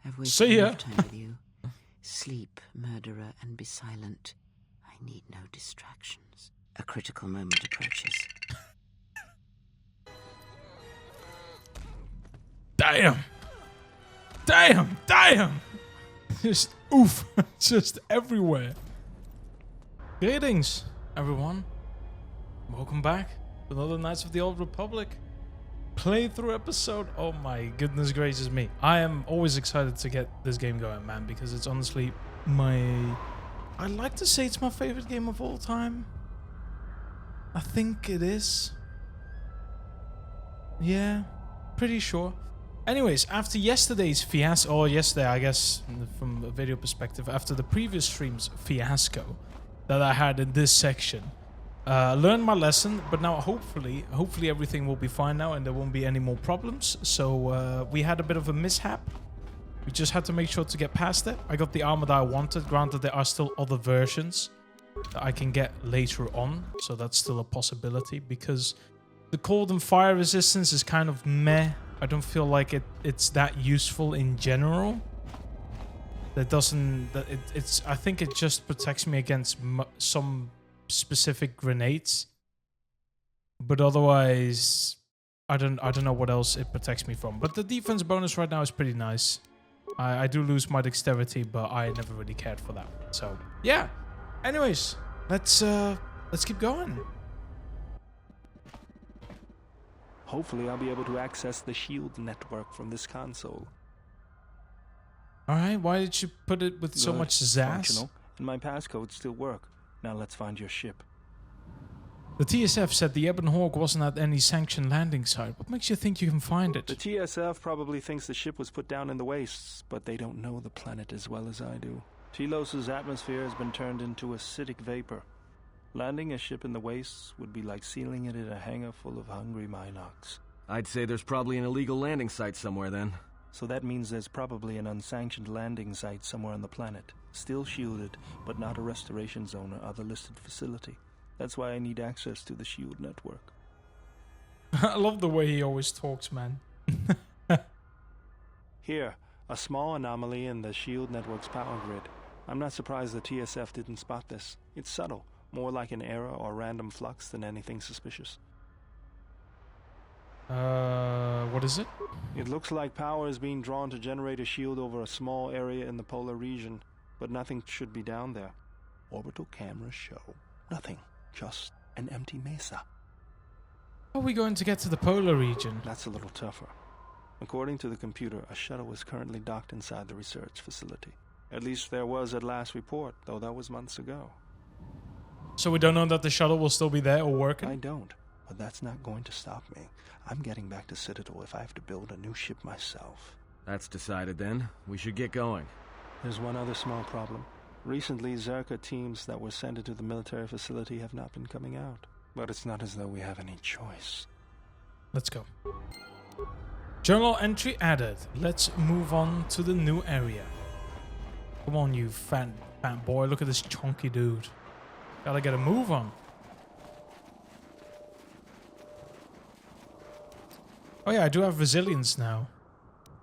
I've wasted See ya. enough time with you. Sleep, murderer, and be silent. I need no distractions. A critical moment approaches. Damn. Damn. Damn. Just oof. Just everywhere. Greetings, everyone. Welcome back to another Knights of the Old Republic playthrough episode. Oh my goodness gracious me. I am always excited to get this game going, man, because it's honestly I'd like to say it's my favorite game of all time. I think it is. Yeah, pretty sure. Anyways, after yesterday's fiasco, or yesterday, I guess, from a video perspective, after the previous stream's fiasco that I had in this section, learned my lesson, but now hopefully everything will be fine now and there won't be any more problems. So we had a bit of a mishap. We just had to make sure to get past it. I got the armor that I wanted. Granted, there are still other versions that I can get later on, so that's still a possibility, because the cold and fire resistance is kind of meh. I don't feel like it's that useful in general. That doesn't... I think it just protects me against some specific grenades. But otherwise, I don't know what else it protects me from. But the defense bonus right now is pretty nice. I do lose my dexterity, but I never really cared for that. So, yeah. Anyways, let's keep going. Hopefully I'll be able to access the shield network from this console. Alright, why did you put it with so much zazz? Functional, and my passcodes still work. Now let's find your ship. The TSF said the Ebon Hawk wasn't at any sanctioned landing site. What makes you think you can find it? The TSF probably thinks the ship was put down in the wastes, but they don't know the planet as well as I do. Telos' atmosphere has been turned into acidic vapor. Landing a ship in the wastes would be like sealing it in a hangar full of hungry Minocs. I'd say there's probably an illegal landing site somewhere then. So that means there's probably an unsanctioned landing site somewhere on the planet. Still shielded, but not a restoration zone or other listed facility. That's why I need access to the shield network. I love the way he always talks, man. Here, a small anomaly in the shield network's power grid. I'm not surprised the TSF didn't spot this. It's subtle. More like an error or random flux than anything suspicious. What is it? It looks like power is being drawn to generate a shield over a small area in the polar region, but nothing should be down there. Orbital cameras show nothing, just an empty mesa. How are we going to get to the polar region? That's a little tougher. According to the computer, a shuttle is currently docked inside the research facility. At least there was at last report, though that was months ago. So we don't know that the shuttle will still be there or working? I don't, but that's not going to stop me. I'm getting back to Citadel if I have to build a new ship myself. That's decided then. We should get going. There's one other small problem. Recently, Zerka teams that were sent into the military facility have not been coming out. But it's not as though we have any choice. Let's go. Journal entry added. Let's move on to the new area. Come on, you fat boy. Look at this chunky dude. Gotta get a move on. Oh yeah, I do have resilience now.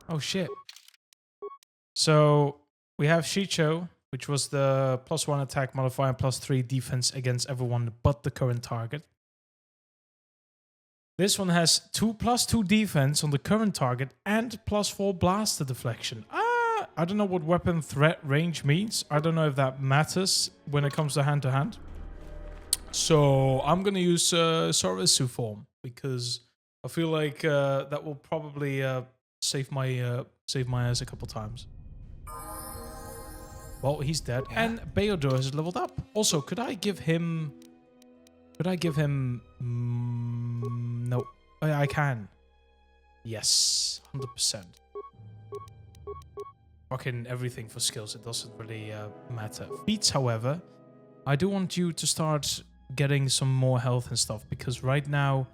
Oh shit. So we have Shicho, which was the +1 attack modifier and +3 defense against everyone but the current target. This one has +2 defense on the current target and +4 blaster deflection. I don't know what weapon threat range means. I don't know if that matters when it comes to hand-to-hand. So I'm gonna use Sorisu form because I feel like that will probably save my ass a couple times. Well, he's dead, and Beodor has leveled up. Also, could I give him? No, oh, yeah, I can. Yes, 100%. Fucking everything for skills. It doesn't really matter. Feats, however, I do want you to start getting some more health and stuff, because right now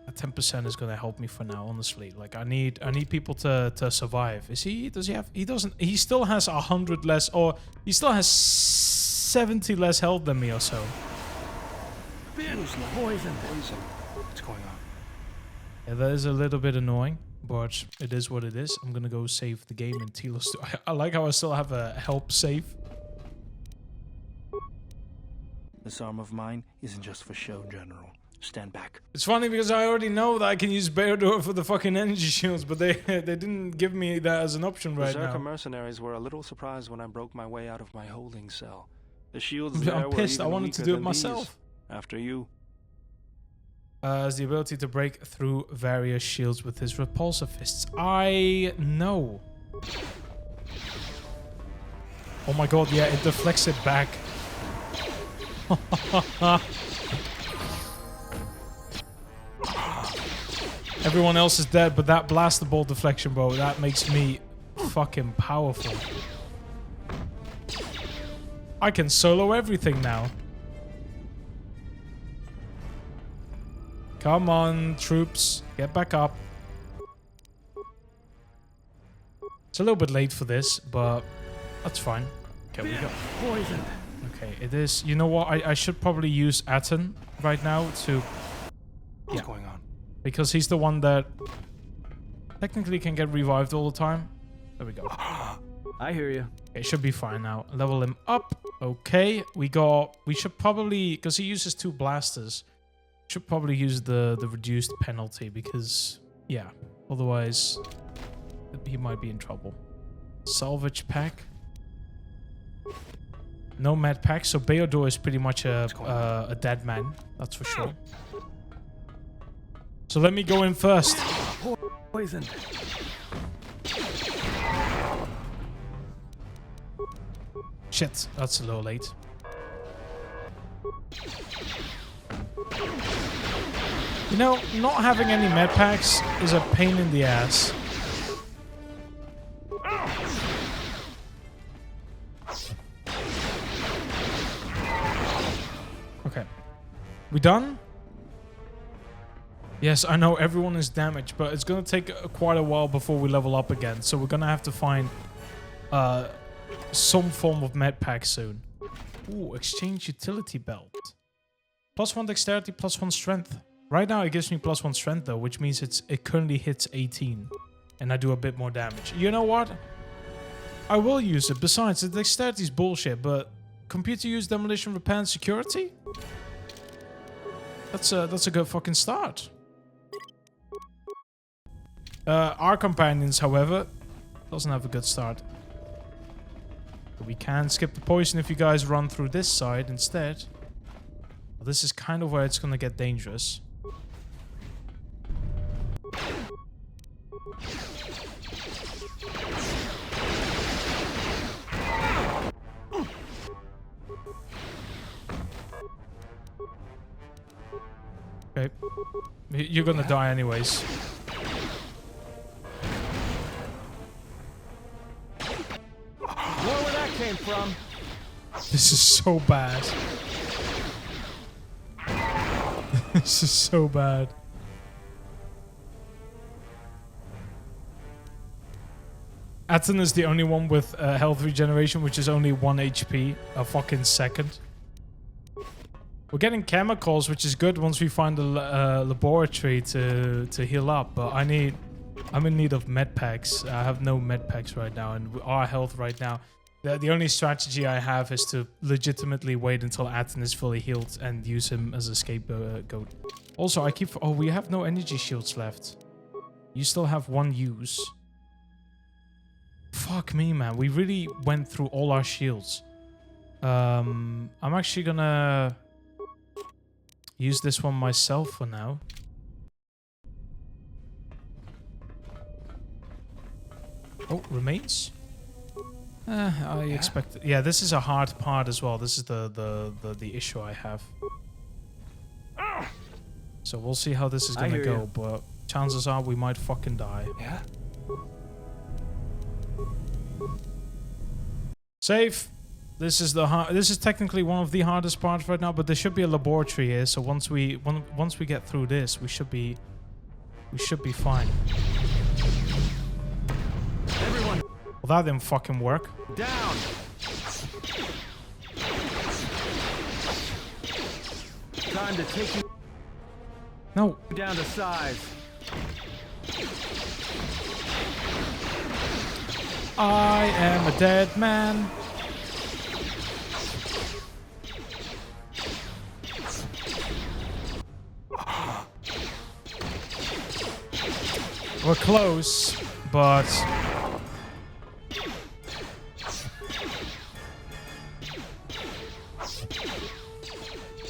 a 10% is gonna help me for now, honestly. Like I need people to survive. Does he have, he still has 100 less, or he still has 70 less health than me or so. Poison. What's going on? Yeah, that is a little bit annoying. but it is what it is. I'm gonna go save the game in Telos 2. I like how I still have a help save. This arm of mine isn't just for show, General. Stand back. It's funny because I already know that I can use VoDs for the fucking energy shields, but they didn't give me that as an option right Berserker now. mercenaries were a little surprised when I broke my way out of my holding cell. The shields I'm there were pissed. I even wanted to weaker do it than myself. these. After you. Has the ability to break through various shields with his repulsor fists. I know. Oh my god, yeah, it deflects it back. Everyone else is dead, but that blaster ball deflection, bro, that makes me fucking powerful. I can solo everything now. Come on, troops. Get back up. It's a little bit late for this, but that's fine. Okay, we go. Poison. Okay, it is. You know what? I should probably use Atten right now to... What's going on? Because he's the one that technically can get revived all the time. There we go. I hear you. Okay, should be fine now. Level him up. Okay, we should probably... Because he uses 2 blasters. Should probably use the reduced penalty because, yeah, otherwise he might be in trouble. Salvage pack. No med pack, so VoD is pretty much a dead man, that's for sure. So let me go in first. Poison. Shit, that's a little late. You know, not having any med packs is a pain in the ass. Okay. We done? Yes, I know everyone is damaged, but it's gonna take quite a while before we level up again. So we're gonna have to find some form of med pack soon. Ooh, exchange utility belt. +1 dexterity, +1 strength. Right now it gives me +1 strength though, which means it currently hits 18. And I do a bit more damage. You know what? I will use it. Besides, the dexterity is bullshit, but computer use demolition, repair, and security? That's a good fucking start. Our companions, however, doesn't have a good start. But we can skip the poison if you guys run through this side instead. Well, this is kind of where it's gonna get dangerous. Okay. You're gonna die anyways. Where that came from? This is so bad. This is so bad. Atten is the only one with health regeneration, which is only 1 HP a fucking second. We're getting chemicals, which is good once we find a laboratory to heal up. But I'm in need of med packs. I have no med packs right now, and our health right now. The only strategy I have is to legitimately wait until Atten is fully healed and use him as a scapegoat. Also, we have no energy shields left. You still have 1 use. Fuck me, man. We really went through all our shields. I'm actually gonna use this one myself for now. Oh, remains? I expect... Yeah, this is a hard part as well. This is the issue I have. So we'll see how this is gonna go, but chances are we might fucking die. Yeah? Safe. This is technically one of the hardest parts right now, but there should be a laboratory here. So once we get through this, we should be fine. Everyone, Well, that didn't fucking work. down. Time to take you No. down to size. I am a dead man. We're close, but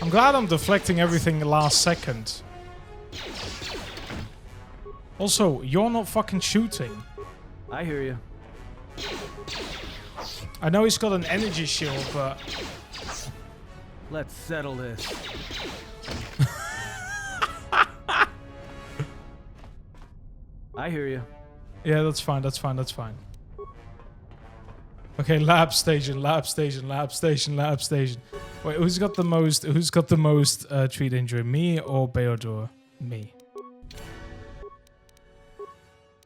I'm glad I'm deflecting everything last second. Also, you're not fucking shooting. I hear you. I know he's got an energy shield, but Let's settle this. I hear you. yeah, that's fine. That's fine. That's fine. Okay, lab station, lab station, lab station, lab station. Wait, who's got the most? Who's got the most treat injury? Me or Beodor? Me.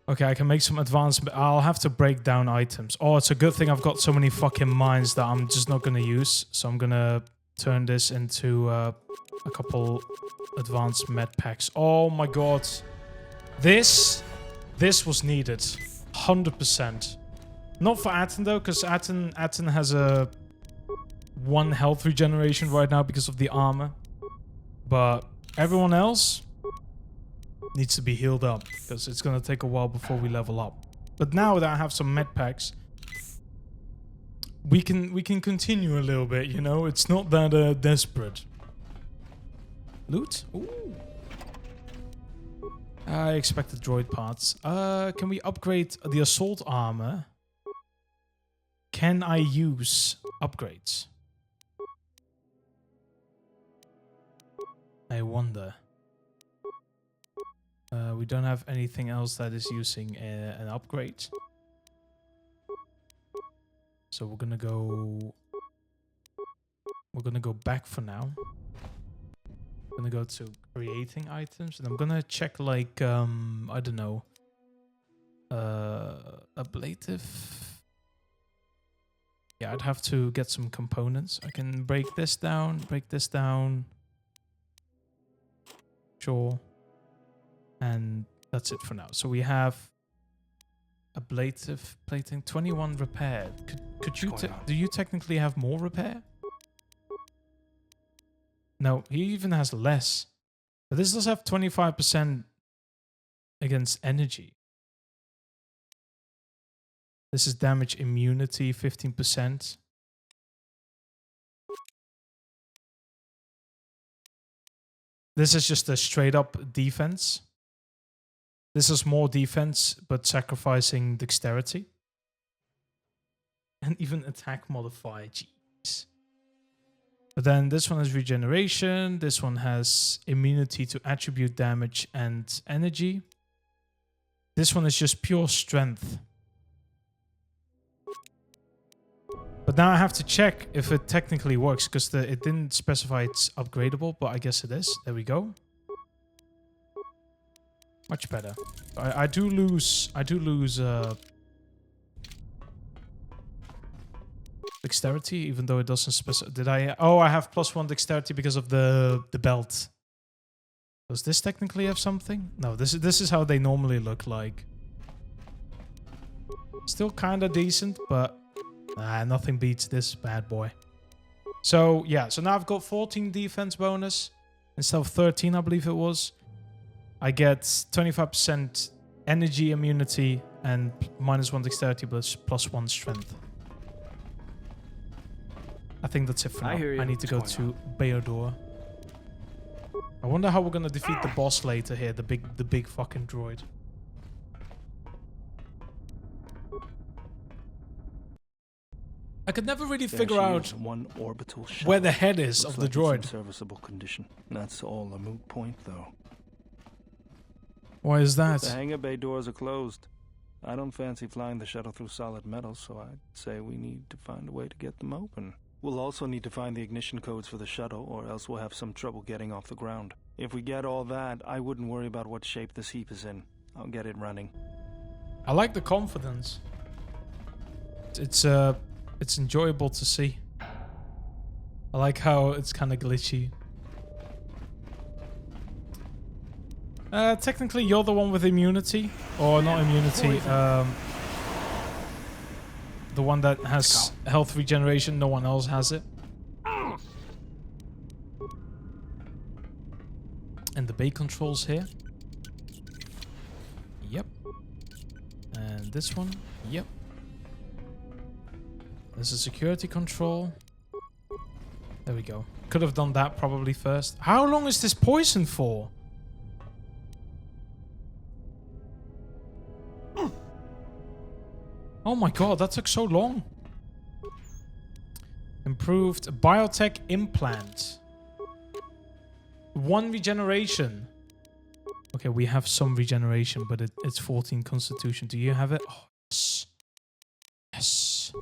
Okay, I can make some advancement. I'll have to break down items. Oh, it's a good thing I've got so many fucking mines that I'm just not gonna use. So I'm gonna turn this into a couple advanced med packs. Oh my god, this was needed, 100%. Not for Atten though, because Atten has a 1 health regeneration right now because of the armor. But everyone else needs to be healed up because it's gonna take a while before we level up. But now that I have some med packs, we can continue a little bit. You know, it's not that desperate. Loot. Ooh. I expected droid parts. Can we upgrade the assault armor? Can I use upgrades? I wonder. We don't have anything else that is using an upgrade. So we're gonna go back for now. I'm gonna go to creating items and I'm gonna check like I don't know, ablative. Yeah, I'd have to get some components. I can break this down, sure. And that's it for now. So we have ablative plating, 21 repair. Could you do you technically have more repair? No, he even has less. But this does have 25% against energy. This is damage immunity, 15%. This is just a straight up defense. This is more defense, but sacrificing dexterity. And even attack modifier, jeez. But then this one has regeneration. This one has immunity to attribute damage and energy. This one is just pure strength. But now I have to check if it technically works, because it didn't specify it's upgradable, but I guess it is. There we go. Much better. I do lose dexterity, even though it doesn't specify. Did I? Oh, I have +1 dexterity because of the belt. Does this technically have something? No, this is how they normally look like. Still kind of decent, but nothing beats this bad boy. So yeah, so now I've got 14 defense bonus instead of 13, I believe it was. I get 25% energy immunity and -1 dexterity +1 strength. I think that's it for now. I need to go to Beodor. I wonder how we're gonna defeat the boss later here, the big fucking droid. I could never really figure out one orbital where the head is of the droid. It's in serviceable condition. That's all a moot point, though. Why is that? The hangar bay doors are closed. I don't fancy flying the shuttle through solid metal, so I'd say we need to find a way to get them open. We'll also need to find the ignition codes for the shuttle, or else we'll have some trouble getting off the ground. If we get all that, I wouldn't worry about what shape this heap is in. I'll get it running. I like the confidence. It's enjoyable to see. I like how it's kind of glitchy. Technically, you're the one with immunity. Or not immunity. the one that has health regeneration. No one else has it. And the bay controls here. Yep. And this one. Yep. There's a security control. There we go. Could have done that probably first. How long is this poison for? Oh my god, that took so long. Improved biotech implant. 1 regeneration. Okay, we have some regeneration, but it's 14 constitution. Do you have it? Oh, yes. Yes.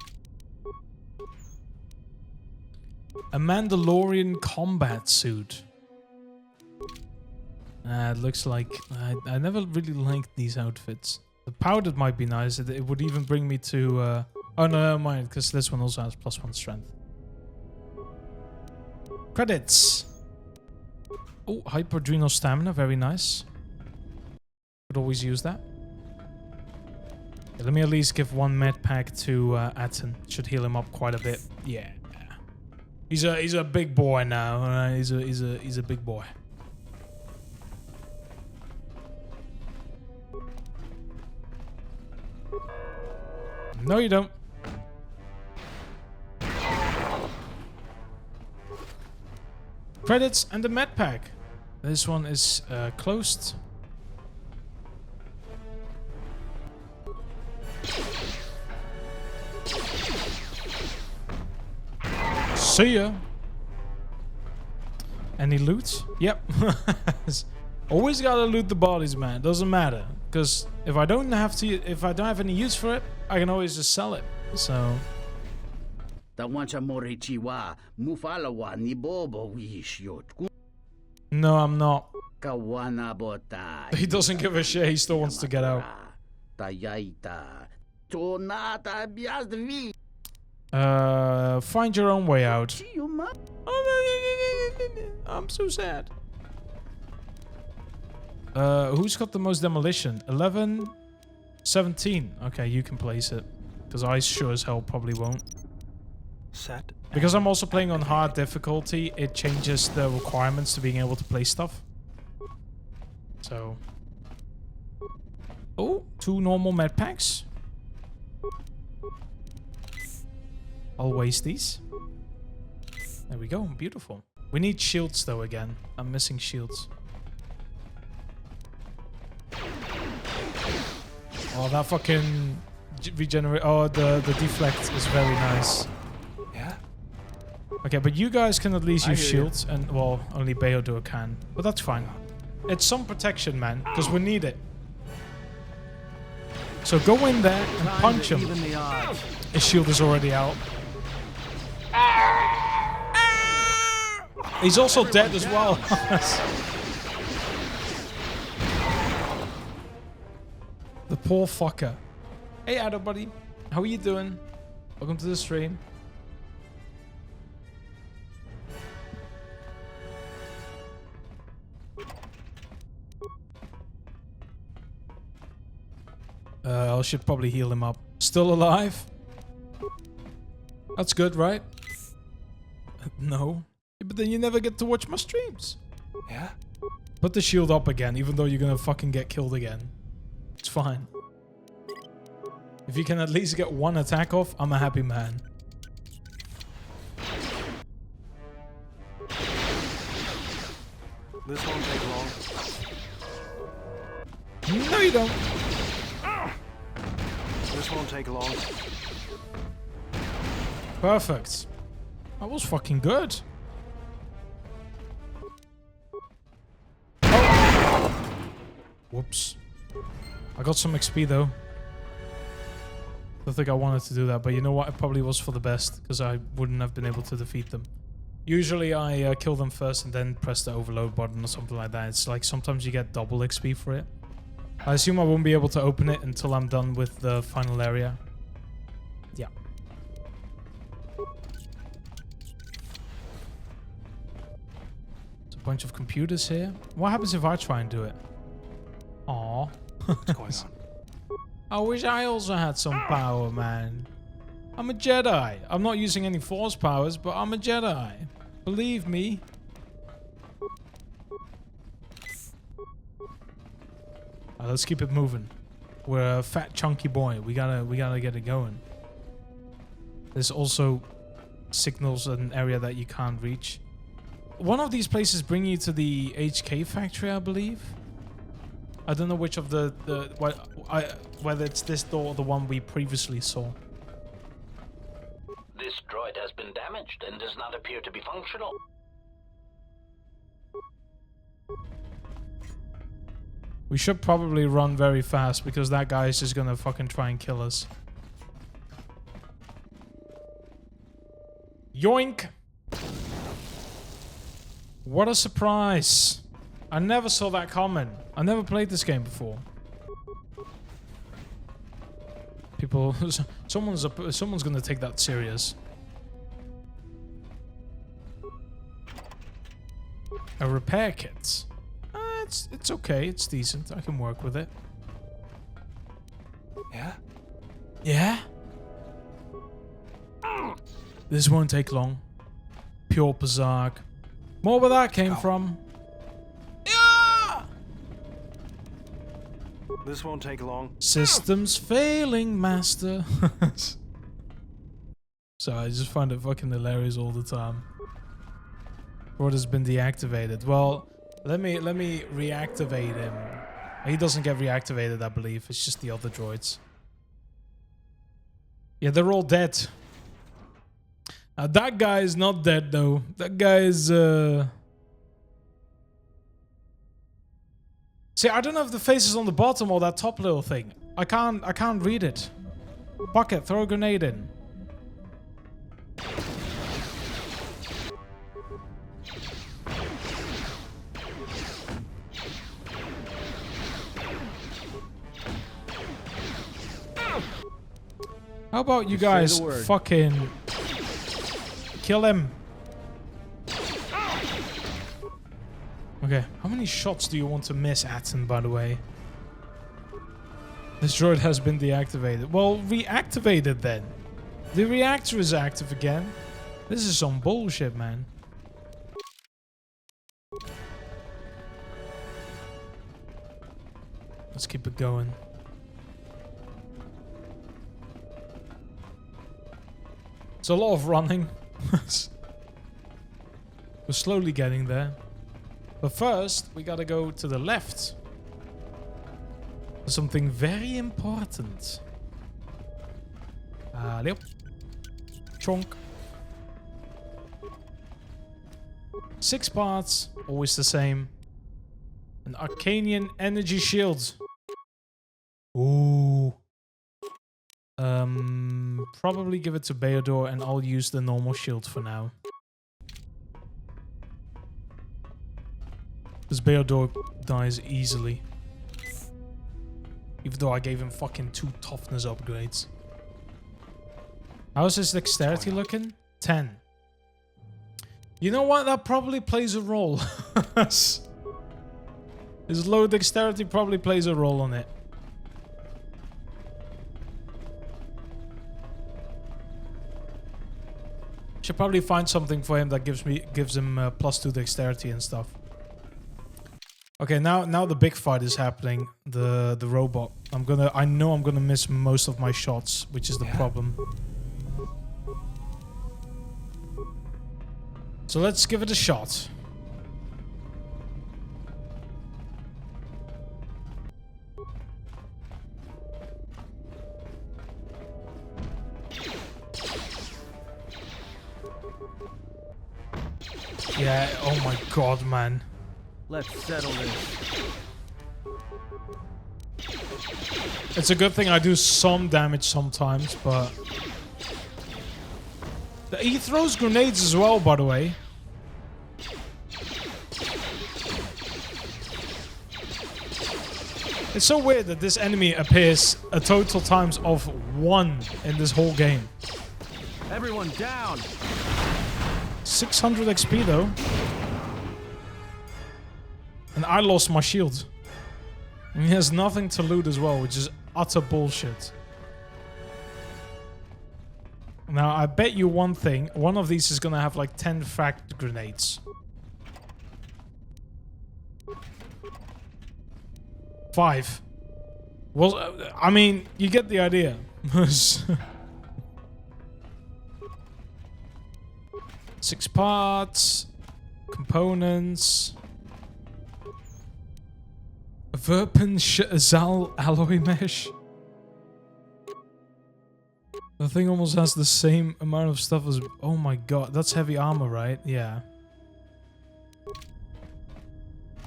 A Mandalorian combat suit. It looks like... I never really liked these outfits. The powdered might be nice. It would even bring me to... oh, no, never mind, because this one also has +1 strength. Credits. Oh, hyper-adrenal stamina. Very nice. Could always use that. Okay, let me at least give 1 med pack to Atten. Should heal him up quite a bit. Yeah. He's a big boy now. He's a big boy. No, you don't. Credits and the med pack. This one is closed. See ya. Any loot? Yep. Always gotta loot the bodies, man. Doesn't matter, because if I don't have any use for it, I can always just sell it. So. No, I'm not. He doesn't give a shit. He still wants to get out. Find your own way out. I'm so sad. Who's got the most demolition? 11, 17. Okay, you can place it, because I sure as hell probably won't. Set. Because I'm also playing on hard difficulty, it changes the requirements to being able to place stuff. So. Oh, 2 normal med packs. I'll waste these. There we go. Beautiful. We need shields though again. I'm missing shields. Oh, that fucking regenerate. Oh, the deflect is very nice. Yeah. Okay, but you guys can at least use shields, and well, only Beodur can. But that's fine. It's some protection, man, because we need it. So go in there and punch him. His shield is already out. He's also dead as well. The poor fucker. Hey, Addo buddy. How are you doing? Welcome to the stream. I should probably heal him up. Still alive? That's good, right? No. But then you never get to watch my streams. Yeah? Put the shield up again, even though you're gonna fucking get killed again. It's fine. If you can at least get 1 attack off, I'm a happy man. This won't take long. No, you don't. This won't take long. Perfect. That was fucking good. Oh. Whoops. I got some XP though. Don't think I wanted to do that, but you know what? It probably was for the best, because I wouldn't have been able to defeat them. Usually I kill them first and then press the overload button or something like that. It's like sometimes you get double XP for it. I assume I won't be able to open it until I'm done with the final area. Yeah. There's a bunch of computers here. What happens if I try and do it? Aww. What's going on? I wish I also had some power, man. I'm a Jedi. I'm not using any force powers, but I'm a Jedi. Believe me. Let's keep it moving. We're a fat, chunky boy. We gotta get it going. There's also signals in an area that you can't reach. One of these places bring you to the HK factory, I believe. I don't know which of whether it's this door or the one we previously saw. This droid has been damaged and does not appear to be functional. We should probably run very fast because that guy is just gonna fucking try and kill us. Yoink! What a surprise! I never saw that coming. I never played this game before. People, someone's gonna take that serious. A repair kit. It's okay. It's decent. I can work with it. Yeah? Yeah? This won't take long. Pure Pazark. More where that came from. Yeah! This won't take long. Systems failing, master. So I just find it fucking hilarious all the time. What has been deactivated? Well, let me reactivate him. He doesn't get reactivated, I believe. It's just the other droids. Yeah, they're all dead. Now that guy is not dead though. That guy is See, I don't know if the face is on the bottom or that top little thing. I can't read it. Bucket, throw a grenade in. How about you guys fucking kill him? Okay, how many shots do you want to miss, Atten, by the way? This droid has been deactivated. Well, reactivate it then. The reactor is active again. This is some bullshit, man. Let's keep it going. It's a lot of running. We're slowly getting there. But first, we gotta go to the left. For something very important. Yep. Chonk. 6 parts, always the same. An Arcanian energy shield. Ooh. Probably give it to Beodor and I'll use the normal shield for now. Because Beodor dies easily. Even though I gave him fucking 2 toughness upgrades. How's his dexterity looking? 10. You know what? That probably plays a role. His low dexterity probably plays a role on it. Should probably find something for him that gives him +2 dexterity and stuff. Okay, now the big fight is happening. The robot. I know I'm gonna miss most of my shots, which is the problem. So let's give it a shot. Yeah, oh my god, man. Let's settle this. It's a good thing I do some damage sometimes, but... He throws grenades as well, by the way. It's so weird that this enemy appears a total times of 1 in this whole game. Everyone down! 600 XP though. And I lost my shield. And he has nothing to loot as well, which is utter bullshit. Now, I bet you one thing. One of these is gonna have like 10 frag grenades. 5. Well, I mean, you get the idea. 6 parts. Components. Verpen Zal alloy mesh. The thing almost has the same amount of stuff as... Oh my god, that's heavy armor, right? Yeah.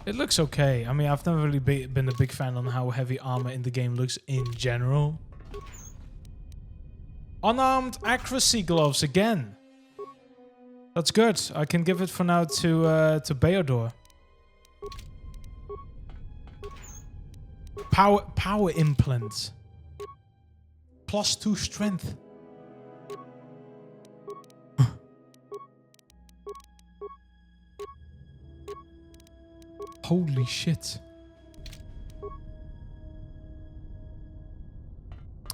It looks okay. I mean, I've never really been a big fan on how heavy armor in the game looks in general. Unarmed accuracy gloves again. That's good. I can give it for now to Beodor. Power implant. +2 strength. Holy shit.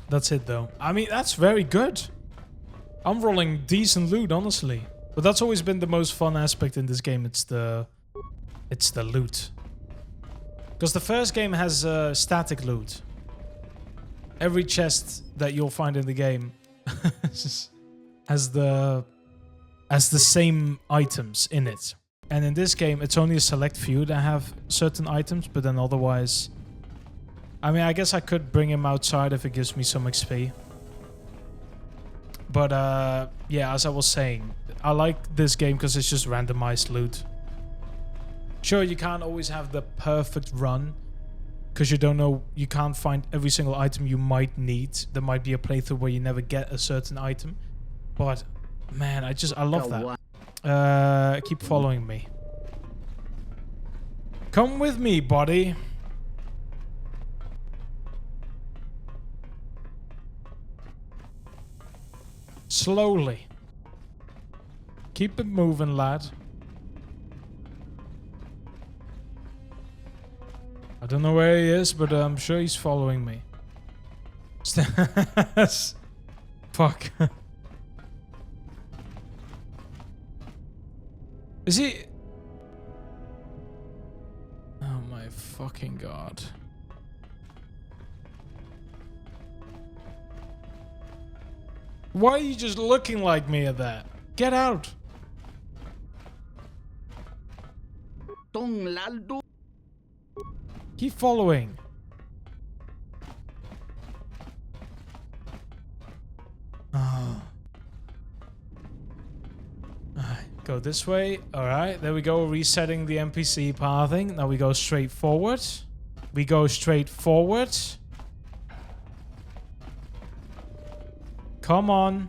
That's it though. I mean, that's very good. I'm rolling decent loot, honestly. But that's always been the most fun aspect in this game. It's the loot. Because the first game has static loot. Every chest that you'll find in the game has the same items in it. And in this game, it's only a select few that have certain items, but then otherwise... I mean, I guess I could bring him outside if it gives me some XP. But, yeah, as I was saying, I like this game because it's just randomized loot. Sure, you can't always have the perfect run, because you don't know, you can't find every single item you might need. There might be a playthrough where you never get a certain item. But, man, I love that. Keep following me. Come with me, buddy. Slowly. Keep it moving, lad. I don't know where he is, but I'm sure he's following me. Fuck. Is he... Oh my fucking god. Why are you just looking like me at that? Get out. Keep following. Oh. Go this way. Alright, there we go. Resetting the NPC pathing. Now we go straight forward. We go straight forward. Come on.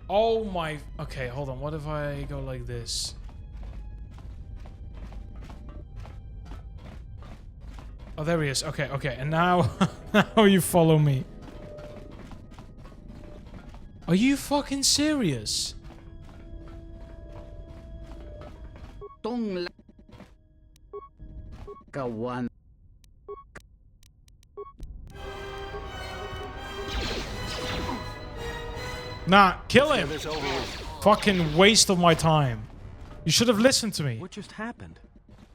Oh my... Okay, hold on. What if I go like this? Oh, there he is. Okay, okay. And now... now you follow me. Are you fucking serious? Nah, kill him. Fucking waste of my time. You should have listened to me. What just happened?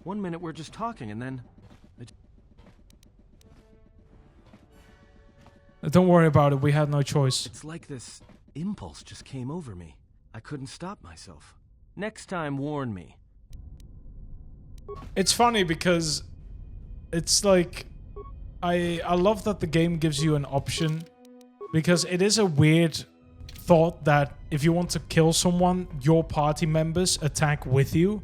1 minute we're just talking and then... Don't worry about it. We had no choice. It's like this impulse just came over me. I couldn't stop myself. Next time, warn me. It's funny because it's like... I love that the game gives you an option. Because it is a weird thought that if you want to kill someone, your party members attack with you.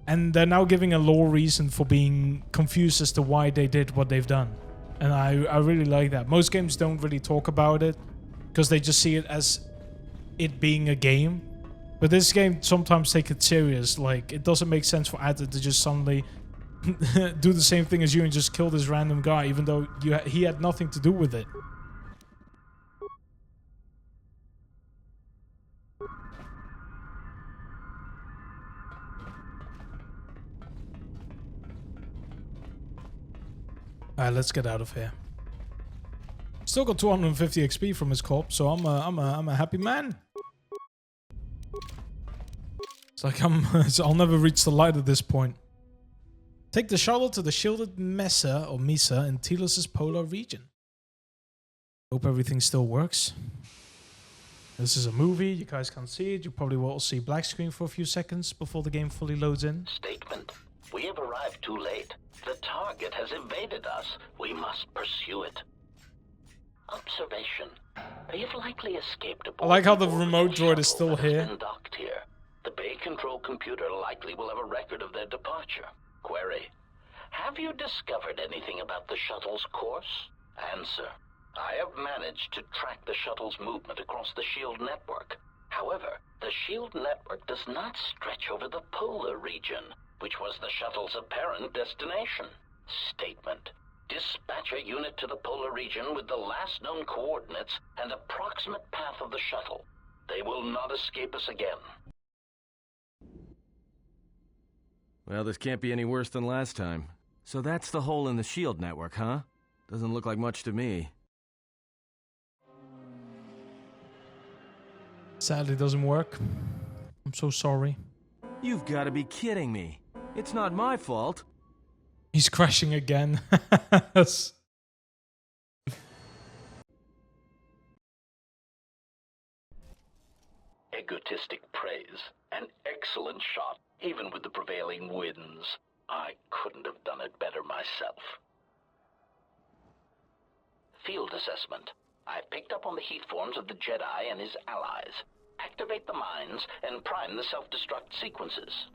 And they're now giving a lore reason for being confused as to why they did what they've done. And I really like that. Most games don't really talk about it because they just see it as it being a game. But this game sometimes take it serious. Like, it doesn't make sense for Adder to just suddenly do the same thing as you and just kill this random guy, even though he had nothing to do with it. Alright, let's get out of here. Still got 250 XP from his corpse, so I'm a happy man. It's like I'll never reach the light at this point. Take the shuttle to the shielded Mesa or Misa in Telos' polar region. Hope everything still works. This is a movie, you guys can't see it. You probably will see black screen for a few seconds before the game fully loads in. Statement. We have arrived too late. The target has evaded us. We must pursue it. Observation. You've likely escaped aboard. I like how the remote droid is still here. Docked here. The bay control computer likely will have a record of their departure. Query. Have you discovered anything about the shuttle's course? Answer. I have managed to track the shuttle's movement across the SHIELD network. However, the SHIELD network does not stretch over the polar region, which was the shuttle's apparent destination. Statement. Dispatch a unit to the polar region with the last known coordinates and approximate path of the shuttle. They will not escape us again. Well, this can't be any worse than last time. So that's the hole in the SHIELD network, huh? Doesn't look like much to me. Sadly, doesn't work. I'm so sorry. You've got to be kidding me. It's not my fault. He's crashing again. Egotistic praise. An excellent shot, even with the prevailing winds. I couldn't have done it better myself. Field assessment. I picked up on the heat forms of the Jedi and his allies. Activate the mines and prime the self-destruct sequences.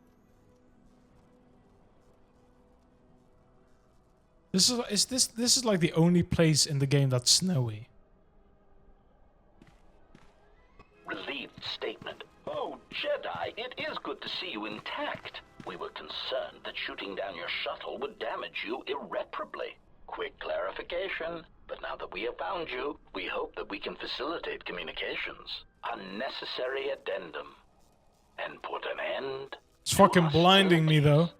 This is like the only place in the game that's snowy. Relieved statement. Oh, Jedi, it is good to see you intact. We were concerned that shooting down your shuttle would damage you irreparably. Quick clarification. But now that we have found you, we hope that we can facilitate communications. Unnecessary addendum. And put an end. It's fucking blinding me though.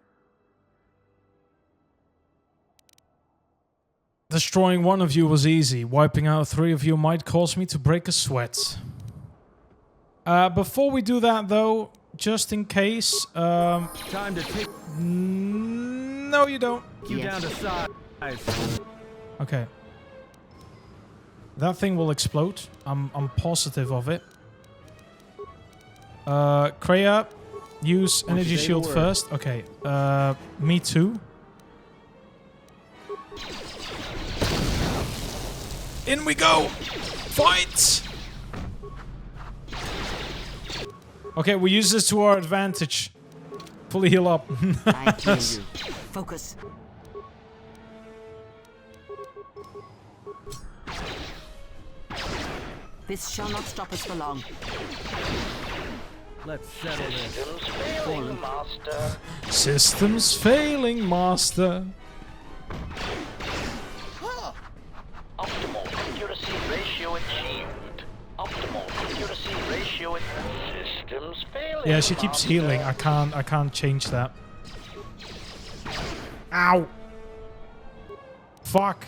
Destroying one of you was easy. Wiping out 3 of you might cause me to break a sweat. Before we do that though, just in case, Time to take no you don't. you down to size. Okay. That thing will explode. I'm positive of it. Kreia, use energy shield first. Okay. Me too. In we go! Fight! Okay, we use this to our advantage. Fully heal up. I hear you. Focus. This shall not stop us for long. Let's settle this. Systems failing, Master. Systems failing, Master. Optimal accuracy ratio achieved. Optimal accuracy ratio achieved. Systems failing. Yeah, she keeps Master. healing. I can't change that. Ow! Fuck.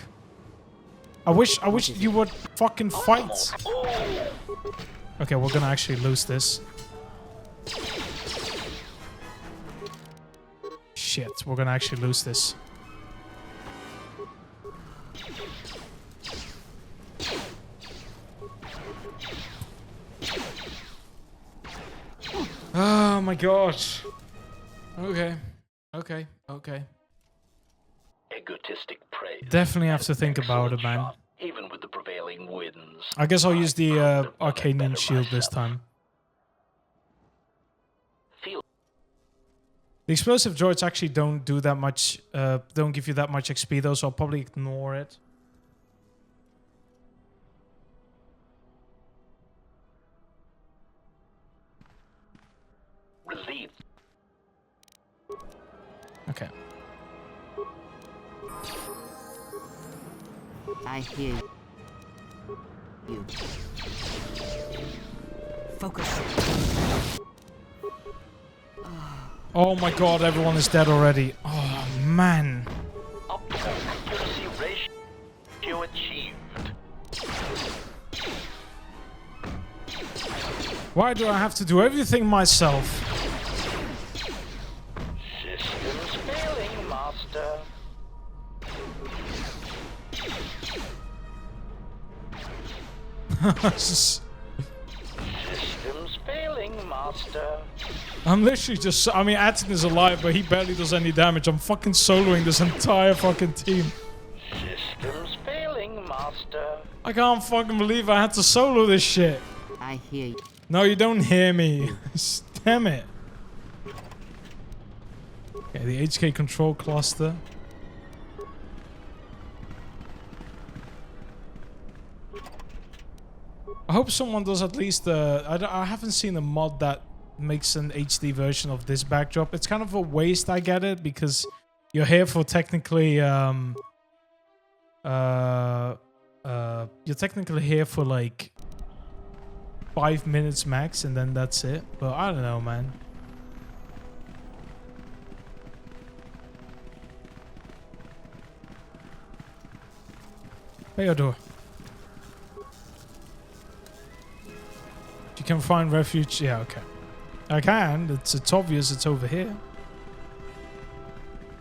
I wish you would fucking fight. Okay, we're gonna actually lose this. Shit, we're gonna actually lose this. Oh my gosh. Okay. Egotistic praise. Definitely have to think about it, man. Shot, even with the prevailing winds. I guess I'll use the couldn't have done it Arcanian better shield this myself. time. Feel The explosive droids actually don't do that much, don't give you that much XP though, so I'll probably ignore it. relieved. Okay. I hear you. Focus. Oh my god, everyone is dead already. Oh man. Optimal accuracy ratio achieved. Why do I have to do everything myself? Systems failing, Master. Just- Systems failing, Master. I'm literally just... I mean, Atten is alive, but he barely does any damage. I'm fucking soloing this entire fucking team. Systems failing, Master. I can't fucking believe I had to solo this shit. I hear you. No, you don't hear me. Damn it. Okay, the HK control cluster. I hope someone does at least I haven't seen a mod that makes an HD version of this backdrop. It's kind of a waste, I get it, because you're here for technically you're technically here for like 5 minutes max, and then that's it. But I don't know, man. Theodore. You can find refuge. Yeah, okay. I can. It's obvious it's over here.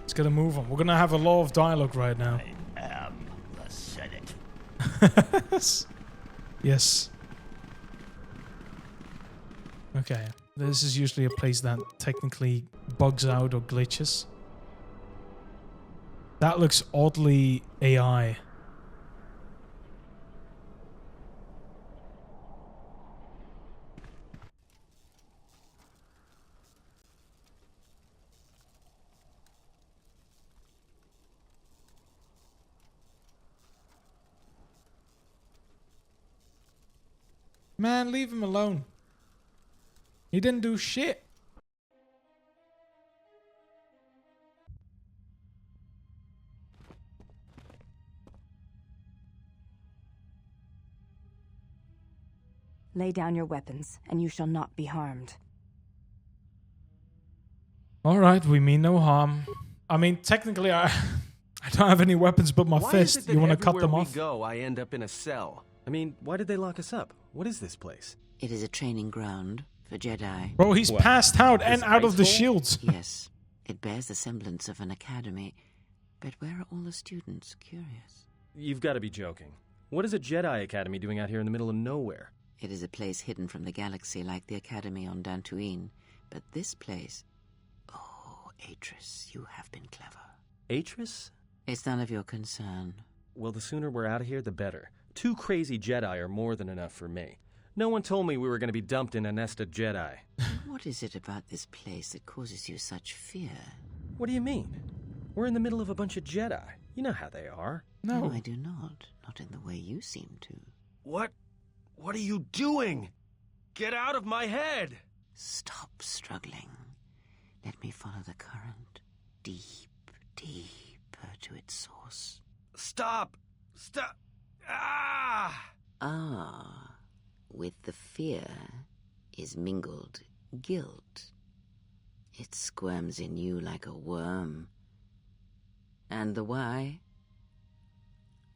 Let's get a move on. We're gonna have a lot of dialogue right now. I am the Senate. Yes. Okay. This is usually a place that technically bugs out or glitches. That looks oddly AI. Man, leave him alone. He didn't do shit. Lay down your weapons, and you shall not be harmed. Alright, we mean no harm. I mean, technically, I don't have any weapons but my Why fist. is it that You want to cut them everywhere off? we go, I end up in a cell? I mean, why did they lock us up? What is this place? It is a training ground for Jedi. Bro, he's What? passed out and This out of the ice hole? shields. Yes, it bears the semblance of an academy. But where are all the students? Curious. You've got to be joking. What is a Jedi Academy doing out here in the middle of nowhere? It is a place hidden from the galaxy like the academy on Dantooine. But this place... Oh, Atris, you have been clever. Atris? It's none of your concern. Well, the sooner we're out of here, the better. 2 crazy Jedi are more than enough for me. No one told me we were going to be dumped in a nest of Jedi. What is it about this place that causes you such fear? What do you mean? We're in the middle of a bunch of Jedi. You know how they are. No. I do not. Not in the way you seem to. What? What are you doing? Get out of my head! Stop struggling. Let me follow the current. Deep, deeper to its source. Stop! Stop! Ah! Ah, with the fear is mingled guilt. It squirms in you like a worm. And the why?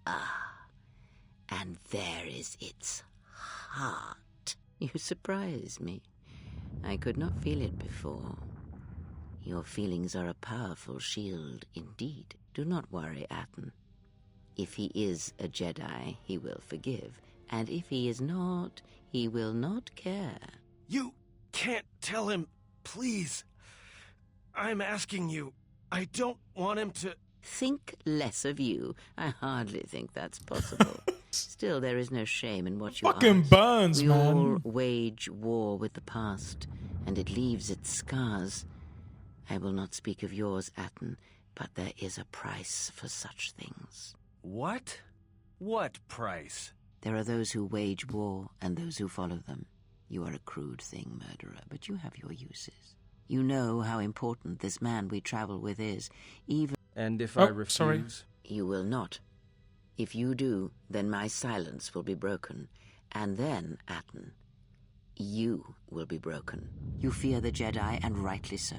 Ah, and there is its heart. You surprise me. I could not feel it before. Your feelings are a powerful shield indeed. Do not worry, Atten. If he is a Jedi, he will forgive. And if he is not, he will not care. You can't tell him, please. I'm asking you. I don't want him to... Think less of you. I hardly think that's possible. Still, there is no shame in what you Fucking ask. burns, We man. all wage war with the past, and it leaves its scars. I will not speak of yours, Atten, but there is a price for such things. What? What price? There are those who wage war and those who follow them. You are a crude thing, murderer, but you have your uses. You know how important this man we travel with is, even... And if Oh, I refuse... sorry. You will not. If you do, then my silence will be broken. And then, Atten, you will be broken. You fear the Jedi, and rightly so.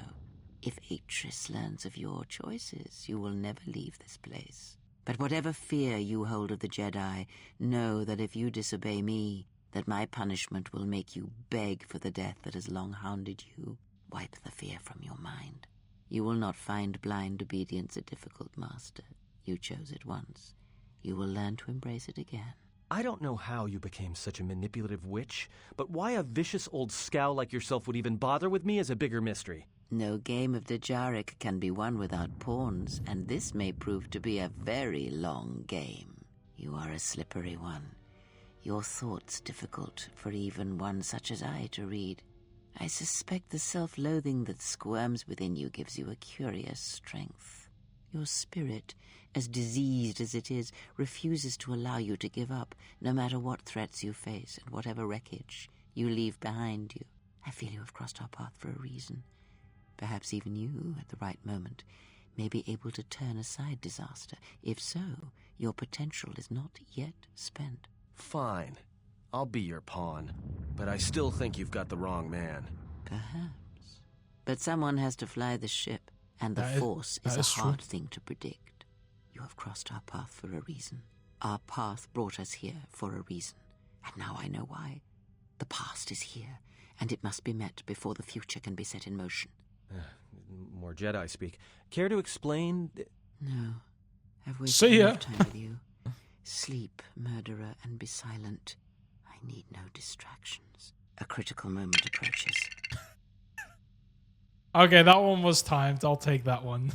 If Atris learns of your choices, you will never leave this place. But whatever fear you hold of the Jedi, know that if you disobey me, that my punishment will make you beg for the death that has long hounded you. Wipe the fear from your mind. You will not find blind obedience a difficult master. You chose it once. You will learn to embrace it again. I don't know how you became such a manipulative witch, but why a vicious old scow like yourself would even bother with me is a bigger mystery. No game of Djarik can be won without pawns, and this may prove to be a very long game. You are a slippery one. Your thoughts difficult for even one such as I to read. I suspect the self-loathing that squirms within you gives you a curious strength. Your spirit, as diseased as it is, refuses to allow you to give up, no matter what threats you face and whatever wreckage you leave behind you. I feel you have crossed our path for a reason. Perhaps even you, at the right moment, may be able to turn aside disaster. If so, your potential is not yet spent. Fine. I'll be your pawn. But I still think you've got the wrong man. Perhaps. But someone has to fly the ship, and the Force is a hard thing to predict. You have crossed our path for a reason. Our path brought us here for a reason. And now I know why. The past is here, and it must be met before the future can be set in motion. More Jedi speak. Care to explain? No. I've wasted enough time with you. Sleep, murderer, and be silent. I need no distractions. A critical moment approaches. Okay, that one was timed. I'll take that one.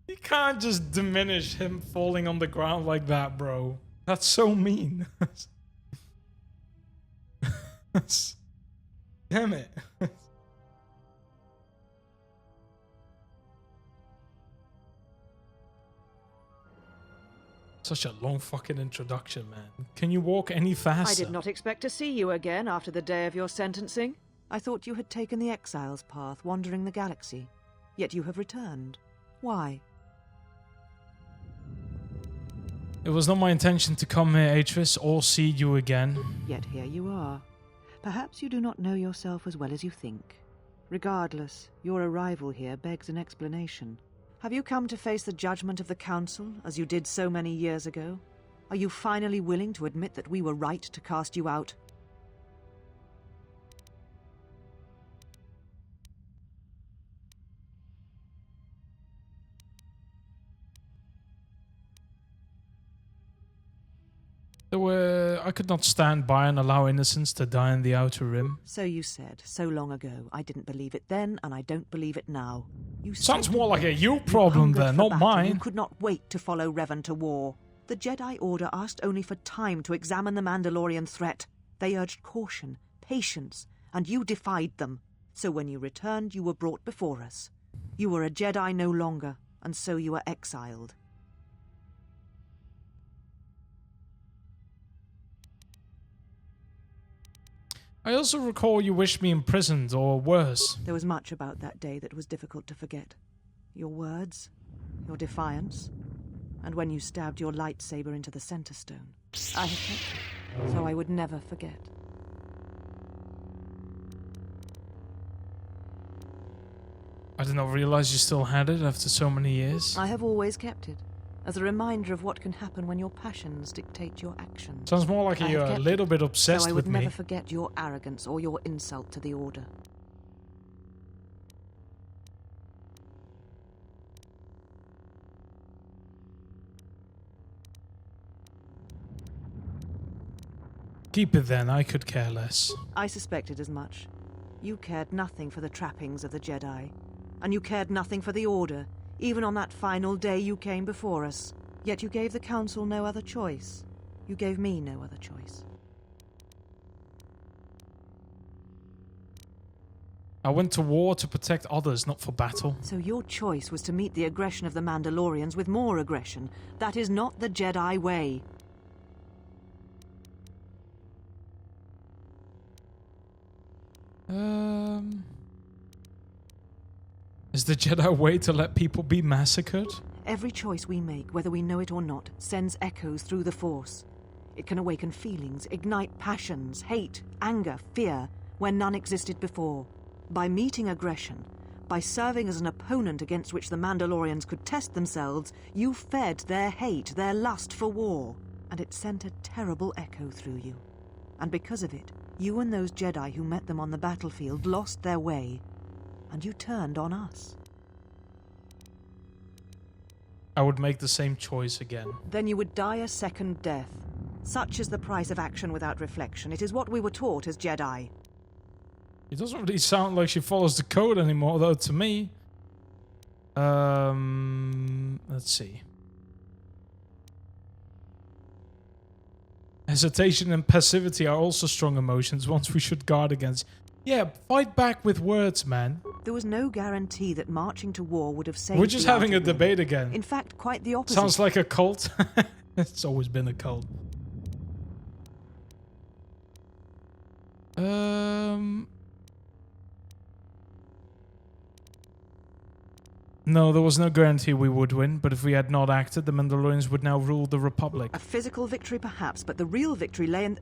You can't just diminish him falling on the ground like that, bro. That's so mean. Damn it. Such a long fucking introduction, man. Can you walk any faster? I did not expect to see you again after the day of your sentencing. I thought you had taken the Exile's path, wandering the galaxy. Yet you have returned. Why? It was not my intention to come here, Atris, or see you again. Yet here you are. Perhaps you do not know yourself as well as you think. Regardless, your arrival here begs an explanation. Have you come to face the judgment of the Council, as you did so many years ago? Are you finally willing to admit that we were right to cast you out? I could not stand by and allow innocents to die in the Outer Rim. So you said, so long ago. I didn't believe it then, and I don't believe it now. You Sounds more like a you problem then, not mine. You could not wait to follow Revan to war. The Jedi Order asked only for time to examine the Mandalorian threat. They urged caution, patience, and you defied them. So when you returned, you were brought before us. You were a Jedi no longer, and so you were exiled. I also recall you wished me imprisoned, or worse. There was much about that day that was difficult to forget. Your words, your defiance, and when you stabbed your lightsaber into the center stone. I have kept it, so I would never forget. I did not realize you still had it after so many years. I have always kept it, as a reminder of what can happen when your passions dictate your actions. Sounds more like you're a little bit obsessed with me. So I would never forget your arrogance or your insult to the Order. Keep it then, I could care less. I suspected as much. You cared nothing for the trappings of the Jedi, and you cared nothing for the Order, even on that final day you came before us. Yet you gave the Council no other choice. You gave me no other choice. I went to war to protect others, not for battle. So your choice was to meet the aggression of the Mandalorians with more aggression. That is not the Jedi way. Is the Jedi way to let people be massacred? Every choice we make, whether we know it or not, sends echoes through the Force. It can awaken feelings, ignite passions, hate, anger, fear, where none existed before. By meeting aggression, By serving as an opponent against which the Mandalorians could test themselves, you fed their hate, their lust for war. And it sent a terrible echo through you. And because of it, you and those Jedi who met them on the battlefield lost their way. And you turned on us. I would make the same choice again. Then you would die a second death. Such is the price of action without reflection. It is what we were taught as Jedi. It doesn't really sound like she follows the code anymore, though, to me. Let's see. Hesitation and passivity are also strong emotions, ones we should guard against. Yeah, fight back with words, man. There was no guarantee that marching to war would have saved. We're just having a debate again. In fact, quite the opposite. Sounds like a cult. It's always been a cult. No, there was no guarantee we would win, but if we had not acted, the Mandalorians would now rule the Republic. A physical victory, perhaps, but the real victory lay in...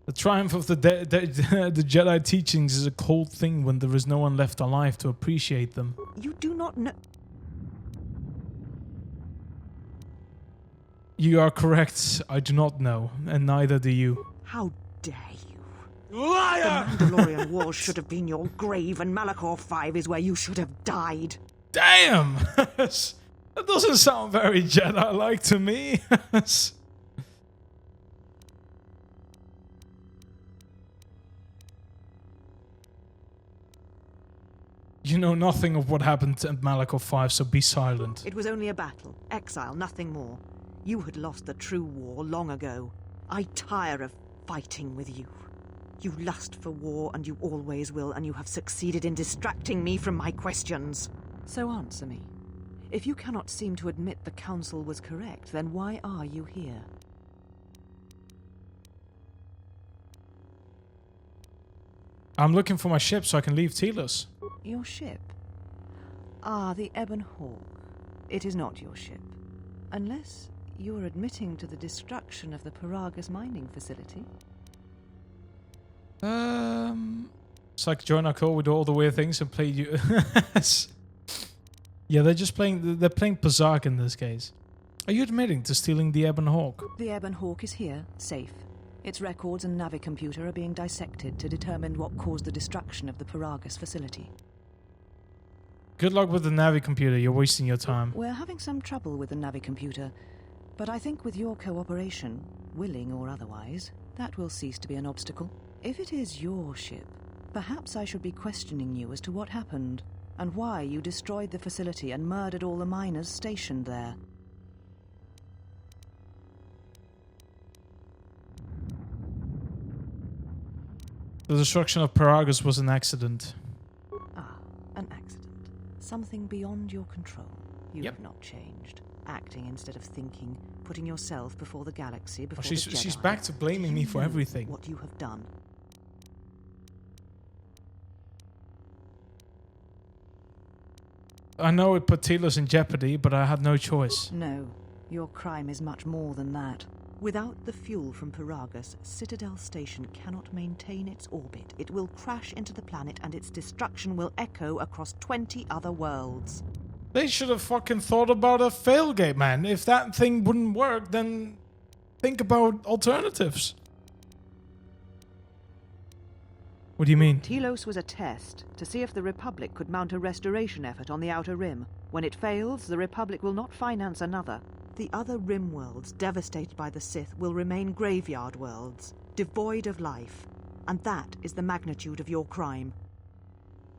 The triumph of the Jedi teachings is a cold thing when there is no one left alive to appreciate them. You do not know... You are correct. I do not know, and neither do you. How dare you? Liar! The Mandalorian Wars should have been your grave, and Malachor 5 is where you should have died. Damn! That doesn't sound very Jedi-like to me. You know nothing of what happened at Malachor 5, so be silent. It was only a battle. Exile, nothing more. You had lost the true war long ago. I tire of fighting with you. You lust for war, and you always will, and you have succeeded in distracting me from my questions. So answer me. If you cannot seem to admit the Council was correct, then why are you here? I'm looking for my ship so I can leave Telos. Your ship? Ah, the Ebon Hawk. It is not your ship. Unless you're admitting to the destruction of the Paragus mining facility. It's like join our call with all the weird things and play you. Yeah, they're playing Pazak in this case. Are you admitting to stealing the Ebon Hawk? The Ebon Hawk is here, safe. Its records and navicomputer are being dissected to determine what caused the destruction of the Paragus facility. Good luck with the navicomputer, you're wasting your time. We're having some trouble with the navicomputer, but I think with your cooperation, willing or otherwise, that will cease to be an obstacle. If it is your ship, perhaps I should be questioning you as to what happened, and why you destroyed the facility and murdered all the miners stationed there. The destruction of Paragus was an accident. Ah, an accident. Something beyond your control. You Yep. have not changed. Acting instead of thinking, putting yourself before the galaxy, before she's the Jedi. she's back to blaming Do me you for know everything. What you have done. I know it put Telos in jeopardy, but I had no choice. No, your crime is much more than that. Without the fuel from Paragus, Citadel Station cannot maintain its orbit. It will crash into the planet and its destruction will echo across 20 other worlds. They should have fucking thought about a failgate, man. If that thing wouldn't work, then think about alternatives. What do you mean? Telos was a test to see if the Republic could mount a restoration effort on the Outer Rim. When it fails, the Republic will not finance another. The other Rim worlds, devastated by the Sith, will remain graveyard worlds, devoid of life. And that is the magnitude of your crime.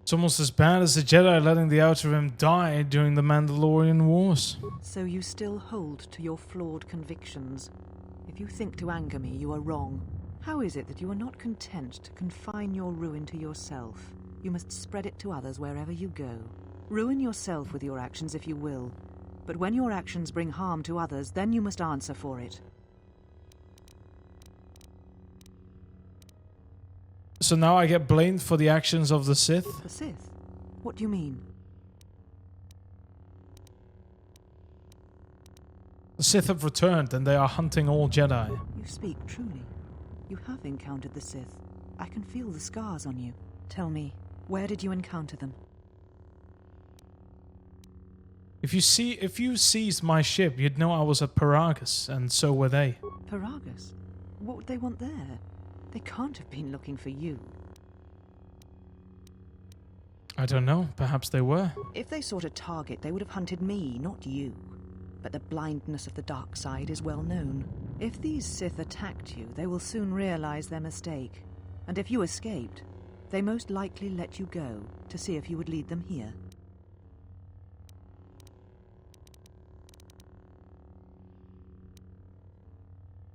It's almost as bad as the Jedi letting the Outer Rim die during the Mandalorian Wars. So you still hold to your flawed convictions. If you think to anger me, you are wrong. How is it that you are not content to confine your ruin to yourself? You must spread it to others wherever you go. Ruin yourself with your actions if you will. But when your actions bring harm to others, then you must answer for it. So now I get blamed for the actions of the Sith? The Sith? What do you mean? The Sith have returned and they are hunting all Jedi. You speak truly. You have encountered the Sith. I can feel the scars on you. Tell me, where did you encounter them? If you seized my ship, you'd know I was at Paragus, and so were they. Paragus? What would they want there? They can't have been looking for you. I don't know. Perhaps they were. If they sought a target, they would have hunted me, not you. But the blindness of the dark side is well known. If these Sith attacked you, they will soon realize their mistake. And if you escaped, they most likely let you go to see if you would lead them here.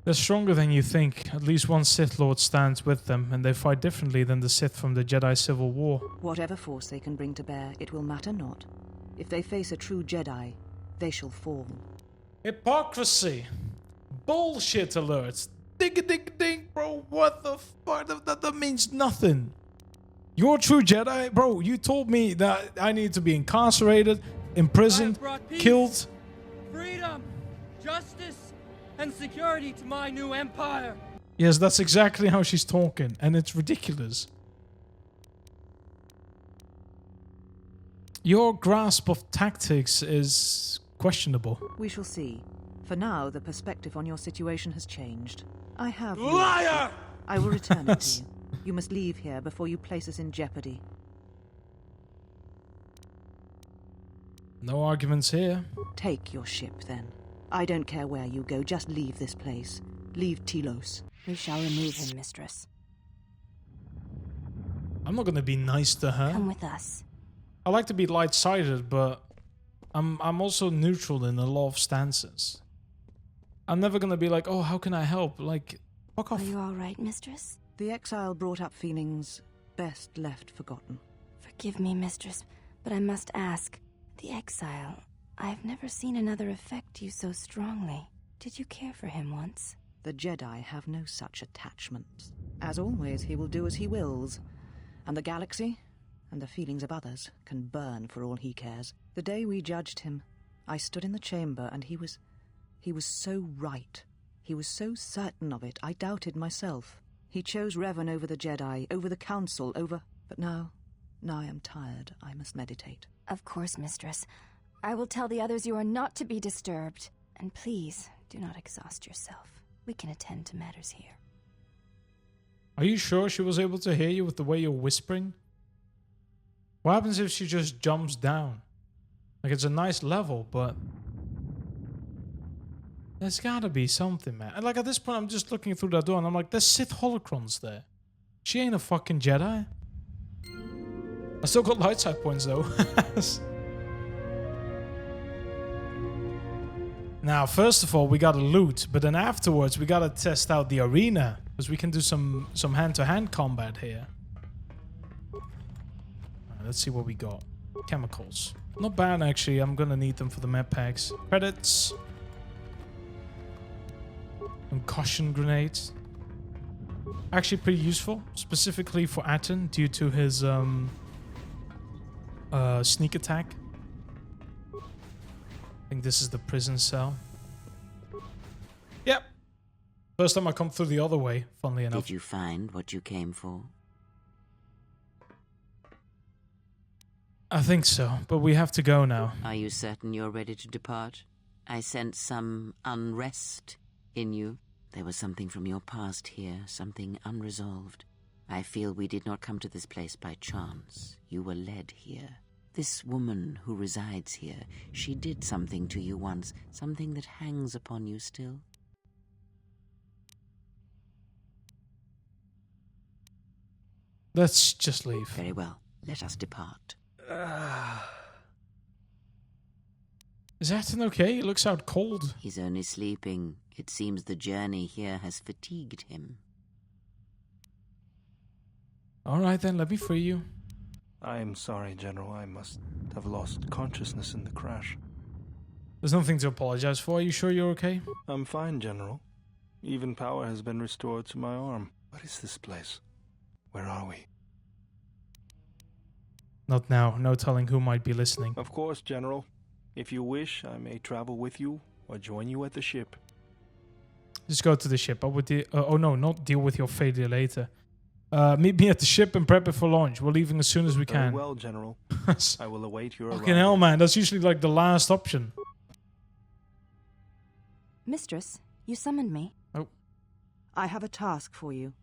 They're stronger than you think. At least one Sith Lord stands with them, and they fight differently than the Sith from the Jedi Civil War. Whatever force they can bring to bear, it will matter not. If they face a true Jedi, they shall fall. Hypocrisy! Bullshit alerts! Ding, bro, what the fuck? That means nothing. You're a true Jedi? Bro, you told me that I need to be incarcerated, imprisoned, killed. Freedom, justice, and security to my new empire. Yes, that's exactly how she's talking, and it's ridiculous. Your grasp of tactics is questionable. We shall see. For now, the perspective on your situation has changed. I have... Liar! I will return it to you. You must leave here before you place us in jeopardy. No arguments here. Take your ship, then. I don't care where you go, just leave this place. Leave Telos. We shall remove him, mistress. I'm not gonna be nice to her. Come with us. I like to be light-sided, but I'm also neutral in a lot of stances. I'm never gonna be like, oh, how can I help? Like, fuck off. Are you all right, mistress? The exile brought up feelings best left forgotten. Forgive me, mistress, but I must ask. The exile, I've never seen another affect you so strongly. Did you care for him once? The Jedi have no such attachments. As always, he will do as he wills. And the galaxy, and the feelings of others, can burn for all he cares. The day we judged him, I stood in the chamber and he was so right. He was so certain of it, I doubted myself. He chose Revan over the Jedi, over the Council, over... But now I am tired. I must meditate. Of course, mistress. I will tell the others you are not to be disturbed. And please, do not exhaust yourself. We can attend to matters here. Are you sure she was able to hear you with the way you're whispering? What happens if she just jumps down? Like, it's a nice level, but... there's gotta be something, man. And like, at this point, I'm just looking through that door and I'm like, there's Sith holocrons there. She ain't a fucking Jedi. I still got light side points, though. Now, first of all, we gotta loot, but then afterwards, we gotta test out the arena, because we can do some hand-to-hand combat here. Alright, let's see what we got. Chemicals. Not bad, actually. I'm gonna need them for the med packs. Credits. Concussion grenades. Actually pretty useful, specifically for Atten, due to his sneak attack. I think this is the prison cell. Yep. First time I come through the other way, funnily enough. Did you find what you came for? I think so, but we have to go now. Are you certain you're ready to depart? I sense some unrest in you. There was something from your past here, something unresolved. I feel we did not come to this place by chance. You were led here. This woman who resides here, she did something to you once, something that hangs upon you still. Let's just leave. Very well. Let us depart. Is Atten okay? He looks out cold. He's only sleeping. It seems the journey here has fatigued him. Alright then, let me free you. I am sorry, General. I must have lost consciousness in the crash. There's nothing to apologize for. Are you sure you're okay? I'm fine, General. Even power has been restored to my arm. What is this place? Where are we? Not now. No telling who might be listening. Of course, General. If you wish, I may travel with you, or join you at the ship. Just go to the ship. I would oh no, not deal with your failure later. Meet me at the ship and prep it for launch. We're leaving as soon as we Very can. well, General. I will await your Fucking hell, arrival. man. That's usually like the last option. Mistress, you summoned me. Oh. I have a task for you.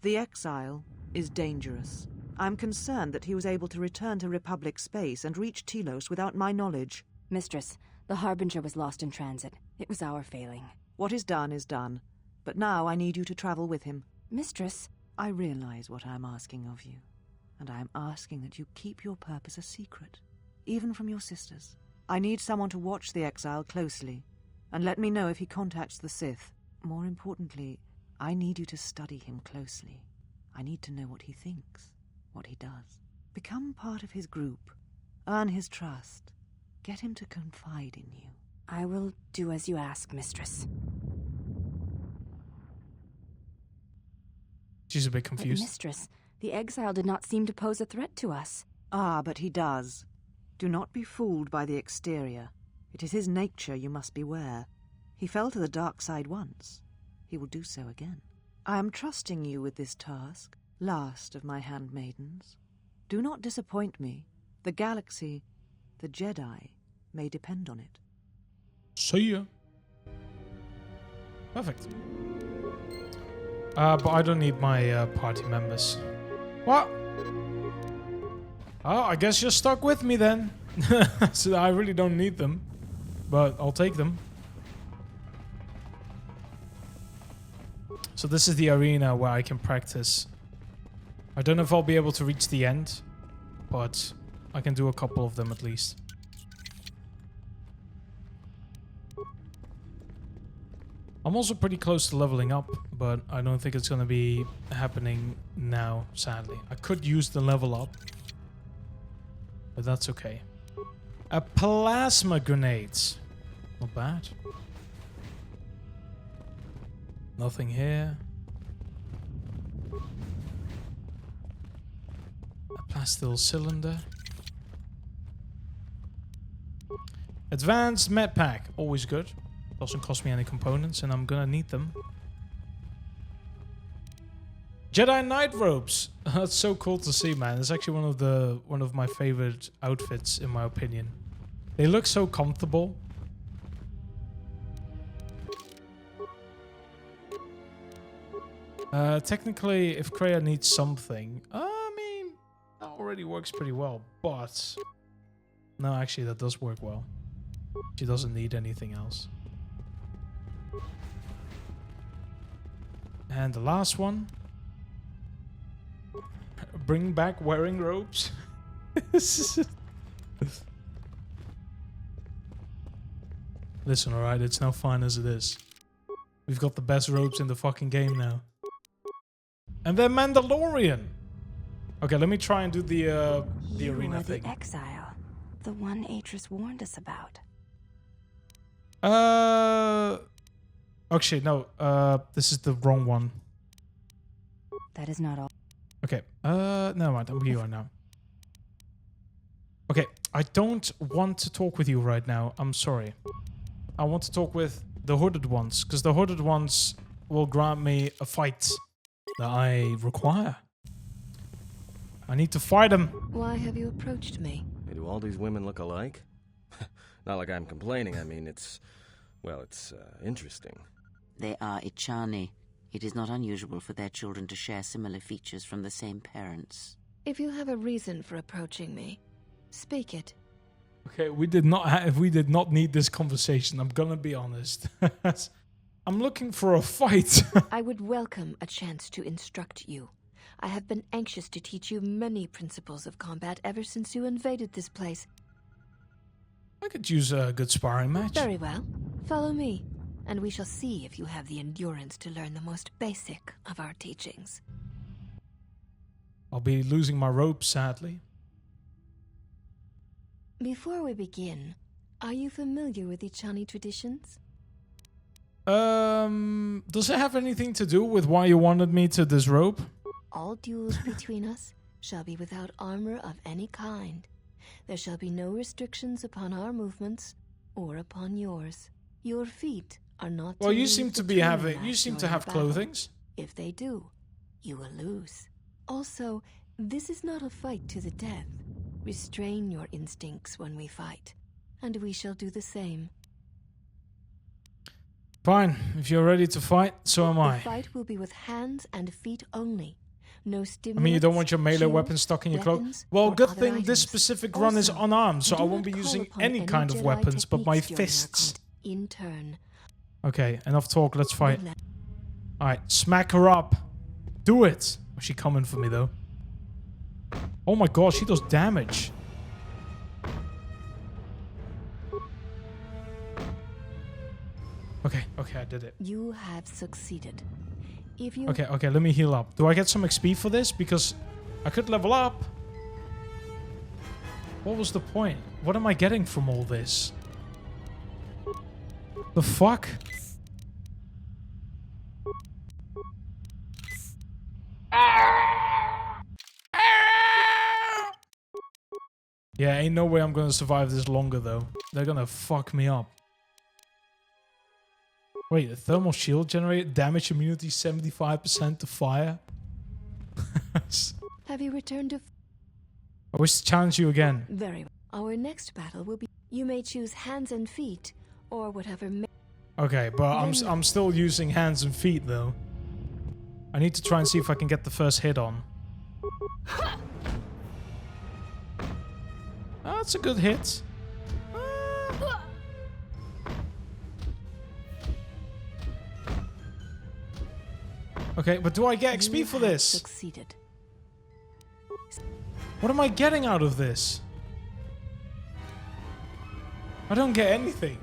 The Exile is dangerous. I'm concerned that he was able to return to Republic space and reach Telos without my knowledge. Mistress, the Harbinger was lost in transit. It was our failing. What is done. But now I need you to travel with him. Mistress, I realize what I'm asking of you, and I am asking that you keep your purpose a secret, even from your sisters. I need someone to watch the Exile closely, and let me know if he contacts the Sith. More importantly, I need you to study him closely. I need to know what he thinks, what he does. Become part of his group, earn his trust, get him to confide in you. I will do as you ask, Mistress. She's a bit But, confused. Mistress, the Exile did not seem to pose a threat to us. Ah, but he does. Do not be fooled by the exterior. It is his nature you must beware. He fell to the dark side once. He will do so again. I am trusting you with this task, last of my handmaidens. Do not disappoint me. The galaxy, the Jedi, may depend on it. See ya. Perfect. But I don't need my party members. What? Oh, I guess you're stuck with me then. So I really don't need them. But I'll take them. So this is the arena where I can practice. I don't know if I'll be able to reach the end. But I can do a couple of them at least. I'm also pretty close to leveling up, but I don't think it's going to be happening now, sadly. I could use the level up, but that's okay. A plasma grenade. Not bad. Nothing here. A plastil cylinder. Advanced med pack. Always good. Doesn't cost me any components, and I'm gonna need them. Jedi Knight robes. That's so cool to see, man. It's actually one of my favorite outfits, in my opinion. They look so comfortable. Technically, if Kreia needs something, I mean, that already works pretty well. But no, actually, that does work well. She doesn't need anything else. And the last one. Bring back wearing robes. Listen, alright, it's now fine as it is. We've got the best robes in the fucking game now. And they're Mandalorian! Okay, let me try and do the arena thing. The Exile. The one Atris warned us about. Actually, no. This is the wrong one. That is not all. Okay. Never mind. I'm here now. Okay. I don't want to talk with you right now. I'm sorry. I want to talk with the hooded ones, because the hooded ones will grant me a fight that I require. I need to fight them. Why have you approached me? Hey, do all these women look alike? Not like I'm complaining. I mean, it's interesting. They are Ichani. It is not unusual for their children to share similar features from the same parents. If you have a reason for approaching me, speak it. Okay, we did not need this conversation. I'm gonna be honest. I'm looking for a fight. I would welcome a chance to instruct you. I have been anxious to teach you many principles of combat ever since you invaded this place. I could use a good sparring match. Very well. Follow me, and we shall see if you have the endurance to learn the most basic of our teachings. I'll be losing my rope, sadly. Before we begin, are you familiar with Ichani traditions? Does it have anything to do with why you wanted me to disrobe? All duels between us shall be without armor of any kind. There shall be no restrictions upon our movements or upon yours. Your feet are not. Well, to you leave seem the to be training having. You mat seem to during have battle. clothings. If they do, you will lose. Also, this is not a fight to the death. Restrain your instincts when we fight, and we shall do the same. Fine. If you're ready to fight, so am I. The fight will be with hands and feet only. No stimulants. I mean, you don't want your melee shields, weapon stuck in your cloak. weapons, Well, or good other thing items. this specific run is Also, unarmed, so do I won't be not call using upon any kind of Jedi weapons but my techniques during your fists. in turn. Okay, enough talk. Let's fight. Alright, smack her up. Do it. Oh, she coming for me, though. Oh my god, she does damage. Okay, I did it. You have succeeded. If you Okay, let me heal up. Do I get some XP for this? Because I could level up. What was the point? What am I getting from all this? The fuck? Yeah, ain't no way I'm gonna survive this longer, though. They're gonna fuck me up. Wait, the thermal shield generated damage immunity 75% to fire? have you returned to I wish to challenge you again. very well. Our next battle will be. You may choose hands and feet, or whatever. Okay, but I'm still using hands and feet, though. I need to try and see if I can get the first hit on. Oh, that's a good hit. Okay, but do I get XP You for have this? Succeeded. What am I getting out of this? I don't get anything.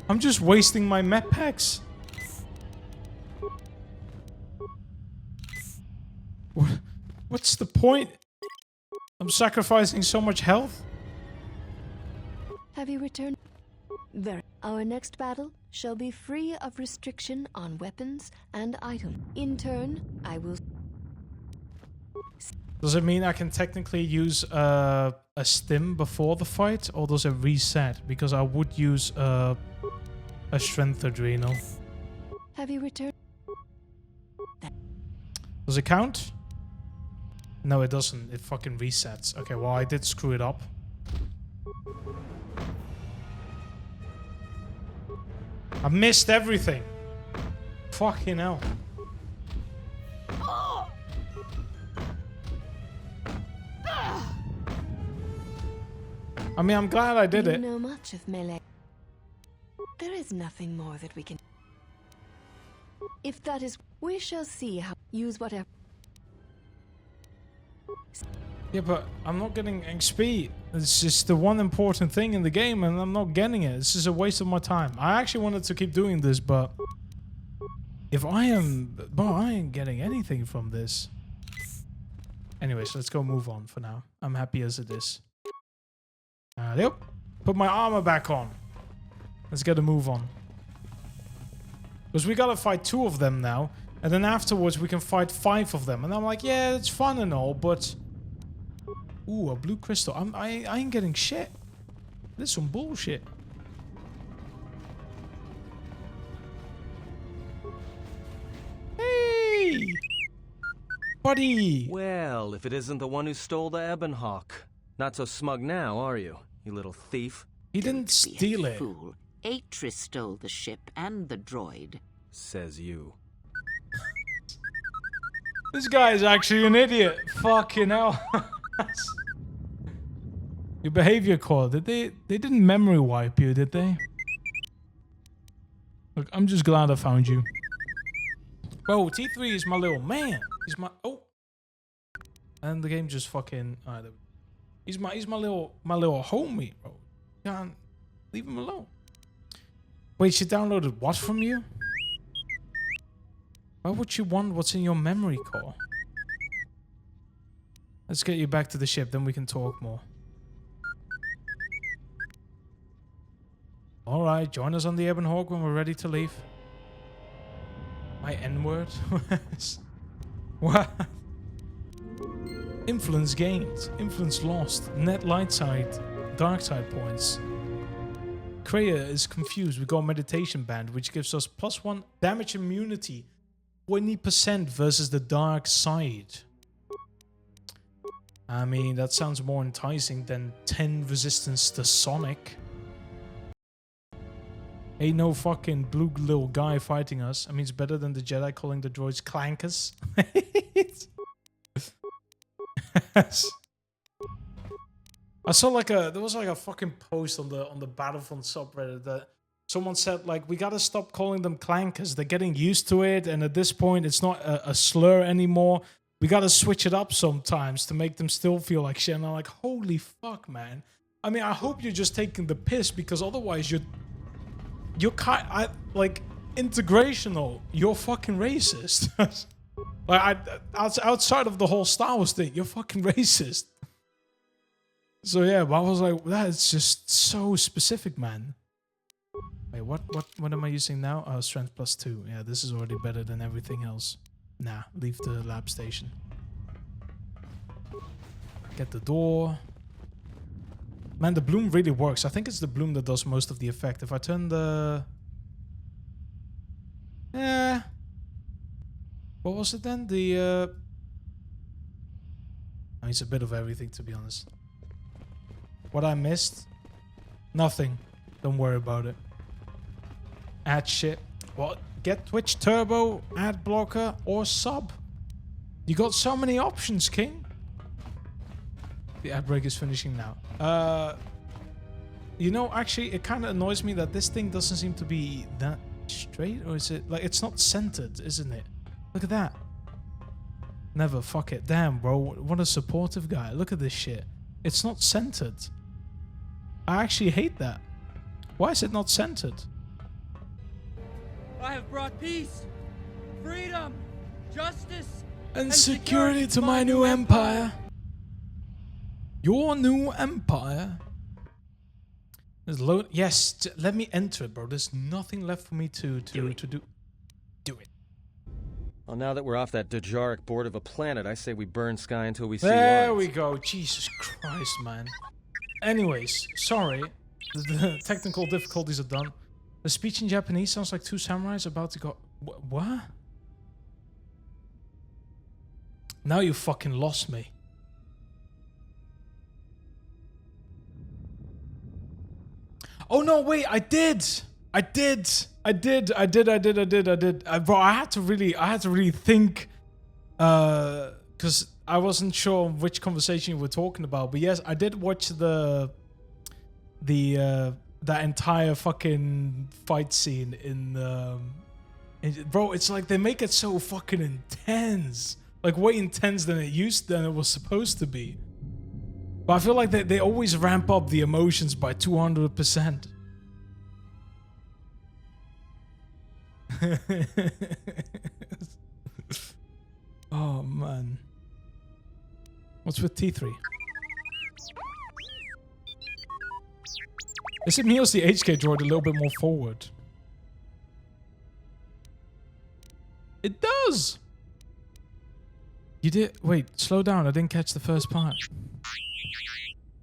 I'm just wasting my map packs. What's the point? I'm sacrificing so much health. Have you returned? Very. Our next battle shall be free of restriction on weapons and items. In turn, I will. Does it mean I can technically use a stim before the fight, or does it reset? Because I would use a strength adrenal. Have you returned? Does it count? No, it doesn't. It fucking resets. Okay, well, I did screw it up. I missed everything. Fucking hell. I mean, I'm glad I did You it. know much of melee. There is nothing more that we can. If that is, we shall see how. Use whatever. Yeah, but I'm not getting XP. It's just the one important thing in the game, and I'm not getting it. This is a waste of my time. I actually wanted to keep doing this, but if I am... Well, I ain't getting anything from this. Anyways, let's go move on for now. I'm happy as it is. Yep. Put my armor back on. Let's get a move on. Because we gotta fight 2 of them now. And then afterwards we can fight 5 of them. And I'm like, yeah, it's fun and all, but... Ooh, a blue crystal. I ain't getting shit. This is some bullshit. Hey! Buddy! Well, if it isn't the one who stole the Ebonhawk. Not so smug now, are you, you little thief? He didn't steal it. Fool. Atris stole the ship and the droid. Says you. This guy is actually an idiot. Fucking hell. Your behavior code. They didn't memory wipe you, did they? Look, I'm just glad I found you. Bro, T3 is my little man. He's my... Oh. And the game just fucking... He's my little homie, bro. Can't leave him alone. Wait, she downloaded what from you? Why would you want what's in your memory core? Let's get you back to the ship, then we can talk more. Alright, join us on the Ebonhawk when we're ready to leave. My N-word? What? Influence gained. Influence lost. Net light side. Dark side points. Kreia is confused. We got a meditation band, which gives us +1 damage immunity, 20% versus the dark side. I mean, that sounds more enticing than 10 resistance to Sonic. Ain't no fucking blue little guy fighting us. I mean, it's better than the Jedi calling the droids clankers. I saw there was like a fucking post on the Battlefront subreddit that someone said like, we gotta stop calling them clankers. They're getting used to it, and at this point, it's not a slur anymore. We gotta switch it up sometimes to make them still feel like shit. And I'm like, holy fuck, man. I mean, I hope you're just taking the piss, because otherwise you're like integrational. You're fucking racist. Like outside of the whole Star Wars thing, you're fucking racist. So yeah, but I was like, that's just so specific, man. Wait, what am I using now? Oh, strength +2. Yeah, this is already better than everything else. Nah, leave the lab station. Get the door. Man, the bloom really works. I think it's the bloom that does most of the effect. If I turn the... What was it then? The... It's a bit of everything, to be honest. What I missed? Nothing. Don't worry about it. Add shit. What? Get Twitch Turbo, ad blocker, or sub. You got so many options, King. The ad break is finishing now. You know, actually, it kind of annoys me that this thing doesn't seem to be that straight. Or is it? Like, it's not centered, isn't it? Look at that. Never. Fuck it. Damn, bro. What a supportive guy. Look at this shit. It's not centered. I actually hate that. Why is it not centered? I have brought peace, freedom, justice, and security to my new empire. Your new empire? There's load. Yes, let me enter it, bro. There's nothing left for me to do. Do it. Well, now that we're off that Dejaric board of a planet, I say we burn Sky until we see There light. we go. Jesus Christ, man. Anyways, sorry. The technical difficulties are done. The speech in Japanese sounds like two samurais about to go... What? Now you fucking lost me. Oh no, wait, I did. Bro, I had to really think, because I wasn't sure which conversation you were talking about. But yes, I did watch that entire fucking fight scene in bro, it's like they make it so fucking intense. Like way intense than it was supposed to be. But I feel like they always ramp up the emotions by 200%. Oh man. What's with T3? This meals the HK droid a little bit more forward. It does! You did... Wait, slow down. I didn't catch the first part.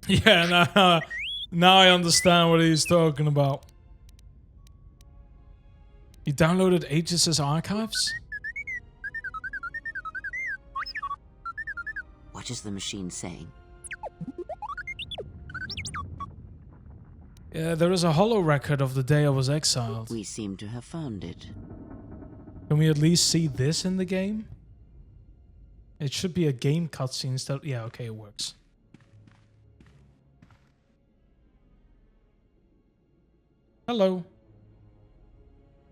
Yeah, now I understand what he's talking about. You downloaded Aegis' archives? What is the machine saying? Yeah, there is a holo record of the day I was exiled. We seem to have found it. Can we at least see this in the game? It should be a game cutscene instead. Yeah, okay, it works. Hello.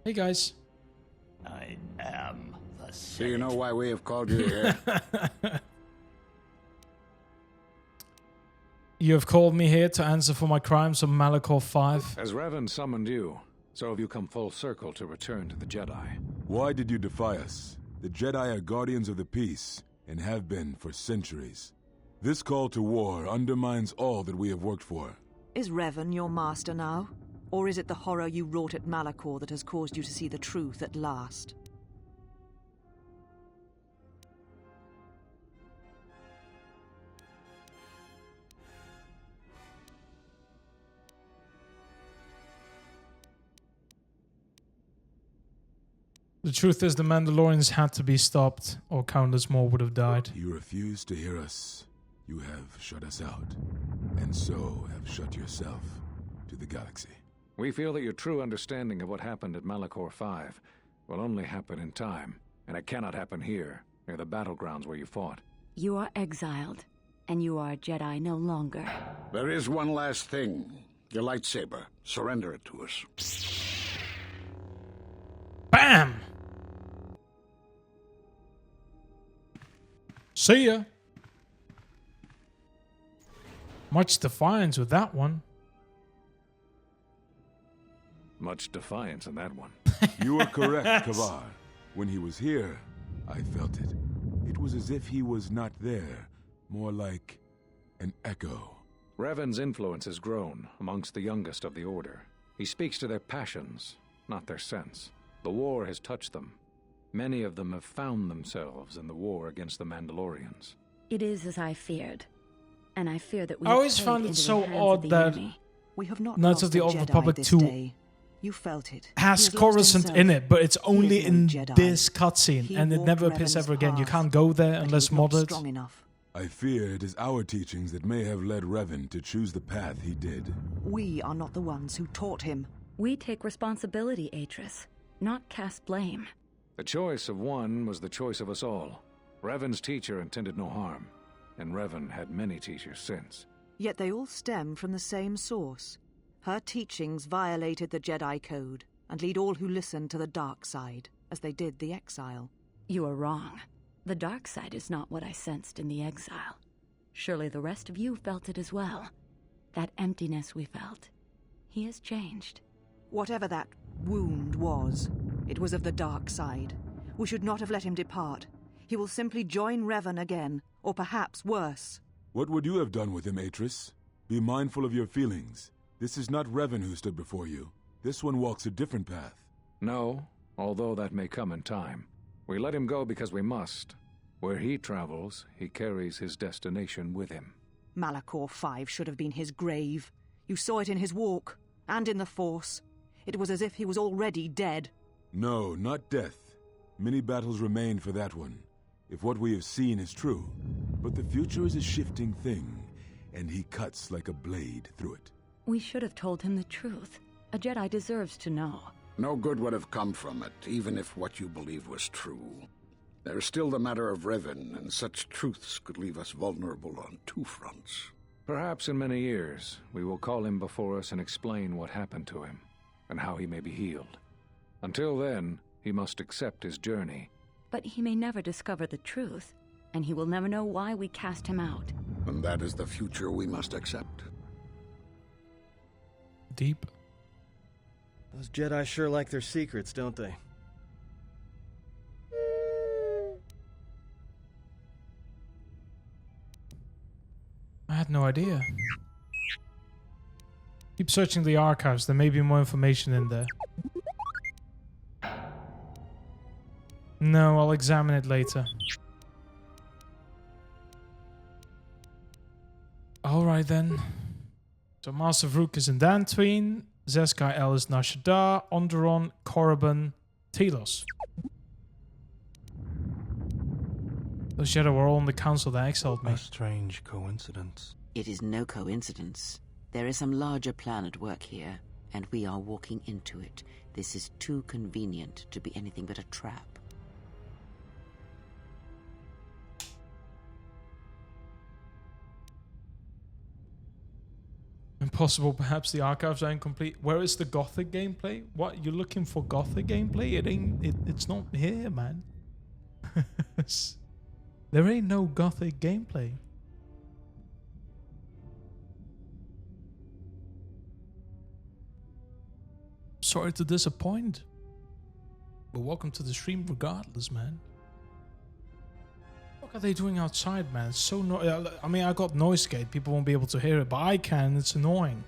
Hey guys. I am the Sith. Do you know why we have called you here? You have called me here to answer for my crimes on Malachor 5. As Revan summoned you, so have you come full circle to return to the Jedi. Why did you defy us? The Jedi are guardians of the peace, and have been for centuries. This call to war undermines all that we have worked for. Is Revan your master now? Or is it the horror you wrought at Malachor that has caused you to see the truth at last? The truth is the Mandalorians had to be stopped, or countless more would have died. You refuse to hear us. You have shut us out, and so have shut yourself to the galaxy. We feel that your true understanding of what happened at Malachor 5 will only happen in time, and it cannot happen here, near the battlegrounds where you fought. You are exiled, and you are a Jedi no longer. There is one last thing. Your lightsaber. Surrender it to us. BAM! See ya! Much defiance with that one. Much defiance in that one. You were correct, Kavar. When he was here, I felt it. It was as if he was not there, more like an echo. Revan's influence has grown amongst the youngest of the Order. He speaks to their passions, not their sense. The war has touched them. Many of them have found themselves in the war against the Mandalorians. It is as I feared, and I fear that we I always have found played it into so the hands odd of the that enemy. We have not Knights lost of the a Old Jedi Republic this 2 day. You felt it. has He has lost Coruscant himself. in it, but it's He only is no in Jedi. this cutscene, He and it walked never appears Revan's ever again. You path, can't go there but unless he was not modded. strong enough. I fear it is our teachings that may have led Revan to choose the path he did. We are not the ones who taught him. We take responsibility, Atris, not cast blame. The choice of one was the choice of us all. Revan's teacher intended no harm, and Revan had many teachers since. Yet they all stem from the same source. Her teachings violated the Jedi Code and lead all who listen to the dark side, as they did the Exile. You are wrong. The dark side is not what I sensed in the Exile. Surely the rest of you felt it as well. That emptiness we felt. He has changed. Whatever that wound was, it was of the dark side. We should not have let him depart. He will simply join Revan again, or perhaps worse. What would you have done with him, Atris? Be mindful of your feelings. This is not Revan who stood before you. This one walks a different path. No, although that may come in time. We let him go because we must. Where he travels, he carries his destination with him. Malachor 5 should have been his grave. You saw it in his walk, and in the Force. It was as if he was already dead. No, not death. Many battles remain for that one, if what we have seen is true. But the future is a shifting thing, and he cuts like a blade through it. We should have told him the truth. A Jedi deserves to know. No good would have come from it, even if what you believed was true. There is still the matter of Revan, and such truths could leave us vulnerable on two fronts. Perhaps in many years, we will call him before us and explain what happened to him, and how he may be healed. Until then, he must accept his journey. But he may never discover the truth, and he will never know why we cast him out. And that is the future we must accept. Deep. Those Jedi sure like their secrets, don't they? I had no idea. Keep searching the archives. There may be more information in there. No, I'll examine it later. Alright then. So Master Vrook is in Dantooine. Zeskai L is Nar Shaddaa, Onderon, Korriban, Telos. Those Jedi were all on the council that exiled me. A strange coincidence. It is no coincidence. There is some larger plan at work here, and we are walking into it. This is too convenient to be anything but a trap. Impossible, perhaps the archives are incomplete. Where is the Gothic gameplay? What, you're looking for Gothic gameplay? It's not here, man. There ain't no Gothic gameplay. Sorry to disappoint. But welcome to the stream regardless, man. What are they doing outside, man? It's so I mean, I got noise gate. People won't be able to hear it, but I can. It's annoying.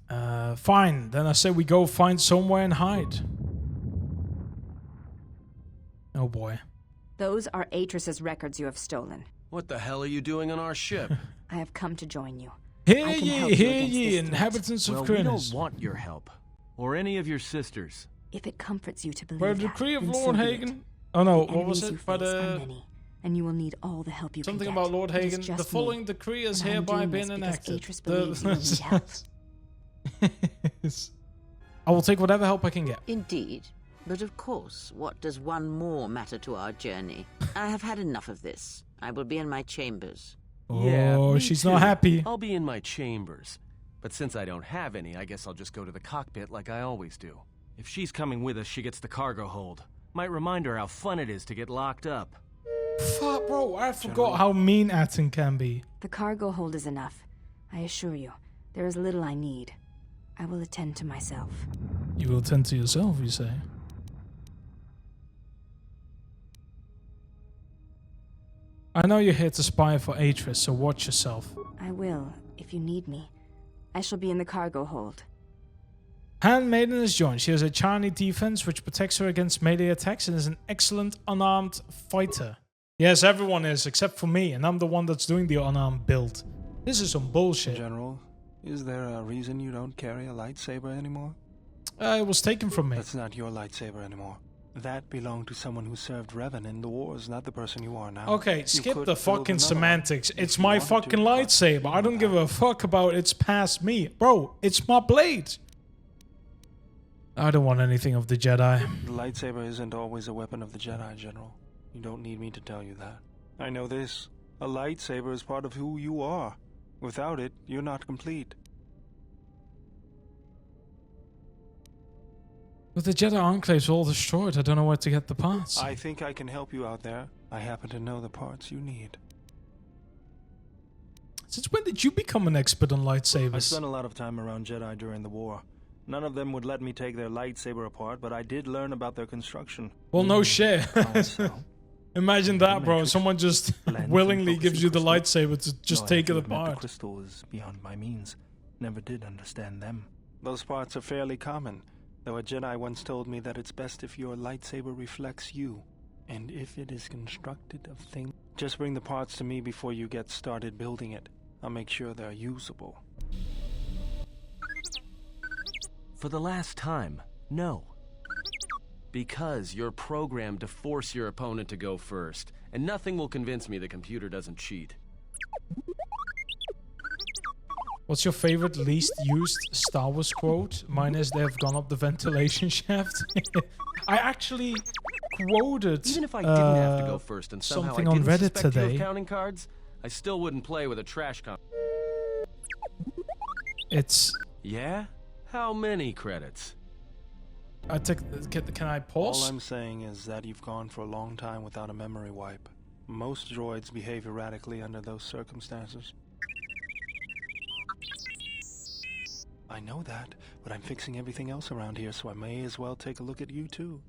Fine. Then I say we go find somewhere and hide. Oh boy. Those are Atris's records you have stolen. What the hell are you doing on our ship? I have come to join you. Hear I can ye, help you hear against ye, this threat. inhabitants of Well, we Krynos. don't want your help. Or any of your sisters. If it comforts you to believe By the that, decree of then Lord so be it. Hagen. Oh no, The what was enemies you it? By face are the many, and you will need all the help you something can get. about Lord It is Hagen. The just following me, decree is and I am hereby doing being this because enacted. Atris believes you will need help. I will take whatever help I can get. Indeed. But of course, what does one more matter to our journey? I have had enough of this. I will be in my chambers. Yeah, Oh, me she's too. not happy. I'll be in my chambers. But since I don't have any, I guess I'll just go to the cockpit like I always do. If she's coming with us, she gets the cargo hold. Might remind her how fun it is to get locked up. Fuck, bro, I forgot how mean Atten can be. The cargo hold is enough. I assure you, there is little I need. I will attend to myself. You will attend to yourself, you say? I know you're here to spy for Atris, so watch yourself. I will, if you need me. I shall be in the cargo hold. Handmaiden is joined. She has a Charney defense which protects her against melee attacks and is an excellent unarmed fighter. Yes, everyone is, except for me, and I'm the one that's doing the unarmed build. This is some bullshit. General, is there a reason you don't carry a lightsaber anymore? It was taken from me. That's not your lightsaber anymore. That belonged to someone who served Revan in the wars, not the person you are now. Okay, You skip could the build fucking another semantics. one It's if you my wanted fucking to, but lightsaber. I don't give a fuck about it's past me. Bro, it's my blade. I don't want anything of the Jedi. The lightsaber isn't always a weapon of the Jedi, General. You don't need me to tell you that. I know this. A lightsaber is part of who you are. Without it, you're not complete. But the Jedi Enclave's all destroyed. I don't know where to get the parts. I think I can help you out there. I happen to know the parts you need. Since when did you become an expert on lightsabers? I spent a lot of time around Jedi during the war. None of them would let me take their lightsaber apart, but I did learn about their construction. Well, no shit. Imagine that, bro. Someone just willingly gives you the lightsaber to just take it The apart. crystal is beyond my means. Never did understand them. Those parts are fairly common, though a Jedi once told me that it's best if your lightsaber reflects you, and if it is constructed of things. Just bring the parts to me before you get started building it. I'll make sure they're usable. For the last time, no. Because you're programmed to force your opponent to go first, and nothing will convince me the computer doesn't cheat. What's your favorite least used Star Wars quote? Mine is they have gone up the ventilation shaft. I actually quoted Even if I didn't have to go first and somehow something I on didn't Reddit suspect you today. of counting cards, I still wouldn't play with a trash con. It's... Yeah? How many credits? Can I pause? All I'm saying is that you've gone for a long time without a memory wipe. Most droids behave erratically under those circumstances. I know that, but I'm fixing everything else around here, so I may as well take a look at you too.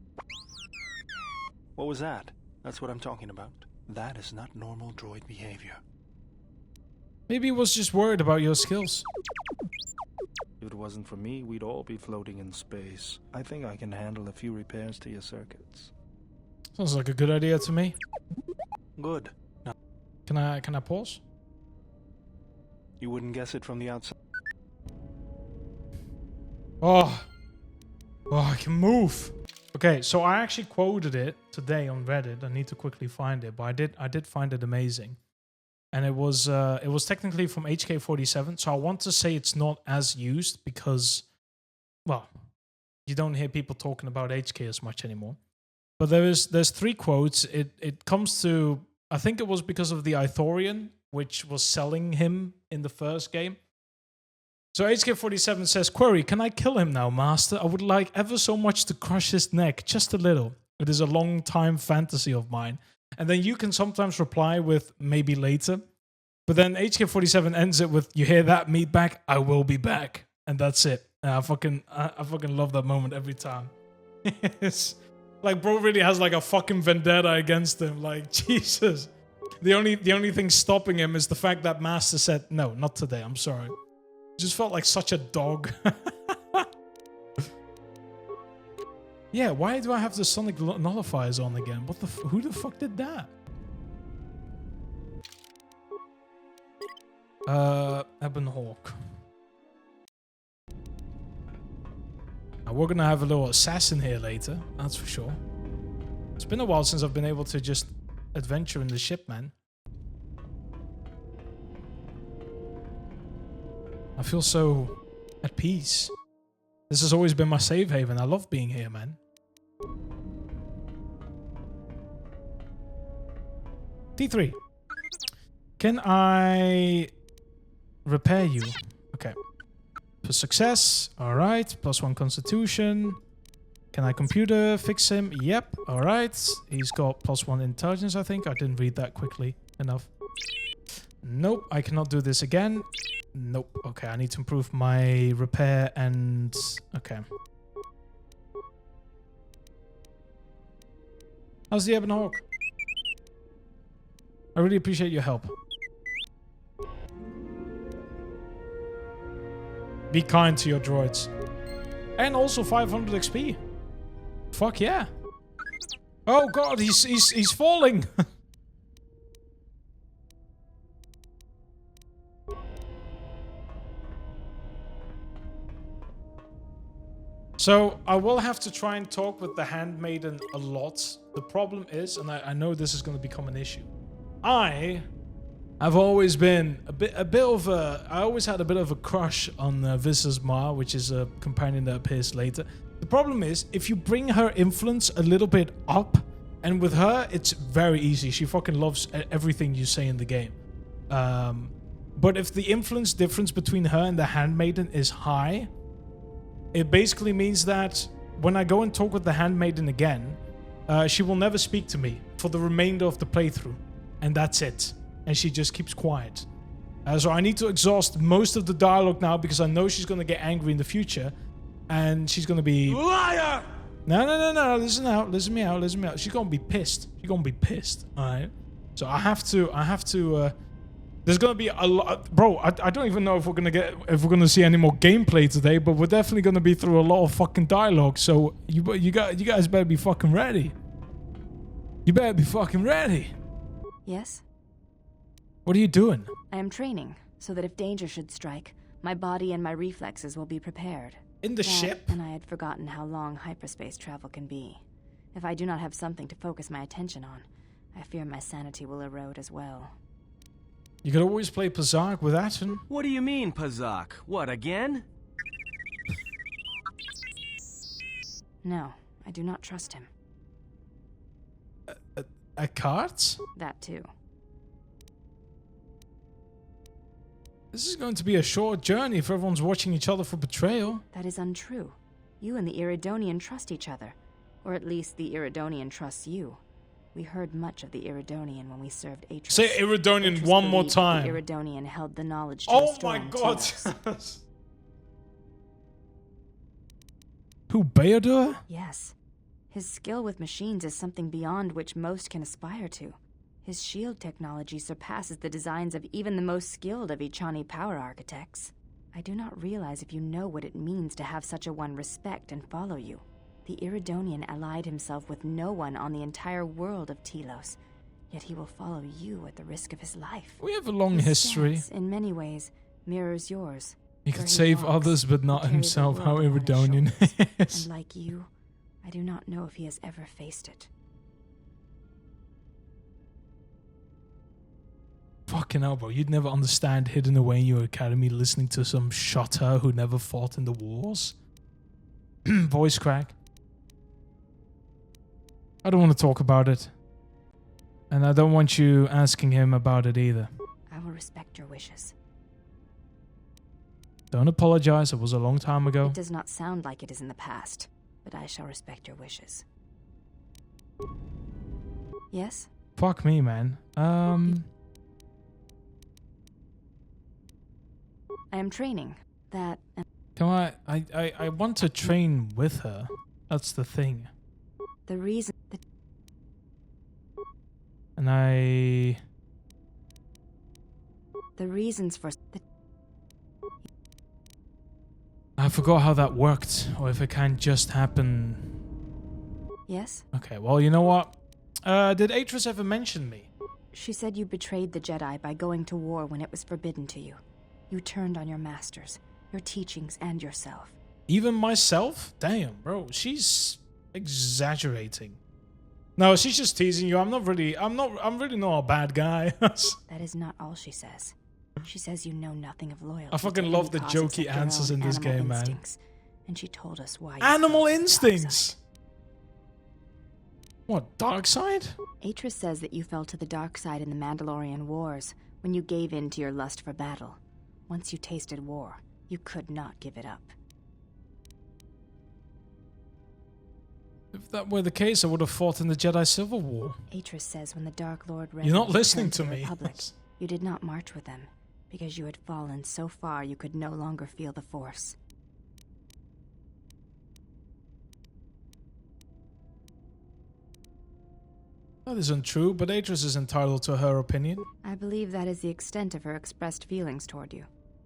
What was that? That's what I'm talking about. That is not normal droid behavior. Maybe he was just worried about your skills. If it wasn't for me, we'd all be floating in space. I think I can handle a few repairs to your circuits. Sounds like a good idea to me. Good. Now, Can I pause? you wouldn't guess it from the outside. Oh, I can move. Okay, so I actually quoted it today on Reddit. I need to quickly find it, but I did find it amazing. And it was technically from HK47, so I want to say it's not as used because, well, you don't hear people talking about HK as much anymore. But there's 3 quotes. It comes to, I think it was because of the Ithorian, which was selling him in the first game. So HK47 says, "Query, can I kill him now, Master? I would like ever so much to crush his neck, just a little. It is a long time fantasy of mine." And then you can sometimes reply with maybe later. But then HK47 ends it with, "You hear that, meat back? I will be back." And that's it. And I fucking love that moment every time. It's like bro really has like a fucking vendetta against him. Like, Jesus. The only thing stopping him is the fact that Master said, "No, not today, I'm sorry." Just felt like such a dog. Yeah, why do I have the sonic nullifiers on again? What the who the fuck did that? Ebon Hawk. I Now, we're gonna have a little assassin here later, that's for sure. It's been a while since I've been able to just adventure in the ship, man. I feel so at peace. This has always been my safe haven. I love being here, man. T3. Can I repair you? Okay. For success. Alright. +1 constitution. Can I computer fix him? Yep. Alright. He's got +1 intelligence, I think. I didn't read that quickly enough. Nope. I cannot do this again. Nope. Okay, I need to improve my repair and... Okay. How's the Ebon Hawk? I really appreciate your help. Be kind to your droids. And also 500 XP. Fuck yeah. Oh god, he's falling. So, I will have to try and talk with the handmaiden a lot. The problem is, and I know this is going to become an issue. I have always been I always had a bit of a crush on Visas Ma, which is a companion that appears later. The problem is, if you bring her influence a little bit up, and with her, it's very easy. She fucking loves everything you say in the game. But if the influence difference between her and the handmaiden is high, it basically means that when I go and talk with the handmaiden again, she will never speak to me for the remainder of the playthrough. And that's it. And she just keeps quiet. So I need to exhaust most of the dialogue now because I know she's going to get angry in the future. And she's going to be... Liar! No. Listen out. Listen me out. She's going to be pissed. Alright? So I have to... There's gonna be a lot, bro. I don't even know if we're gonna see any more gameplay today, but we're definitely gonna be through a lot of fucking dialogue. So you guys better be fucking ready. You better be fucking ready. Yes? What are you doing? I am training, so that if danger should strike, my body and my reflexes will be prepared. In the ship? And I had forgotten how long hyperspace travel can be. If I do not have something to focus my attention on, I fear my sanity will erode as well. You could always play Pazak with Atten. What do you mean, Pazak? What, again? No, I do not trust him. At cards? That too. This is going to be a short journey if everyone's watching each other for betrayal. That is untrue. You and the Iridonian trust each other. Or at least the Iridonian trusts you. We heard much of the Iridonian when we served Atris. Say Iridonian one more time. The Iridonian held the knowledge to oh my god! Who, Beodur? Yes. His skill with machines is something beyond which most can aspire to. His shield technology surpasses the designs of even the most skilled of Ichani power architects. I do not realize if you know what it means to have such a one respect and follow you. The Iridonian allied himself with no one on the entire world of Telos, yet he will follow you at the risk of his life. We have a long history. Stance, in many ways, mirrors yours. He could save others, but not himself. How Iridonian is. And like you, I do not know if he has ever faced it. Fucking hell, bro. You'd never understand hidden away in your academy listening to some shotter who never fought in the wars. Voice crack. I don't want to talk about it. And I don't want you asking him about it either. I will respect your wishes. Don't apologize, it was a long time ago. It does not sound like it is in the past, but I shall respect your wishes. Yes? Fuck me, man. I am training. That... Come on, I want to train with her. That's the thing. The reason... And I... The reasons for... I forgot how that worked, or if it can just happen. Yes? Okay, well, you know what? Did Atris ever mention me? She said you betrayed the Jedi by going to war when it was forbidden to you. You turned on your masters, your teachings, and yourself. Even myself? Damn, bro. She's exaggerating. No, she's just teasing you. I'm really not a bad guy. That is not all she says. She says you know nothing of loyalty. I fucking love the jokey answers in this game, man. And she told us why. Animal instincts. What, dark side? Atris says that you fell to the dark side in the Mandalorian Wars when you gave in to your lust for battle. Once you tasted war, you could not give it up. If that were the case, I would have fought in the Jedi Civil War. Atris says when the Dark Lord You're not listening returned to the me. Republic, you did not march with them, because you had fallen so far you could no longer feel the Force. That isn't true, but Atris is entitled to her opinion. I believe that is the extent of her expressed feelings toward you.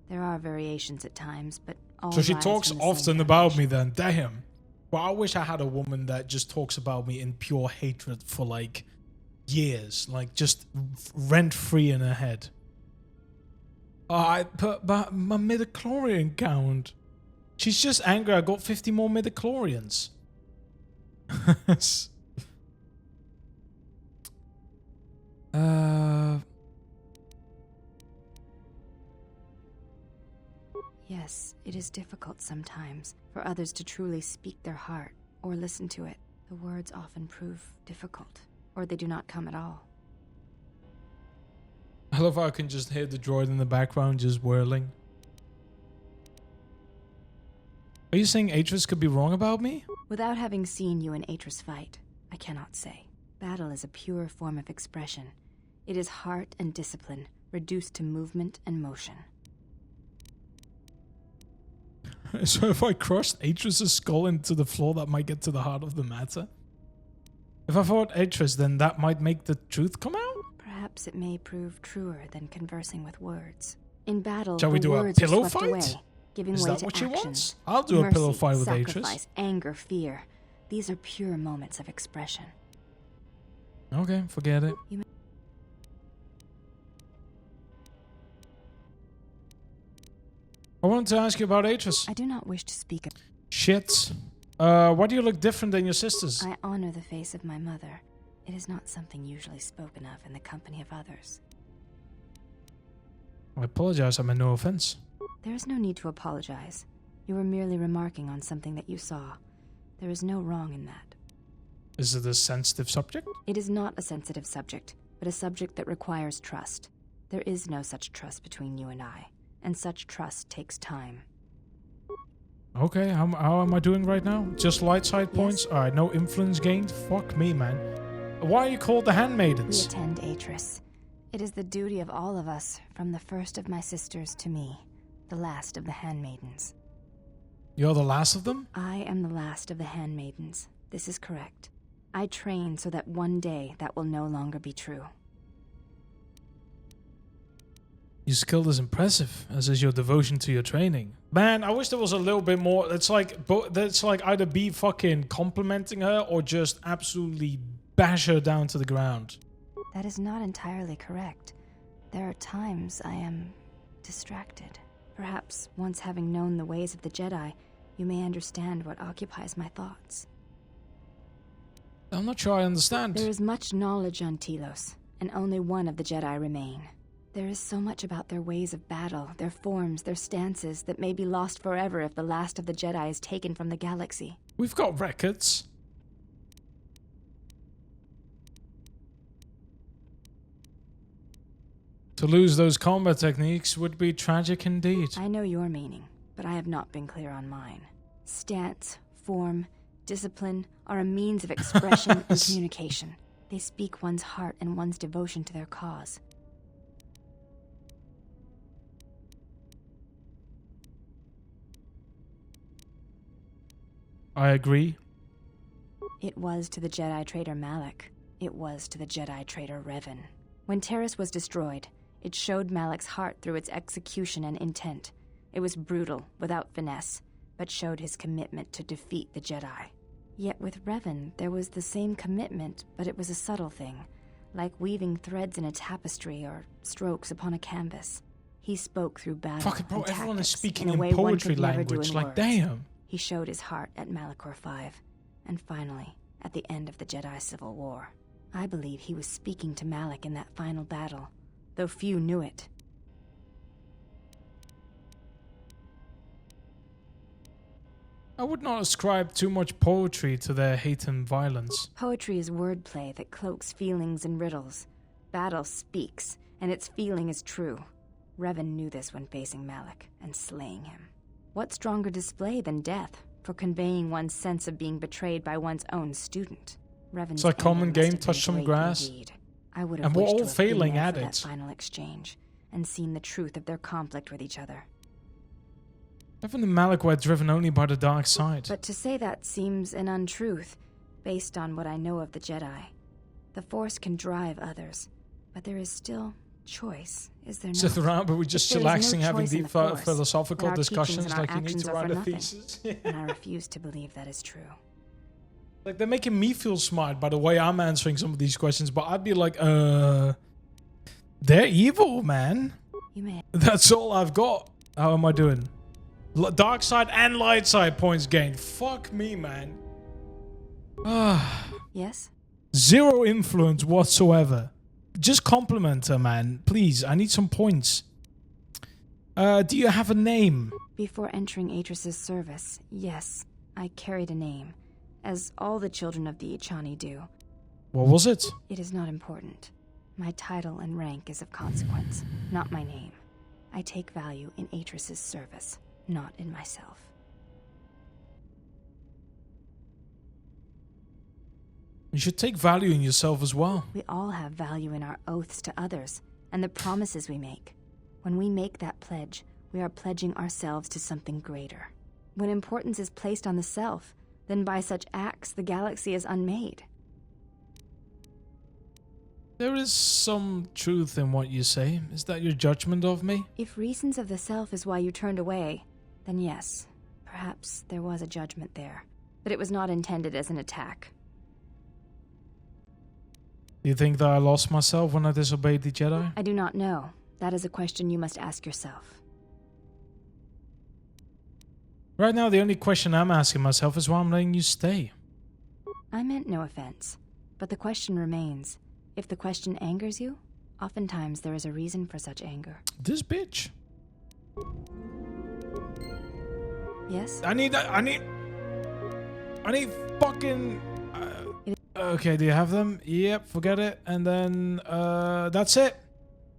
There are variations at times, but all So she rise talks from the same often about me then. Damn. Well, I wish I had a woman that just talks about me in pure hatred for like years, like just rent-free in her head. I put my midichlorian count. She's just angry I got 50 more midichlorians. Yes, it is difficult sometimes for others to truly speak their heart or listen to it. The words often prove difficult, or they do not come at all. I love how I can just hear the droid in the background just whirling. Are you saying Atris could be wrong about me? Without having seen you and Atris fight, I cannot say. Battle is a pure form of expression. It is heart and discipline, reduced to movement and motion. So if I crushed Atris' skull into the floor, that might get to the heart of the matter? If I fought Atris, then that might make the truth come out? Perhaps it may prove truer than conversing with words. In battle, Shall we do a words are pillow swept fight? away, giving Is way that to what she actions. wants? I'll do a Mercy, pillow fight with Atris. sacrifice, anger, fear. These are pure moments of expression. Okay, forget it. I wanted to ask you about Atris. I do not wish to speak of... Shit. Why do you look different than your sisters? I honor the face of my mother. It is not something usually spoken of in the company of others. I apologize, I meant no offense. There is no need to apologize. You were merely remarking on something that you saw. There is no wrong in that. Is it a sensitive subject? It is not a sensitive subject, but a subject that requires trust. There is no such trust between you and I, and such trust takes time. Okay, how am I doing right now? Just light side points? Alright, no influence gained? Fuck me, man. Why are you called the Handmaidens? We attend Atris. It is the duty of all of us, from the first of my sisters to me, the last of the Handmaidens. You're the last of them? I am the last of the Handmaidens. This is correct. I train so that one day that will no longer be true. Your skill is impressive, as is your devotion to your training. Man, I wish there was a little bit more. It's like either be fucking complimenting her or just absolutely bash her down to the ground. That is not entirely correct. There are times I am distracted. Perhaps once having known the ways of the Jedi, you may understand what occupies my thoughts. I'm not sure I understand. There is much knowledge on Telos, and only one of the Jedi remain. There is so much about their ways of battle, their forms, their stances, that may be lost forever if the last of the Jedi is taken from the galaxy. We've got records. To lose those combat techniques would be tragic indeed. I know your meaning, but I have not been clear on mine. Stance, form, discipline are a means of expression and communication. They speak one's heart and one's devotion to their cause. I agree. It was to the Jedi traitor Malak. It was to the Jedi traitor Revan. When Taris was destroyed, it showed Malak's heart through its execution and intent. It was brutal, without finesse, but showed his commitment to defeat the Jedi. Yet with Revan, there was the same commitment, but it was a subtle thing, like weaving threads in a tapestry or strokes upon a canvas. He spoke through battle. Fuck it, bro, and everyone is tactics speaking in a in way one poetry could never do language. in Like, words. damn. He showed his heart at Malachor V, and finally, at the end of the Jedi Civil War. I believe he was speaking to Malak in that final battle, though few knew it. I would not ascribe too much poetry to their hate and violence. Poetry is wordplay that cloaks feelings in riddles. Battle speaks, and its feeling is true. Revan knew this when facing Malak and slaying him. What stronger display than death for conveying one's sense of being betrayed by one's own student? Revan's it's like common anger must game, have touch been some great grass. indeed. I would have And we're wished all to have been failing there at for it. that final exchange and seen the truth of their conflict with each other. Revan and Malak were driven only by the dark side. But to say that seems an untruth, based on what I know of the Jedi. The Force can drive others, but there is still choice, is there not? Sit around, but we're just If there is chillaxing, no having choice in deep the Force, philosophical then our discussions teachings and like our you need actions to are write for a nothing. thesis. And I refuse to believe that is true. Like, they're making me feel smart by the way I'm answering some of these questions, but I'd be like, they're evil, man. You may. That's all I've got. How am I doing? Dark side and light side points gained. Fuck me, man. Yes? Zero influence whatsoever. Just compliment her, man. Please, I need some points. Do you have a name? Before entering Atris's service, yes, I carried a name, as all the children of the Ichani do. What was it? It is not important. My title and rank is of consequence, not my name. I take value in Atris's service, not in myself. You should take value in yourself as well. We all have value in our oaths to others, and the promises we make. When we make that pledge, we are pledging ourselves to something greater. When importance is placed on the self, then by such acts the galaxy is unmade. There is some truth in what you say. Is that your judgment of me? If reasons of the self is why you turned away, then yes, perhaps there was a judgment there. But it was not intended as an attack. Do you think that I lost myself when I disobeyed the Jedi? I do not know. That is a question you must ask yourself. Right now, the only question I'm asking myself is why I'm letting you stay. I meant no offense, but the question remains. If the question angers you, oftentimes there is a reason for such anger. This bitch. Yes? I need fucking... okay, do you have them? Yep, forget it. And then, that's it.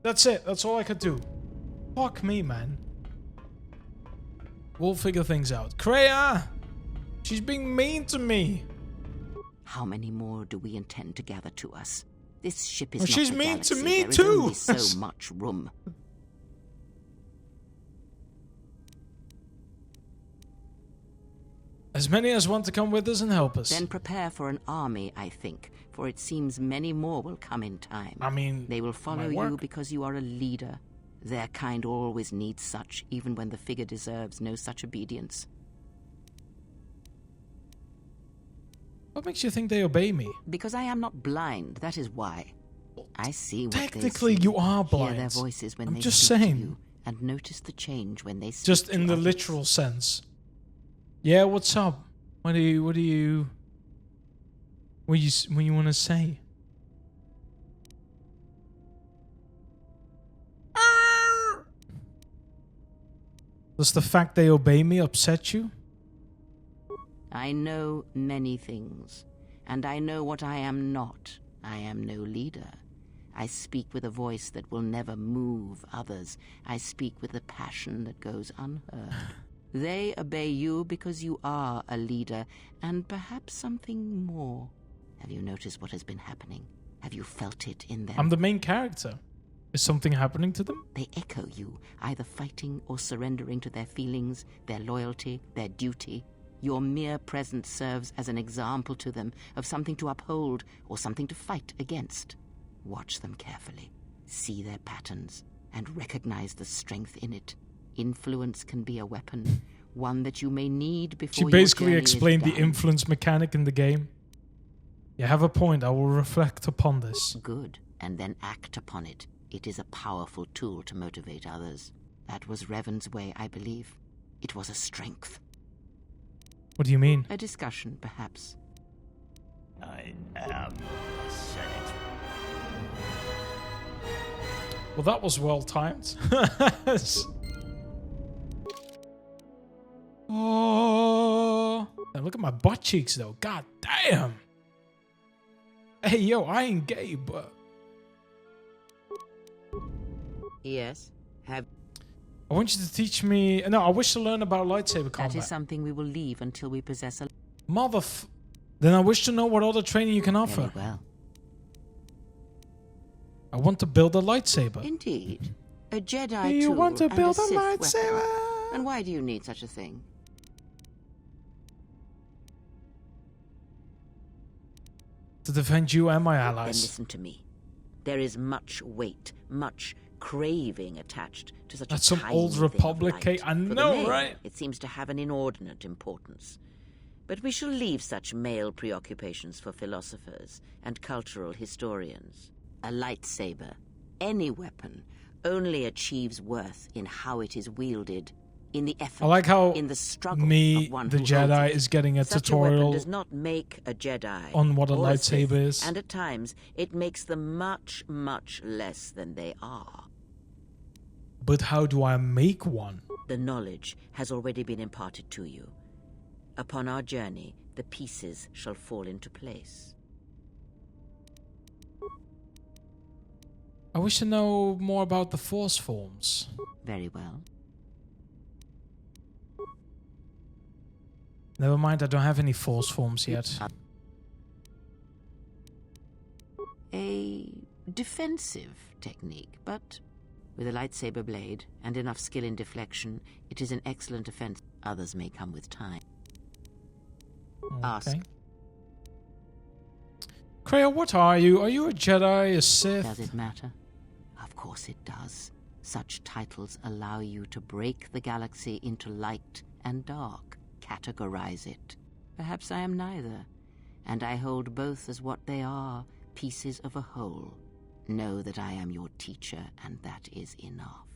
That's it. That's all I could do. Fuck me, man. We'll figure things out. Kreia! She's being mean to me. How many more do we intend to gather to us? This ship is Oh, not she's the mean to galaxy. me There is too. only so much room. As many as want to come with us and help us. Then prepare for an army, I think, for it seems many more will come in time. I mean, they will follow you because you are a leader. Their kind always needs such, even when the figure deserves no such obedience. What makes you think they obey me? Because I am not blind, that is why. I see what Technically, they see. you are blind. Hear their voices when I'm they just speak saying. to you, and notice the change when they speak Just to in the others. literal sense. Yeah, what's up? What do you want to say? Does the fact they obey me upset you? I know many things, and I know what I am not. I am no leader. I speak with a voice that will never move others. I speak with a passion that goes unheard. They obey you because you are a leader, and perhaps something more. Have you noticed what has been happening? Have you felt it in them? I'm the main character. Is something happening to them? They echo you, either fighting or surrendering to their feelings, their loyalty, their duty. Your mere presence serves as an example to them of something to uphold or something to fight against. Watch them carefully, see their patterns, and recognize the strength in it. Influence can be a weapon, one that you may need before She your basically journey explained is the done. influence mechanic in the game. You have a point. I will reflect upon this. Good, and then act upon it. It is a powerful tool to motivate others. That was Revan's way, I believe. It was a strength. What do you mean? A discussion, perhaps. I am the Senate. Well, that was well timed. Oh, and look at my butt cheeks, though. God damn. Hey, yo, I ain't gay, but Yes. I want you to teach me. No, I wish to learn about lightsaber combat. That is something we will leave until we possess a... Then I wish to know what other training you can offer. Very well. I want to build a lightsaber. Indeed. A Jedi You tool want to and build a Sith lightsaber? weapon. And why do you need such a thing? To defend you and my Then allies. listen to me. There is much weight, much craving attached to such That's a some tiny old thing of Republic light. cake. I For the know, male, right? It seems to have an inordinate importance. But we shall leave such male preoccupations for philosophers and cultural historians. A lightsaber, any weapon, only achieves worth in how it is wielded, in the effort, I like how in the struggle me, of one the who Jedi, holds it. is getting a Such a weapon tutorial does not make a Jedi on what a or lightsaber Sith, is. and at times it makes them much, much less than they are. But how do I make one? The knowledge has already been imparted to you. Upon our journey, the pieces shall fall into place. I wish to know more about the Force forms. Very well. Never mind, I don't have any Force forms yet. A defensive technique, but with a lightsaber blade and enough skill in deflection, it is an excellent defense. Others may come with time. Ask. Kreia, what are you? Are you a Jedi, a Sith? Does it matter? Of course it does. Such titles allow you to break the galaxy into light and dark, categorize it. Perhaps I am neither, and I hold both as what they are, pieces of a whole. Know that I am your teacher, and that is enough.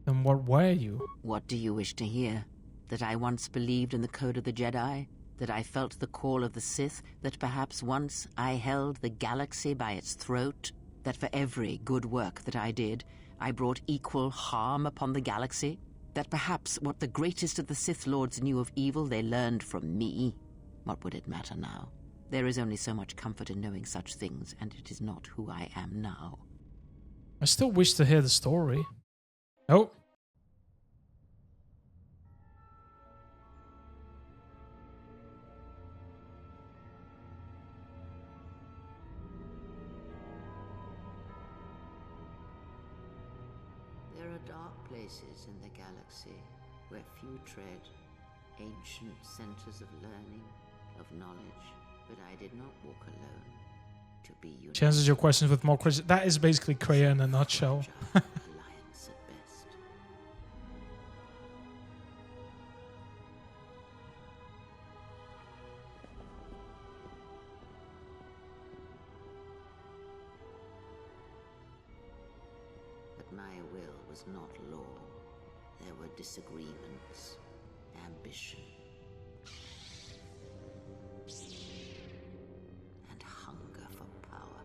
Then what were you? What do you wish to hear? That I once believed in the code of the Jedi? That I felt the call of the Sith? That perhaps once I held the galaxy by its throat? That for every good work that I did, I brought equal harm upon the galaxy? That perhaps what the greatest of the Sith Lords knew of evil they learned from me? What would it matter now? There is only so much comfort in knowing such things, and it is not who I am now. I still wish to hear the story. Oh. There are dark places in the galaxy where few tread, ancient centers of learning, of knowledge, but I did not walk alone to be united. She answers your questions with more questions. That is basically Kreia in a nutshell. Alliance at best. But my will was not law. There were disagreements, ambition, and hunger for power.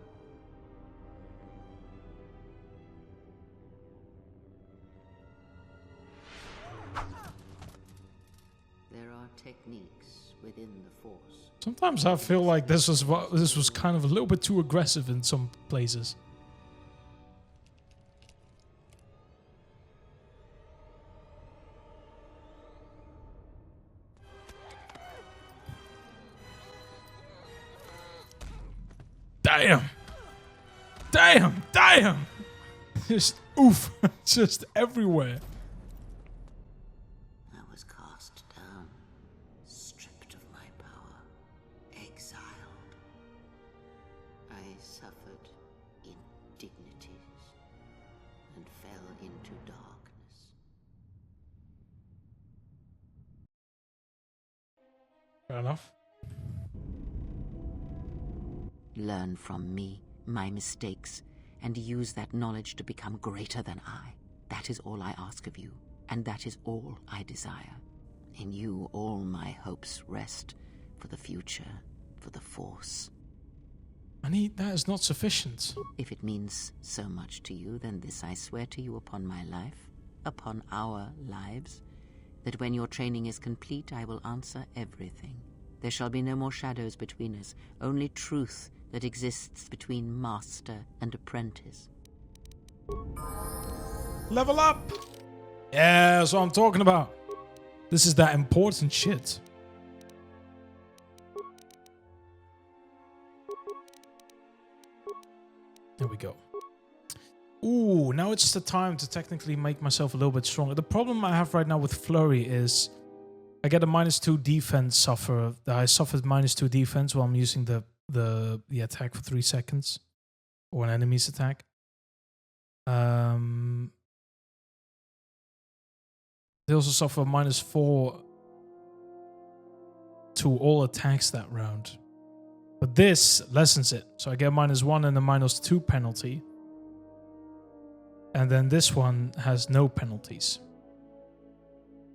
There are techniques within the Force. Sometimes I feel like this was kind of a little bit too aggressive in some places. Damn! Damn! Damn! Just oof! Just everywhere. I was cast down, stripped of my power, exiled. I suffered indignities and fell into darkness. Fair enough. Learn from me, my mistakes, and use that knowledge to become greater than I. That is all I ask of you, and that is all I desire. In you all my hopes rest for the future, for the Force. That is not sufficient. If it means so much to you, then this I swear to you upon my life, upon our lives, that when your training is complete, I will answer everything. There shall be no more shadows between us, only truth that exists between master and apprentice. Level up! Yeah, that's what I'm talking about. This is that important shit. There we go. Ooh, now it's the time to technically make myself a little bit stronger. The problem I have right now with Flurry is I get a -2 defense suffer. I suffered -2 defense while I'm using the attack for 3 seconds. Or an enemy's attack. They also suffer -4 to all attacks that round. But this lessens it. So I get -1 and a -2 penalty. And then this one has no penalties.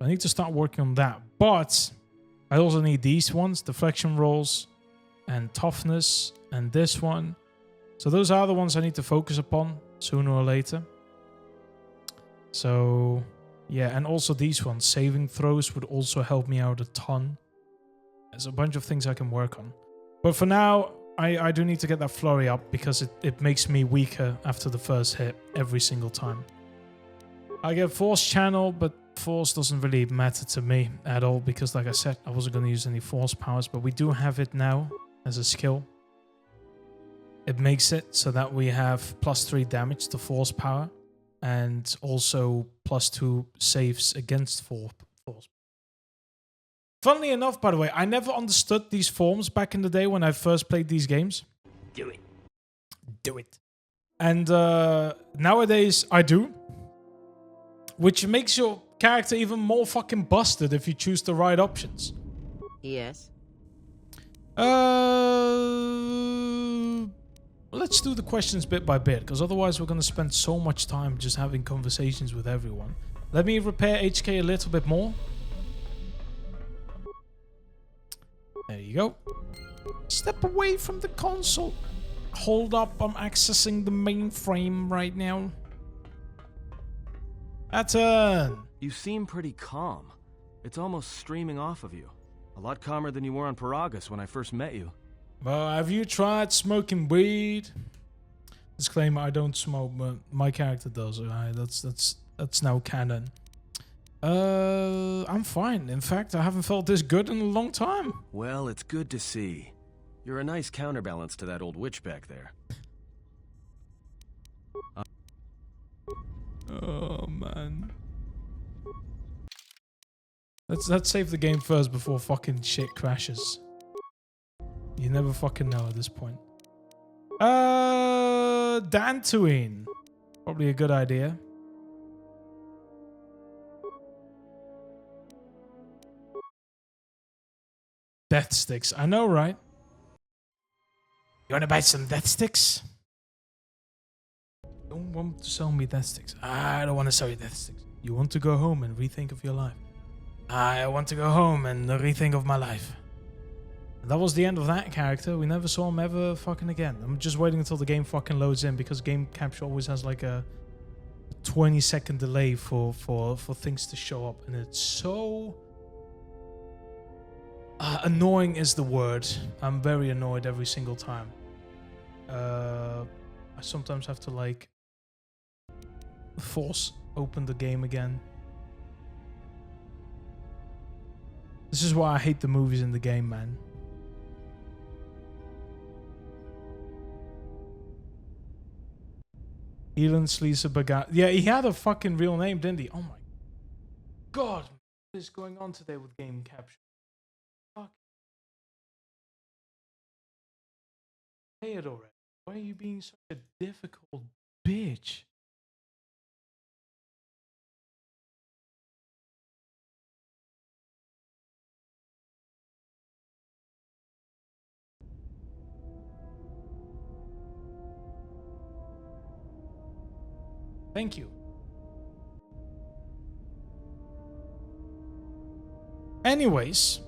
I need to start working on that. But I also need these ones, deflection rolls and toughness and this one. So those are the ones I need to focus upon sooner or later. So yeah, and also these ones, saving throws would also help me out a ton. There's a bunch of things I can work on. But for now, I do need to get that flurry up because it makes me weaker after the first hit every single time. I get Force Channel, but Force doesn't really matter to me at all because like I said, I wasn't going to use any Force powers, but we do have it now as a skill. It makes it so that we have +3 damage to Force power and also +2 saves against Force. Funnily enough, by the way, I never understood these forms back in the day when I first played these games. Do it. Do it. And nowadays, I do. Which makes your character even more fucking busted if you choose the right options. Yes. Let's do the questions bit by bit, because otherwise we're going to spend so much time just having conversations with everyone. Let me repair HK a little bit more. There you go. Step away from the console. Hold up, I'm accessing the mainframe right now. Atten! You seem pretty calm. It's almost streaming off of you. A lot calmer than you were on Paragus when I first met you. Well, have you tried smoking weed? Disclaimer, I don't smoke, but my character does. Alright, that's now canon. I'm fine. In fact, I haven't felt this good in a long time. Well, it's good to see. You're a nice counterbalance to that old witch back there. Oh, man. Let's save the game first before fucking shit crashes. You never fucking know at this point. Dantooine. Probably a good idea. Death sticks. I know, right? You wanna buy some death sticks? Don't want to sell me death sticks. I don't want to sell you death sticks. You want to go home and rethink of your life. I want to go home and rethink of my life. And that was the end of that character. We never saw him ever fucking again. I'm just waiting until the game fucking loads in because game capture always has like a 20-second delay for things to show up. And it's so... annoying is the word. I'm very annoyed every single time. I sometimes have to like force open the game again. This is why I hate the movies in the game, man. Elon Sleaser Bagat. Yeah, he had a fucking real name, didn't he? Oh my god. What is going on today with game capture? Fuck. Say it already. Why are you being such a difficult bitch? Thank you. Anyways,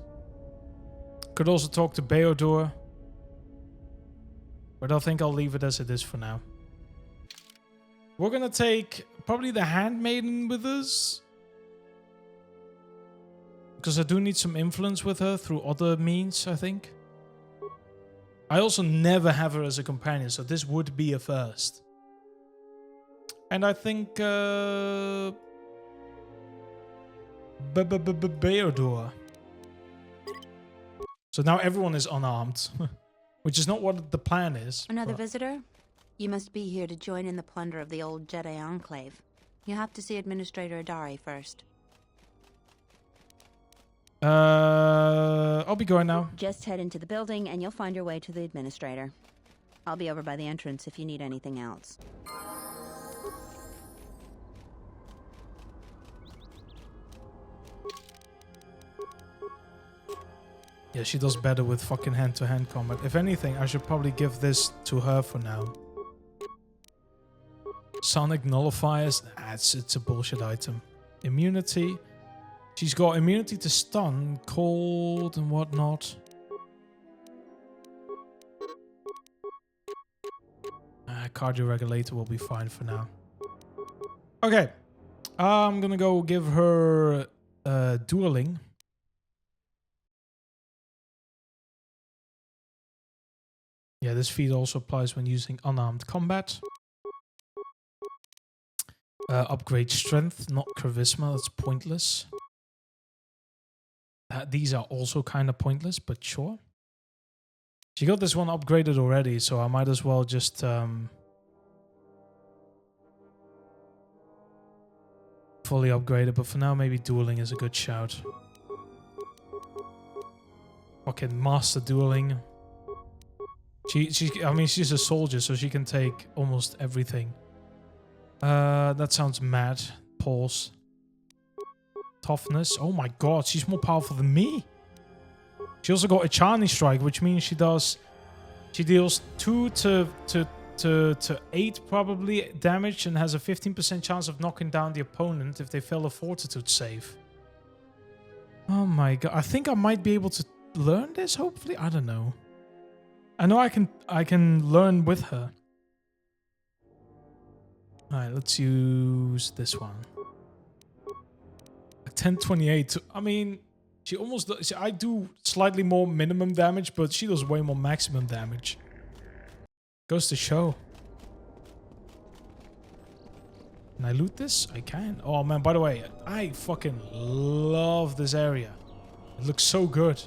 could also talk to Beodor, but I think I'll leave it as it is for now. We're gonna take probably the Handmaiden with us, because I do need some influence with her through other means, I think. I also never have her as a companion, so this would be a first. And I think Beodor. So now everyone is unarmed, which is not what the plan is. Another visitor? You must be here to join in the plunder of the old Jedi Enclave. You have to see Administrator Adari first. I'll be going now. Just head into the building and you'll find your way to the Administrator. I'll be over by the entrance if you need anything else. Yeah, she does better with fucking hand-to-hand combat. If anything, I should probably give this to her for now. Sonic nullifiers, it's a bullshit item. Immunity. She's got immunity to stun, cold, and whatnot. Cardio regulator will be fine for now. Okay. I'm gonna go give her dueling. Yeah, this feat also applies when using unarmed combat. Upgrade strength, not charisma, that's pointless. These are also kind of pointless, but sure. She got this one upgraded already, so I might as well just fully upgrade it, but for now maybe dueling is a good shout. Fucking master dueling. I mean, she's a soldier, so she can take almost everything. That sounds mad. Pause. Toughness. Oh my god, she's more powerful than me. She also got a Chani strike, which means she deals 2 to 8 probably damage and has a 15% chance of knocking down the opponent if they fail a fortitude save. Oh my god, I think I might be able to learn this, hopefully. I don't know. I know I can learn with her. Alright, let's use this one. 1028. I mean, she almost does. I do slightly more minimum damage, but she does way more maximum damage. Goes to show. Can I loot this? I can. Oh man, by the way, I fucking love this area. It looks so good.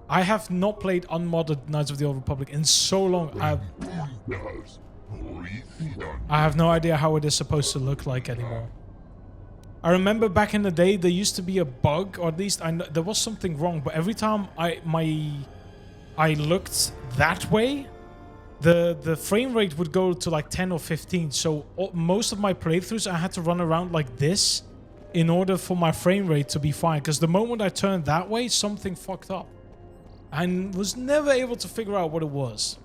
I have not played unmodded Knights of the Old Republic in so long. I have no idea how it is supposed to look like anymore. I remember back in the day there used to be a bug, or at least I know there was something wrong, but every time I looked that way, the frame rate would go to like 10 or 15. So most of my playthroughs I had to run around like this in order for my frame rate to be fine, because the moment I turned that way, something fucked up. I was never able to figure out what it was.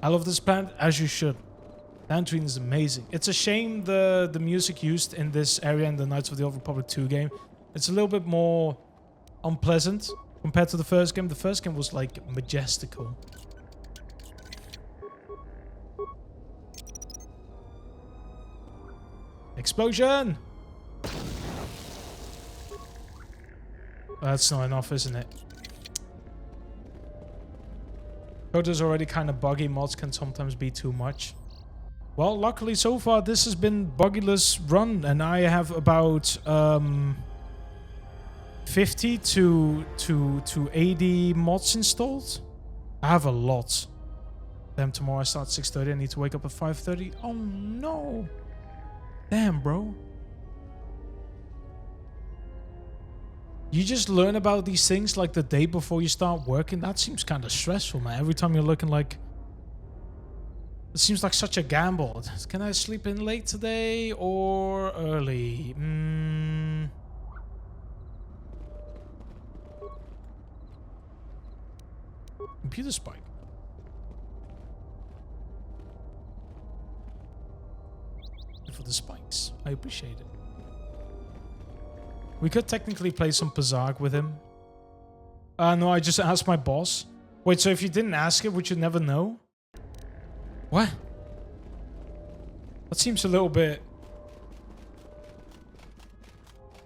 I love this band, as you should. Tangerine is amazing. It's a shame the music used in this area in the Knights of the Old Republic 2 game. It's a little bit more unpleasant compared to the first game. The first game was like majestical. Explosion! That's not enough, isn't it? KOTOR's already kind of buggy. Mods can sometimes be too much. Well, luckily so far this has been buggyless run, and I have about 50 to 80 mods installed. I have a lot. Damn, tomorrow I start 6:30. I need to wake up at 5:30. Oh no! Damn, bro. You just learn about these things like the day before you start working. That seems kind of stressful, man. Every time you're looking like... It seems like such a gamble. Can I sleep in late today or early? Computer spike. For the spikes. I appreciate it. We could technically play some Pazarg with him. No, I just asked my boss. Wait, so if you didn't ask it, would you never know? What? That seems a little bit...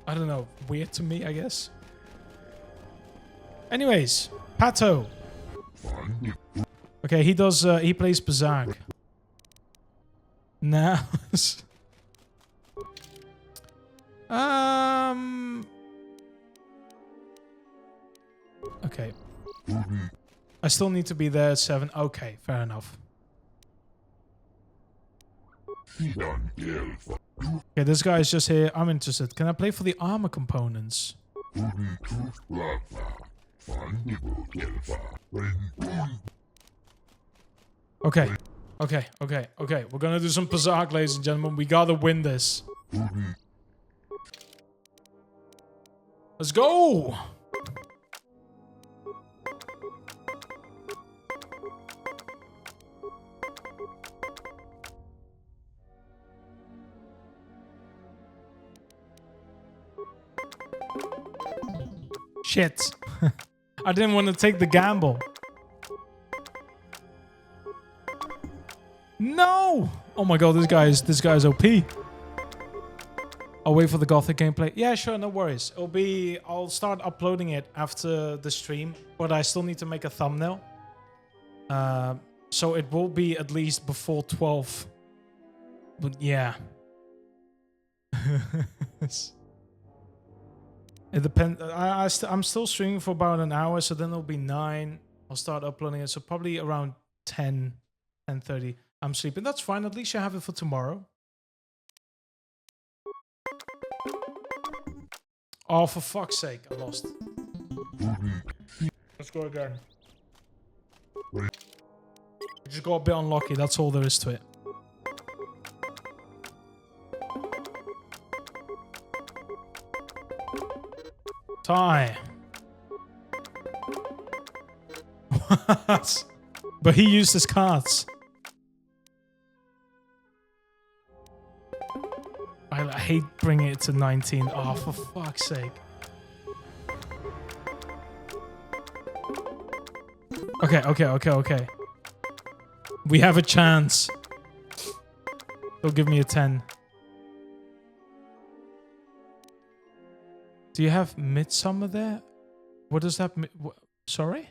I don't know, weird to me, I guess. Anyways, Pato. Okay, he does, he plays Berserk. Nah. Okay. I still need to be there at 7. Okay, fair enough. Okay, this guy is just here. I'm interested. Can I play for the armor components? Okay. Okay, okay, okay. We're gonna do some Berserk, ladies and gentlemen. We gotta win this. Let's go! Shit. I didn't want to take the gamble. No! Oh my god, this guy is OP. I'll wait for the Gothic gameplay. Yeah, sure, no worries. I'll start uploading it after the stream, but I still need to make a thumbnail. So it will be at least before 12. But yeah. It depends. I'm still streaming for about an hour, so then it'll be 9. I'll start uploading it, so probably around 10, 10:30. I'm sleeping. That's fine. At least you have it for tomorrow. Oh, for fuck's sake, I lost. Let's go again. I just got a bit unlucky. That's all there is to it. Tie. What? But he used his cards. I hate bringing it to 19. Oh, for fuck's sake. Okay. We have a chance. They'll give me a 10. Do you have Midsummer there? What does that mean? Sorry?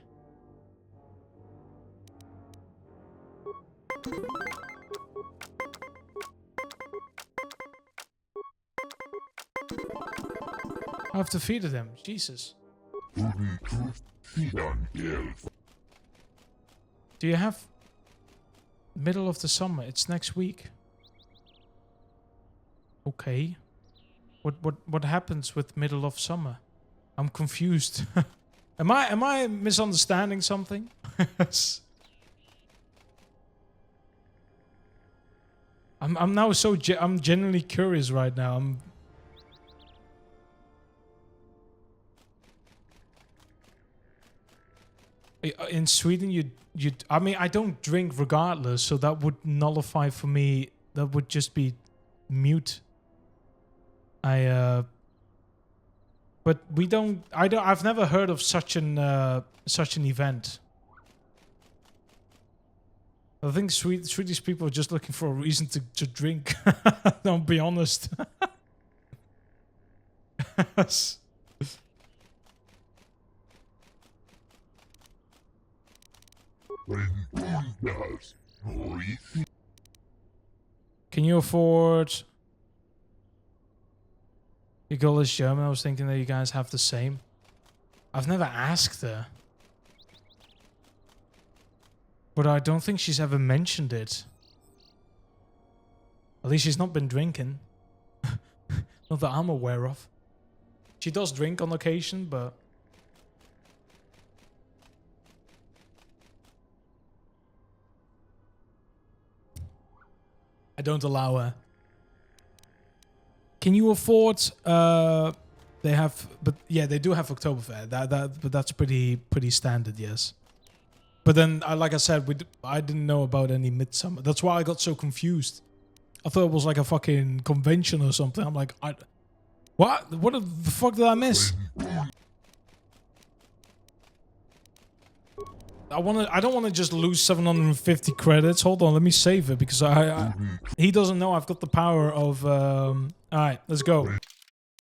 I have defeated him. Jesus. Do you have middle of the summer? It's next week. Okay. What happens with middle of summer? I'm confused. Am I misunderstanding something? I'm now I'm genuinely curious right now. In Sweden, I mean, I don't drink regardless, so that would nullify for me. That would just be mute. But I've never heard of such an event. I think Swedish people are just looking for a reason to drink. Don't be honest. Can you afford... Your girl is German. I was thinking that you guys have the same. I've never asked her. But I don't think she's ever mentioned it. At least she's not been drinking. Not that I'm aware of. She does drink on occasion, but... I don't allow her. Can you afford? They have, but yeah, they do have Oktoberfest. But that's pretty standard, yes. But then, like I said, I didn't know about any Midsummer. That's why I got so confused. I thought it was like a fucking convention or something. I'm like, what? What the fuck did I miss? I don't want to just lose 750 credits. Hold on, let me save it because he doesn't know I've got the power of all right, let's go.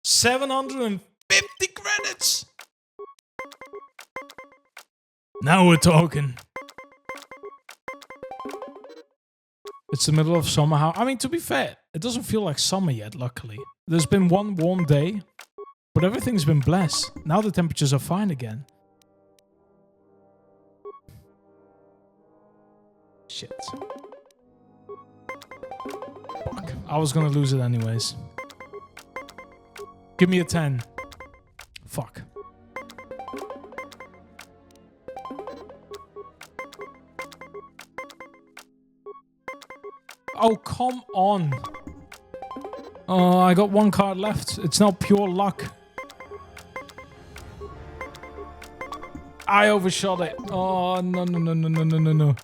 750 credits. Now we're talking. It's the middle of summer. I mean, to be fair, it doesn't feel like summer yet, luckily. There's been one warm day, but everything's been blessed. Now the temperatures are fine again. Shit. Fuck. I was gonna lose it anyways. Give me a 10. Fuck. Oh, come on. Oh, I got one card left. It's not pure luck. I overshot it. Oh, no.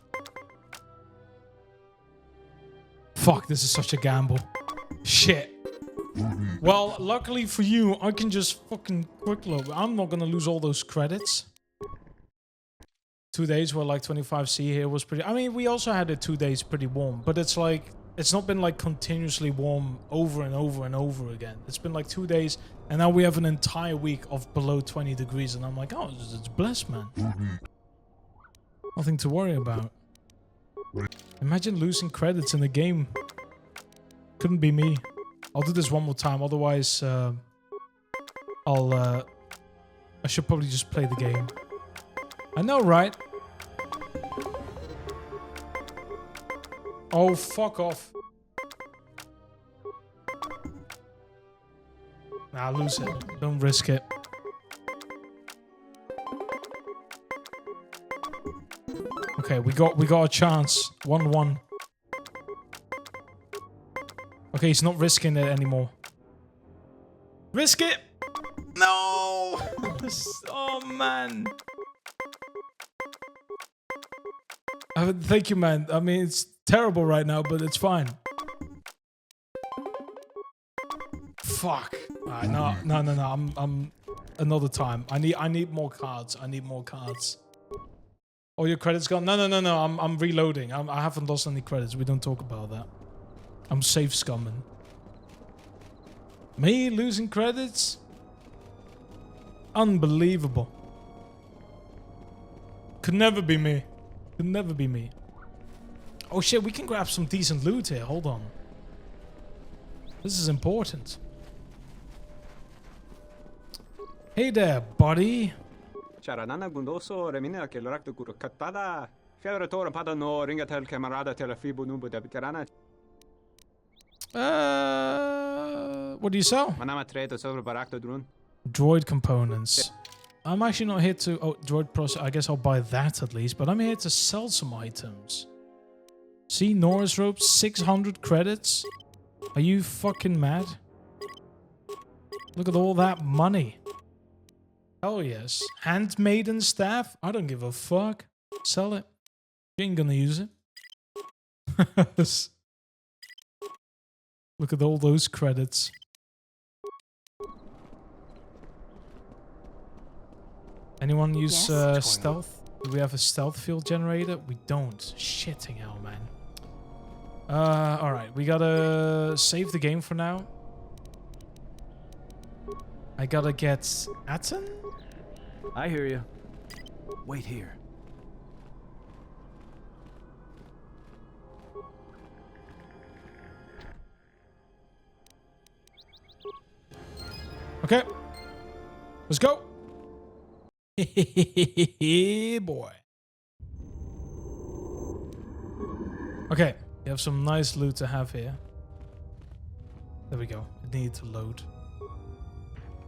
Fuck, this is such a gamble. Shit. Well, luckily for you, I can just fucking quick load. I'm not gonna lose all those credits. 2 days where like 25C here was pretty... I mean, we also had it 2 days pretty warm, but it's like... It's not been like continuously warm over and over and over again. It's been like 2 days, and now we have an entire week of below 20 degrees, and I'm like, oh, it's blessed, man. Nothing to worry about. Imagine losing credits in the game. Couldn't be me. I'll do this one more time, otherwise I should probably just play the game. I know, right? Oh, fuck off. Nah, lose it. Don't risk it. Okay, we got a chance. 1-1. Okay, he's not risking it anymore. Risk it! No! Oh, man. Thank you, man. I mean, it's terrible right now, but it's fine. Fuck. Alright, no. I'm another time. I need more cards. I need more cards. Oh, your credits gone? No. I'm reloading. I haven't lost any credits. We don't talk about that. I'm safe scumming. Me losing credits? Unbelievable. Could never be me. Could never be me. Oh shit, we can grab some decent loot here. Hold on. This is important. Hey there, buddy. Charanana gundoso remina que lorak de gurukatada. Fiatora pada no ringa tel camarada tel fibu numbu de carana. What do you sell? Manama trade sobre barakto drone. Droid components. I'm actually not here to... Oh, droid process. I guess I'll buy that at least. But I'm here to sell some items. See, Norris rope, 600 credits. Are you fucking mad? Look at all that money. Hell yes. Handmaiden staff? I don't give a fuck. Sell it. You ain't gonna use it. Look at all those credits. Anyone use stealth? Do we have a stealth field generator? We don't. Shitting hell, man. Alright, we gotta save the game for now. I gotta get Atten? I hear you. Wait here. Okay. Let's go. Boy. Okay. We have some nice loot to have here. There we go. It needed to load.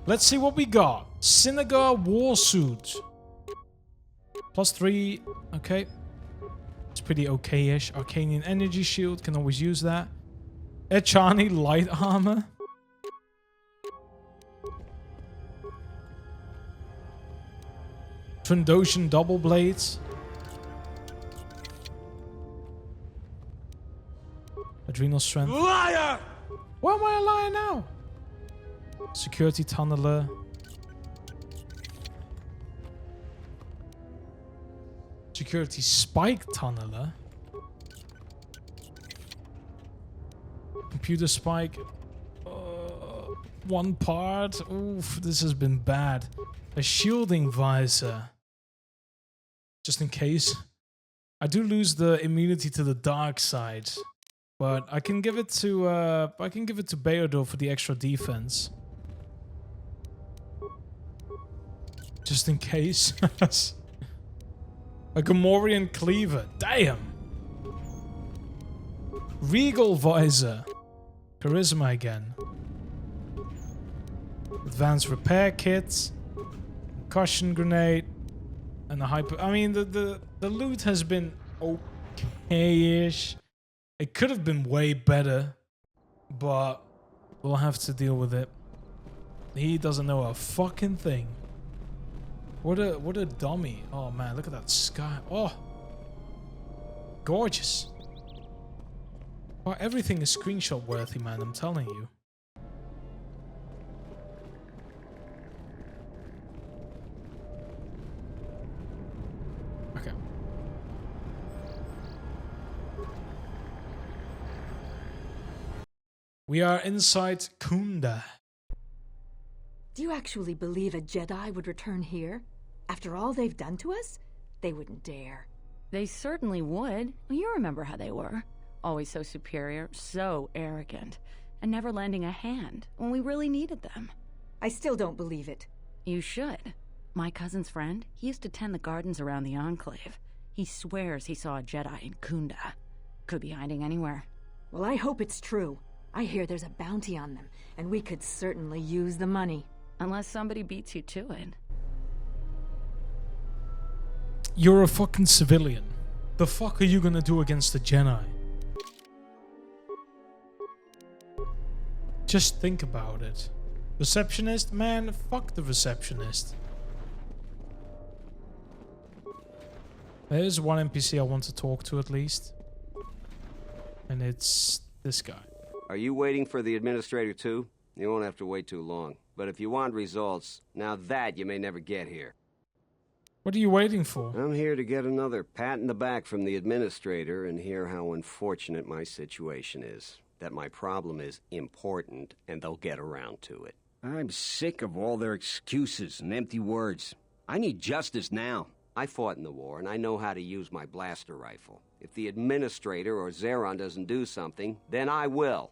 Let's see what we got. Synagogue Warsuit. +3. Okay. It's pretty okay-ish. Arcanian Energy Shield. Can always use that. Echani Light Armor. Trandoshan Double Blades. Adrenal Strength. Liar! Why am I a liar now? Security Tunneler. Security spike tunneler. Computer spike. One part. Oof, this has been bad. A shielding visor. Just in case. I do lose the immunity to the dark side. But I can give it to Beodor for the extra defense. Just in case. A Gamorrean cleaver. Damn. Regal visor. Charisma again. Advanced repair kits. Concussion grenade. And the hyper... I mean, the loot has been okay-ish. It could have been way better. But we'll have to deal with it. He doesn't know a fucking thing. What a dummy. Oh man, look at that sky. Oh. Gorgeous. Oh, everything is screenshot worthy, man, I'm telling you. Okay. We are inside Kunda. Do you actually believe a Jedi would return here? After all they've done to us? They wouldn't dare. They certainly would. You remember how they were. Always so superior, so arrogant, and never lending a hand when we really needed them. I still don't believe it. You should. My cousin's friend, he used to tend the gardens around the Enclave. He swears he saw a Jedi in Kunda. Could be hiding anywhere. Well, I hope it's true. I hear there's a bounty on them, and we could certainly use the money. Unless somebody beats you to it. You're a fucking civilian. The fuck are you gonna do against the Jedi? Just think about it. Receptionist? Man, fuck the receptionist. There's one NPC I want to talk to at least. And it's this guy. Are you waiting for the administrator too? You won't have to wait too long. But if you want results, now that you may never get here. What are you waiting for? I'm here to get another pat in the back from the administrator and hear how unfortunate my situation is. That my problem is important and they'll get around to it. I'm sick of all their excuses and empty words. I need justice now. I fought in the war and I know how to use my blaster rifle. If the administrator or Zeron doesn't do something, then I will.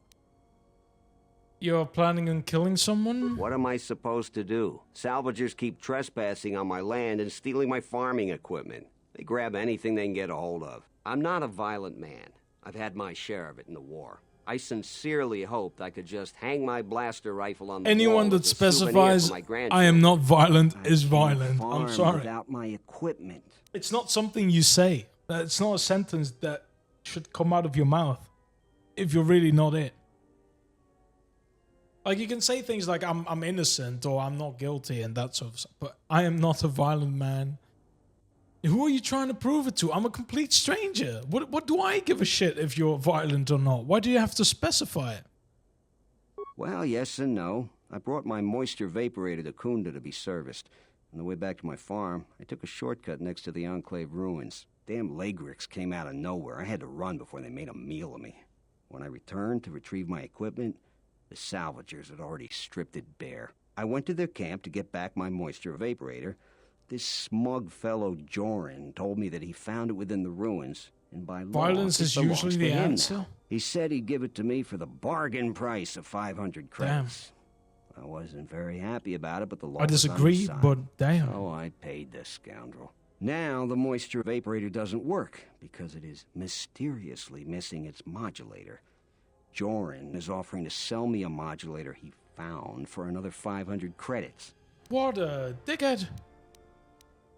You're planning on killing someone? What am I supposed to do? Salvagers keep trespassing on my land and stealing my farming equipment. They grab anything they can get a hold of. I'm not a violent man. I've had my share of it in the war. I sincerely hoped I could just hang my blaster rifle on the Anyone wall that specifies I am not violent is violent. I'm sorry. Without my equipment. It's not something you say. It's not a sentence that should come out of your mouth if you're really not it. Like, you can say things like, I'm innocent or I'm not guilty and that sort of stuff, but I am not a violent man. Who are you trying to prove it to? I'm a complete stranger. What do I give a shit if you're violent or not? Why do you have to specify it? Well, yes and no. I brought my moisture vaporator to Kunda to be serviced. On the way back to my farm, I took a shortcut next to the Enclave ruins. Damn Lagrix came out of nowhere. I had to run before they made a meal of me. When I returned to retrieve my equipment, the salvagers had already stripped it bare. I went to their camp to get back my moisture vaporator. This smug fellow Joran told me that he found it within the ruins, and by law, violence is usually the answer. He said he'd give it to me for the bargain price of 500 credits. Damn. I wasn't very happy about it, but the law I disagree, but damn. So I paid this scoundrel. Now the moisture vaporator doesn't work because it is mysteriously missing its modulator. Joran is offering to sell me a modulator he found for another 500 credits. What a dickhead.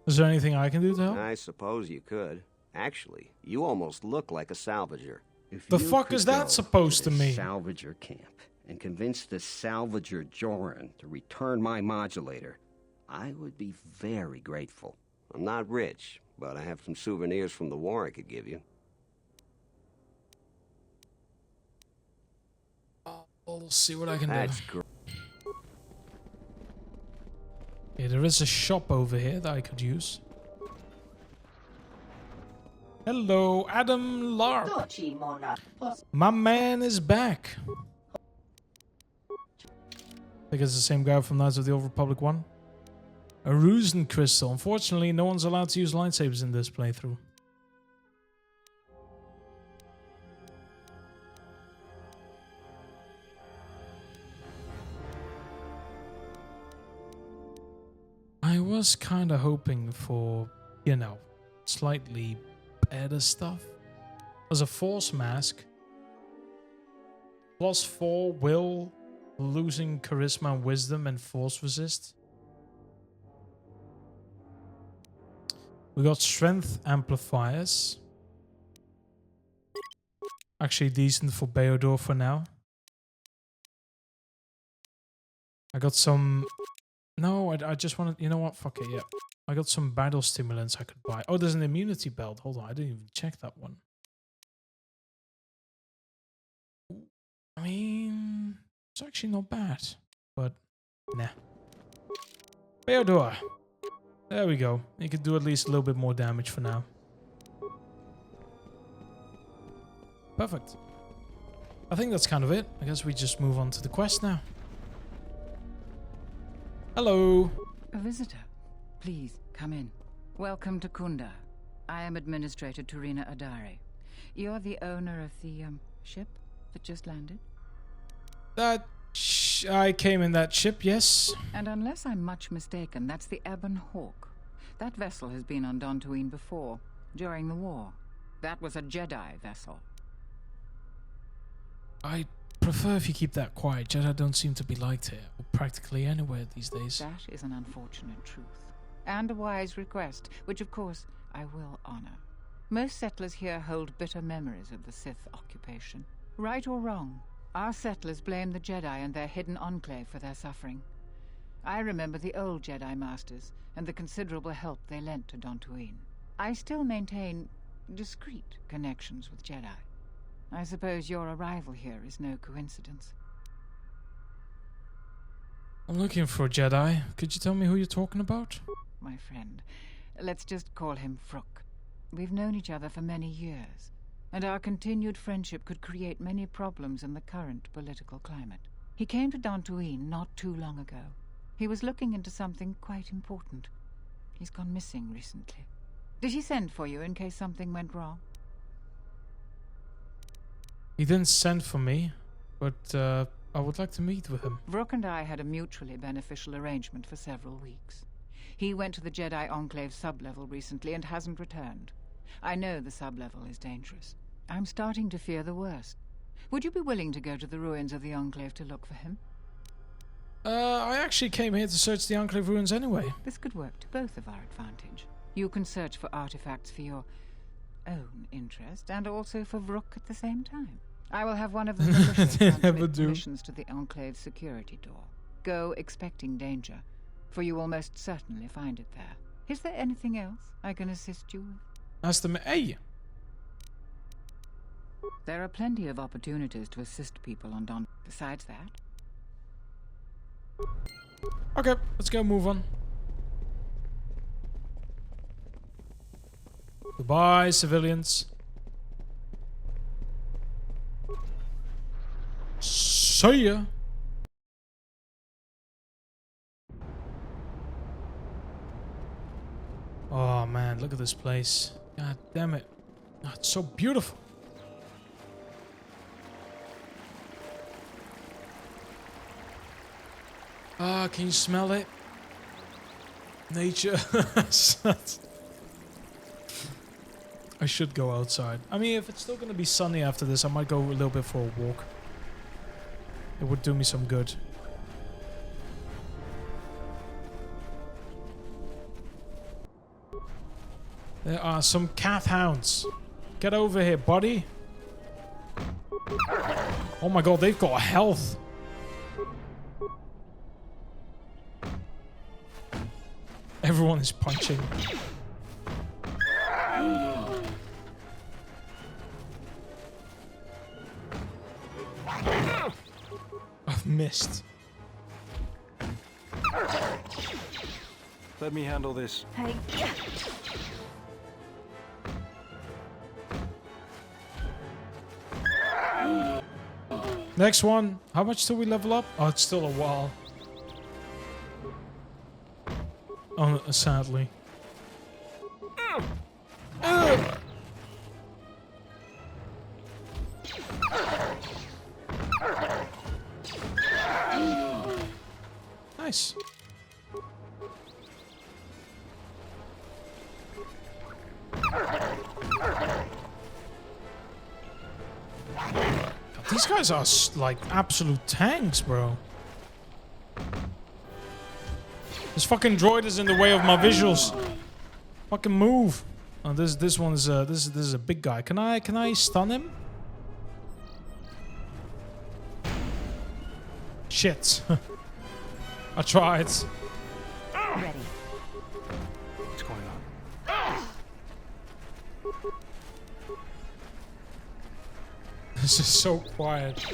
Is there anything I can do to help? I suppose you could. Actually, you almost look like a salvager. If the you fuck is that supposed to mean? Salvager camp and convince the salvager Joran to return my modulator, I would be very grateful. I'm not rich, but I have some souvenirs from the war I could give you. I'll see what I can That's do. Yeah, there is a shop over here that I could use. Hello, Adam Lark. My man is back. I think it's the same guy from Knights of the Old Republic 1. A Rusen crystal. Unfortunately, no one's allowed to use lightsabers in this playthrough. I was kind of hoping for, you know, slightly better stuff. There's a force mask. +4 will, losing charisma and wisdom and force resist. We got strength amplifiers. Actually decent for Beodor for now. I got some... No, I just wanted... You know what? Fuck it, yeah. I got some battle stimulants I could buy. Oh, there's an immunity belt. Hold on, I didn't even check that one. I mean... It's actually not bad. But, nah. Beodor. There we go. You can do at least a little bit more damage for now. Perfect. I think that's kind of it. I guess we just move on to the quest now. Hello. A visitor. Please, come in. Welcome to Kunda. I am Administrator Turina Adari. You're the owner of the, ship that just landed? I came in that ship, yes. And unless I'm much mistaken, that's the Ebon Hawk. That vessel has been on Dantooine before, during the war. That was a Jedi vessel. I prefer if you keep that quiet. Jedi don't seem to be liked here, or practically anywhere these days. That is an unfortunate truth. And a wise request, which of course I will honor. Most settlers here hold bitter memories of the Sith occupation. Right or wrong, our settlers blame the Jedi and their hidden enclave for their suffering. I remember the old Jedi Masters and the considerable help they lent to Dantooine. I still maintain discreet connections with Jedi. I suppose your arrival here is no coincidence. I'm looking for a Jedi. Could you tell me who you're talking about? My friend, let's just call him Vrook. We've known each other for many years, and our continued friendship could create many problems in the current political climate. He came to Dantooine not too long ago. He was looking into something quite important. He's gone missing recently. Did he send for you in case something went wrong? He didn't send for me, but I would like to meet with him. Vrook and I had a mutually beneficial arrangement for several weeks. He went to the Jedi Enclave sublevel recently and hasn't returned. I know the sublevel is dangerous. I'm starting to fear the worst. Would you be willing to go to the ruins of the Enclave to look for him? I actually came here to search the Enclave ruins anyway. This could work to both of our advantage. You can search for artifacts for your own interest, and also for Vrook at the same time. I will have one of the militias transmit permissions to the Enclave's security door. Go expecting danger, for you will most certainly find it there. Is there anything else I can assist you with? That's the hey. There are plenty of opportunities to assist people on Don. Besides that. Okay, let's go move on. Goodbye, civilians. See ya. Oh man, look at this place. God damn it. Oh, it's so beautiful. Ah, can you smell it? Nature. I should go outside. I mean, if it's still going to be sunny after this, I might go a little bit for a walk. It would do me some good. There are some cat hounds. Get over here, buddy. Oh my god, they've got health. Everyone is punching. I've missed. Let me handle this. Hey. Next one. How much till we level up? Oh, it's still a while. Oh, sadly. Nice. These guys are like absolute tanks, bro. This fucking droid is in the way of my visuals. Fucking move. Oh, this one's this is a big guy. Can I stun him? Shit. I tried. Ready. What's going on? This is so quiet.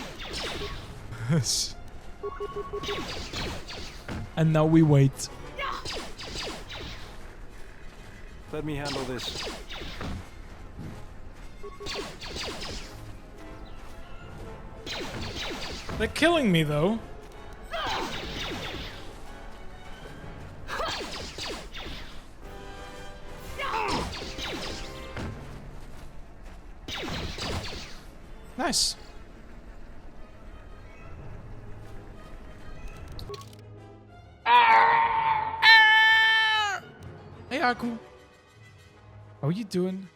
And now we wait. Let me handle this. They're killing me though. Nice. Hey Aku. How are you doing?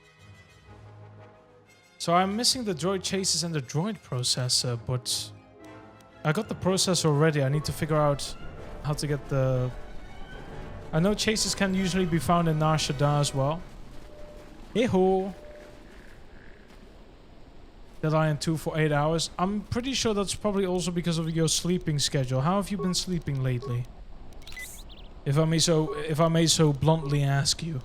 So I'm missing the droid chases and the droid processor, but I got the processor already. I need to figure out how to get the... I know chases can usually be found in Nar Shaddaa as well. Hey-ho! Dead Island 2 for 8 hours. I'm pretty sure that's probably also because of your sleeping schedule. How have you been sleeping lately? If I may so bluntly ask you.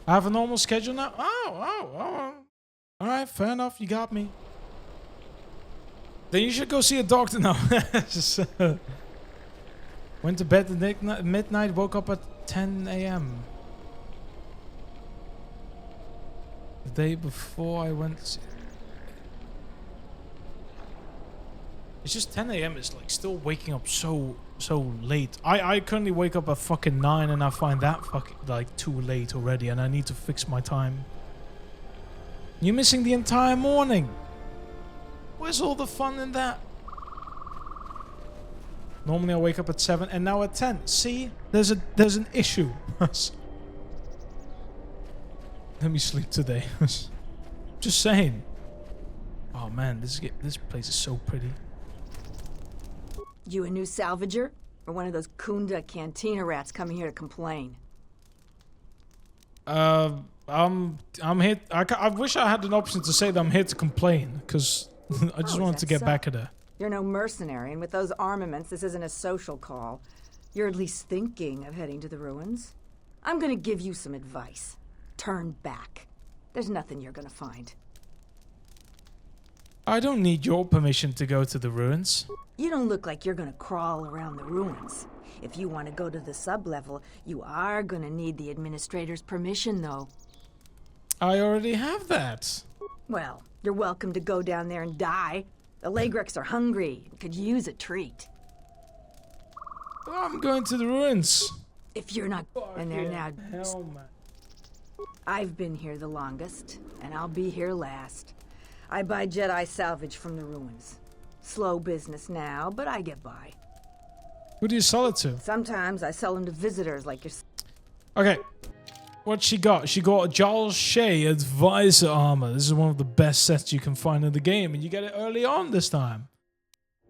I have a normal schedule now? Oh. Alright, fair enough. You got me. Then you should go see a doctor now. Just, went to bed at midnight, woke up at 10 a.m. The day before I went... It's just 10 a.m. is like still waking up so late. I currently wake up at fucking 9 and I find that fucking like too late already and I need to fix my time. You're missing the entire morning. Where's all the fun in that? Normally I wake up at 7 and now at 10. See? There's an issue. Let me sleep today. Just saying. Oh man, this place is so pretty. You a new salvager? Or one of those Kunda cantina rats coming here to complain? I'm here. I wish I had an option to say that I'm here to complain, because I just wanted to get back at her. You're no mercenary, and with those armaments, this isn't a social call. You're at least thinking of heading to the ruins. I'm gonna give you some advice. Turn back. There's nothing you're gonna find. I don't need your permission to go to the ruins. You don't look like you're gonna crawl around the ruins. If you want to go to the sub-level, you are gonna need the administrator's permission, though. I already have that. Well, you're welcome to go down there and die. The Lagrex are hungry and could use a treat. I'm going to the ruins. If you're not... and they're now... Hell, man. I've been here the longest, and I'll be here last. I buy Jedi salvage from the ruins. Slow business now, but I get by. Who do you sell it to? Sometimes I sell them to visitors like your... Okay. What she got? She got Jarl Shea Advisor Armor. This is one of the best sets you can find in the game, and you get it early on this time.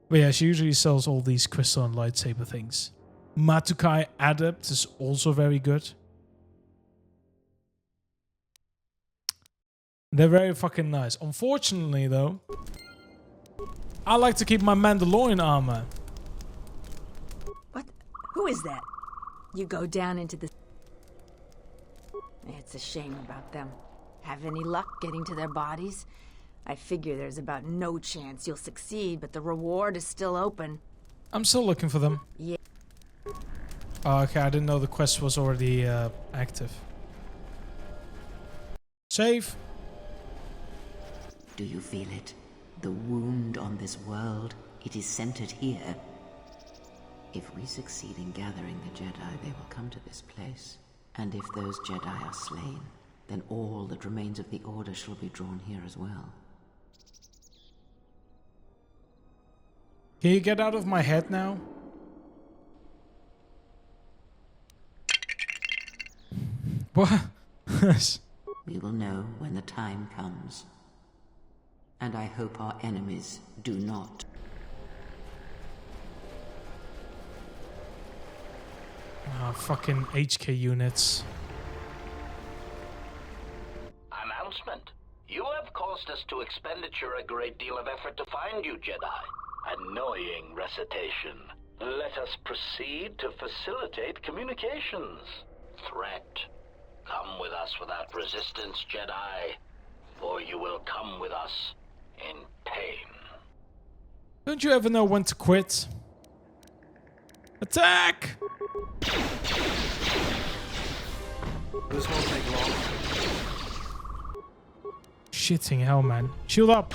But yeah, she usually sells all these crystal and lightsaber things. Matukai Adept is also very good. They're very fucking nice. Unfortunately, though, I like to keep my Mandalorian armor. What? Who is that? You go down into the... It's a shame about them. Have any luck getting to their bodies? I figure there's about no chance you'll succeed, but the reward is still open. I'm still looking for them. Yeah. Oh, okay, I didn't know the quest was already active. Save. Do you feel it? The wound on this world, it is centered here. If we succeed in gathering the Jedi, they will come to this place. And if those Jedi are slain, then all that remains of the Order shall be drawn here as well. Can you get out of my head now? What? We will know when the time comes. And I hope our enemies do not. Ah, fucking HK units. Announcement. You have caused us to expenditure a great deal of effort to find you, Jedi. Annoying recitation. Let us proceed to facilitate communications. Threat. Come with us without resistance, Jedi, or you will come with us in pain. Don't you ever know when to quit? Attack! This won't take long. Shitting hell, man. Shield up!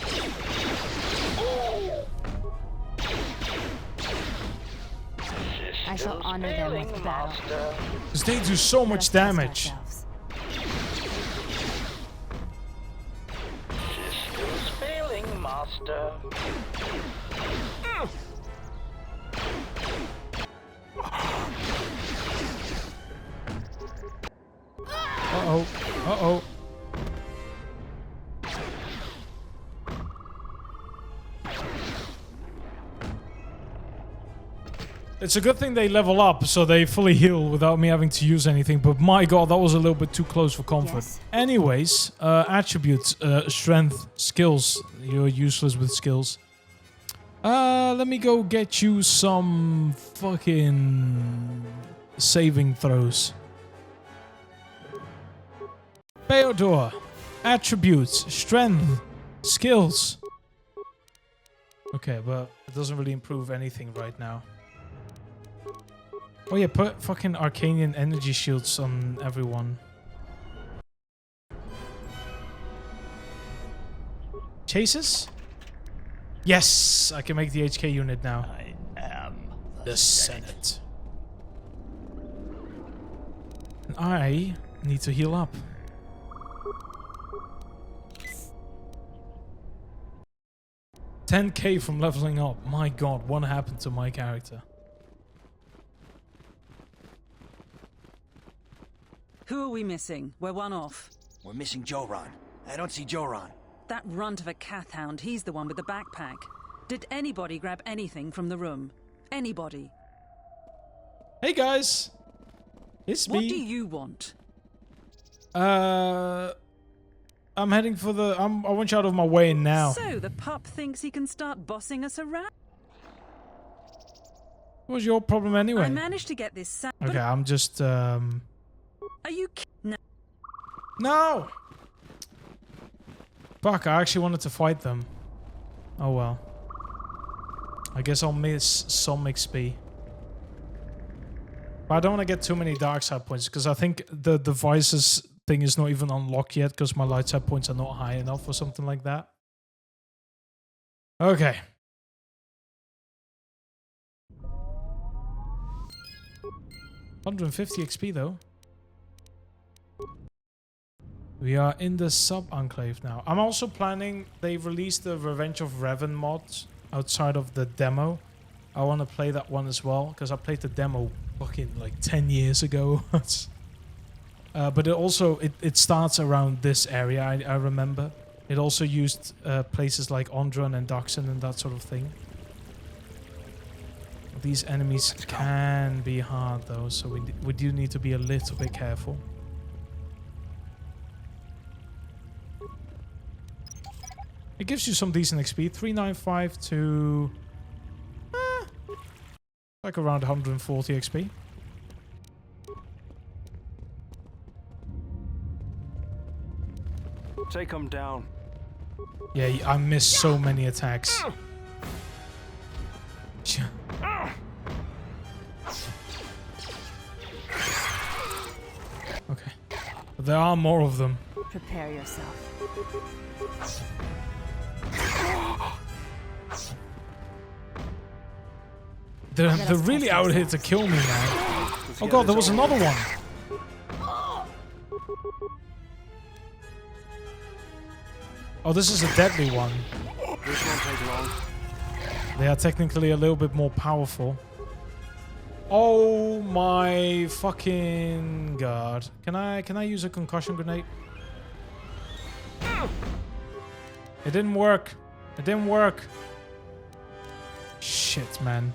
I shall honor them with battle. Because they do so much damage. Systems failing, Master. Uh-oh. Uh-oh. It's a good thing they level up, so they fully heal without me having to use anything, but my god, that was a little bit too close for comfort. Yes. Anyways, attributes, strength, skills. You're useless with skills. Let me go get you some fucking saving throws. Theodore, attributes, strength, skills. Okay, but it doesn't really improve anything right now. Oh yeah, put fucking Arcanian energy shields on everyone. Chases? Yes! I can make the HK unit now. I am the Senate. And I need to heal up. $10K from leveling up. My god, what happened to my character? Who are we missing? We're one off. We're missing Joran. I don't see Joran. That runt of a Cath hound, he's the one with the backpack. Did anybody grab anything from the room? Anybody? Hey guys! It's me. What do you want? I'm heading for the... I want you out of my way now. So, the pup thinks he can start bossing us around? What was your problem anyway? I managed to get this... Okay, I'm just... Are you... No. No! Fuck, I actually wanted to fight them. Oh well. I guess I'll miss some XP. But I don't want to get too many dark side points, because I think the devices thing is not even unlocked yet, because my light side points are not high enough or something like that. Okay. $150 XP though. We are in the sub-enclave now. I'm also planning... They've released the Revenge of Revan mod outside of the demo. I want to play that one as well, because I played the demo fucking like 10 years ago. But it also... It starts around this area, I remember. It also used places like Ondran and Daxon and that sort of thing. These enemies can be hard though, so we do need to be a little bit careful. It gives you some decent XP. 395 to... like around 140 XP. Take him down. Yeah, I missed so many attacks. Okay. But there are more of them. Prepare yourself. They're really out here to kill me, man. Oh god, there was another one. Oh, this is a deadly one. This won't take long. They are technically a little bit more powerful. Oh my fucking god. Can I use a concussion grenade? It didn't work. It didn't work. Shit, man.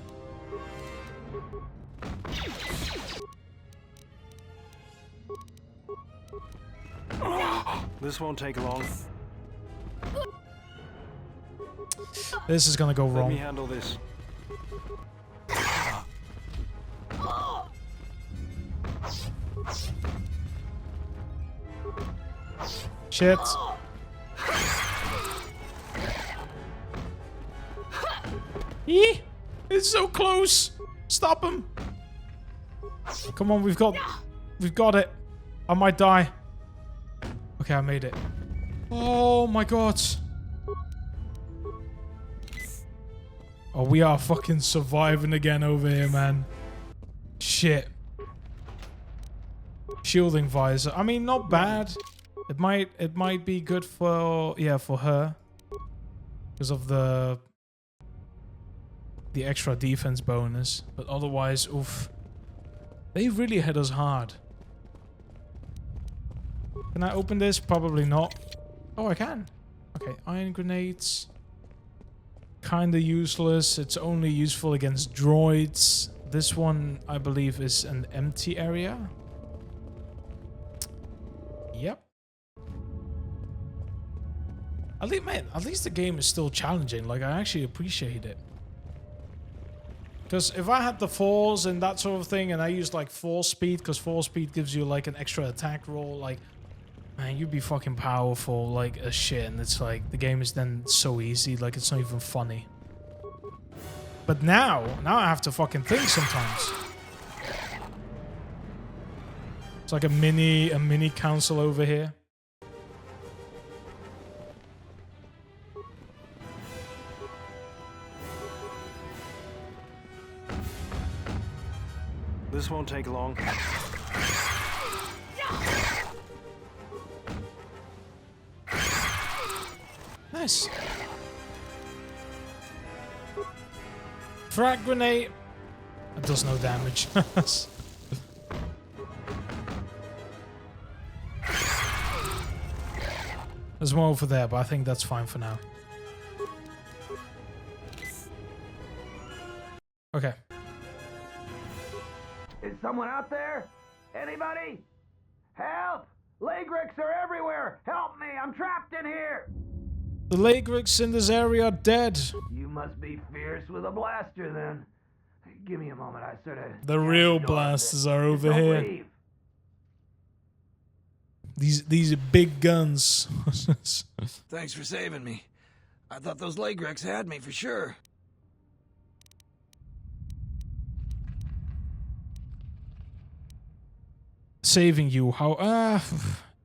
This won't take long. This is gonna go Let wrong. me handle this. Shit. Eee! It's so close. Stop him. Come on, we've got it. I might die. Okay, I made it. Oh my god. Oh, we are fucking surviving again over here, man. Shit. Shielding visor. I mean, not bad. It might be good for for her because of the extra defense bonus, but otherwise, oof. They really hit us hard. Can I open this? Probably not. Oh, I can. Okay, iron grenades. Kinda useless. It's only useful against droids. This one, I believe, is an empty area. Yep. At least the game is still challenging. Like, I actually appreciate it. Because if I had the force and that sort of thing, and I used like force speed, because force speed gives you like an extra attack roll, like, man, you'd be fucking powerful like a shit, and it's like the game is then so easy, like it's not even funny. But now I have to fucking think sometimes. It's like a mini council over here. This won't take long. Nice. Frag grenade. It does no damage. There's one over there, but I think that's fine for now. Okay. Is someone out there? Anybody? Help! Lagrix are everywhere! Help me! I'm trapped in here! The Lagrix in this area are dead. You must be fierce with a blaster then. Give me a moment, I sort of... The real blasters are over Don't here. leave. These are big guns. Thanks for saving me. I thought those Lagrix had me for sure. Saving you, how?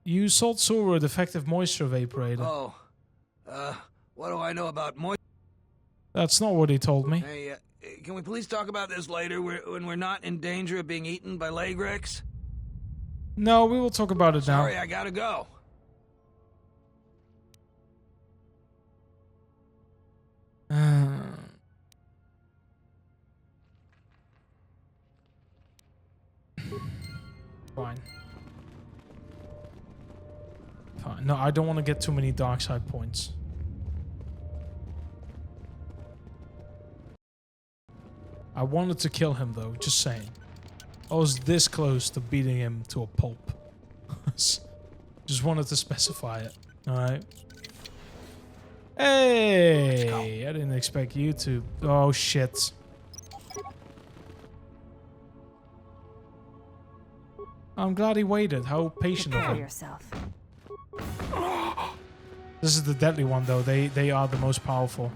You sold Sora a defective moisture vaporator. Oh, what do I know about moisture? That's not what he told me. Hey, can we please talk about this later when we're not in danger of being eaten by Lagrix? No, we will talk about it now. Sorry, I gotta go. Fine. Fine. No, I don't want to get too many dark side points. I wanted to kill him though, just saying. I was this close to beating him to a pulp. Just wanted to specify it. Alright. Hey! I didn't expect you to... Oh shit. I'm glad he waited. How patient of him. Yourself. This is the deadly one though. They are the most powerful.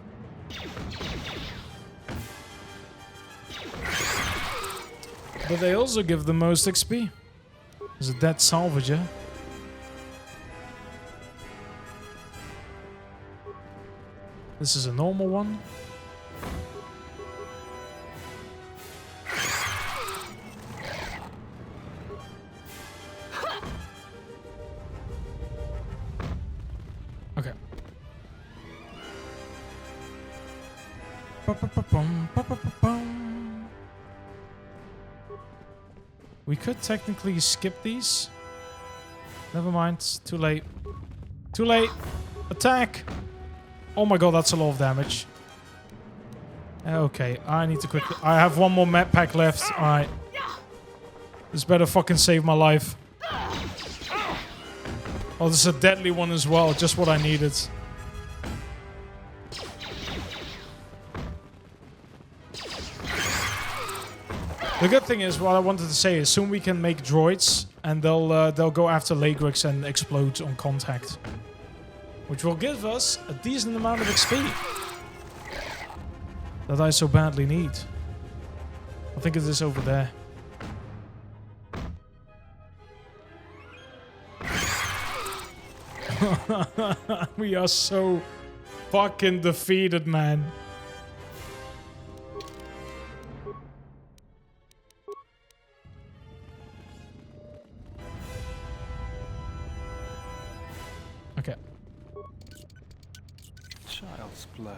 But they also give the most XP. There's a dead salvager. This is a normal one. Okay. We could technically skip these. Never mind. Too late. Too late. Attack! Oh my god, that's a lot of damage. Okay, I need to quickly... I have one more map pack left. Alright. This better fucking save my life. Oh, this is a deadly one as well. Just what I needed. The good thing is, what I wanted to say is, soon we can make droids, and they'll go after Lagrix and explode on contact, which will give us a decent amount of XP that I so badly need. I think it is over there. We are so fucking defeated, man. Okay. Child's play.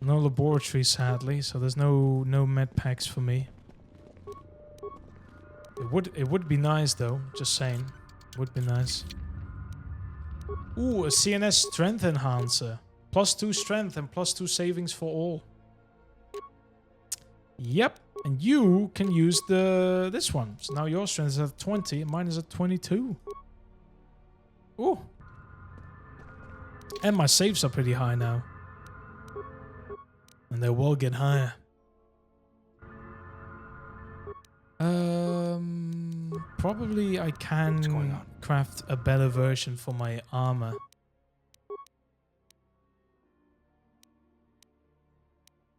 No laboratory, sadly, so there's no med packs for me. It would be nice though, just saying. Would be nice. Ooh, a CNS strength enhancer. +2 strength and +2 savings for all. Yep, and you can use this one. So now your strength is at 20 and mine is at 22. Ooh. And my saves are pretty high now. And they will get higher. Probably I can craft a better version for my armor.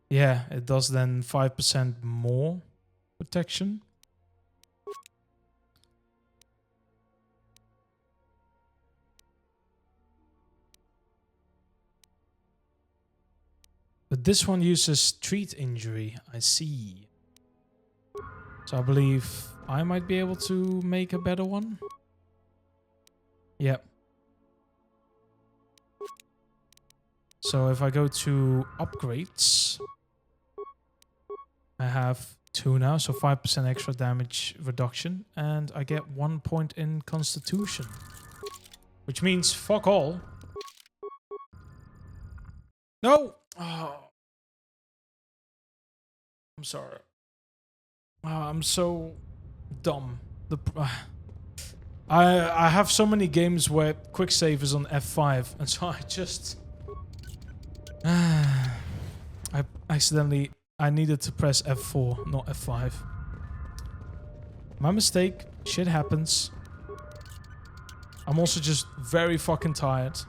Yeah, it does then 5% more protection. But this one uses treat injury, I see. So I believe I might be able to make a better one. Yep. So if I go to upgrades, I have 2 now, so 5% extra damage reduction, and I get 1 point in Constitution. Which means fuck all. No! Oh. I'm sorry. Oh, I'm so dumb. I have so many games where quick save is on F5, and so I just... I needed to press F4, not F5. My mistake. Shit happens. I'm also just very fucking tired.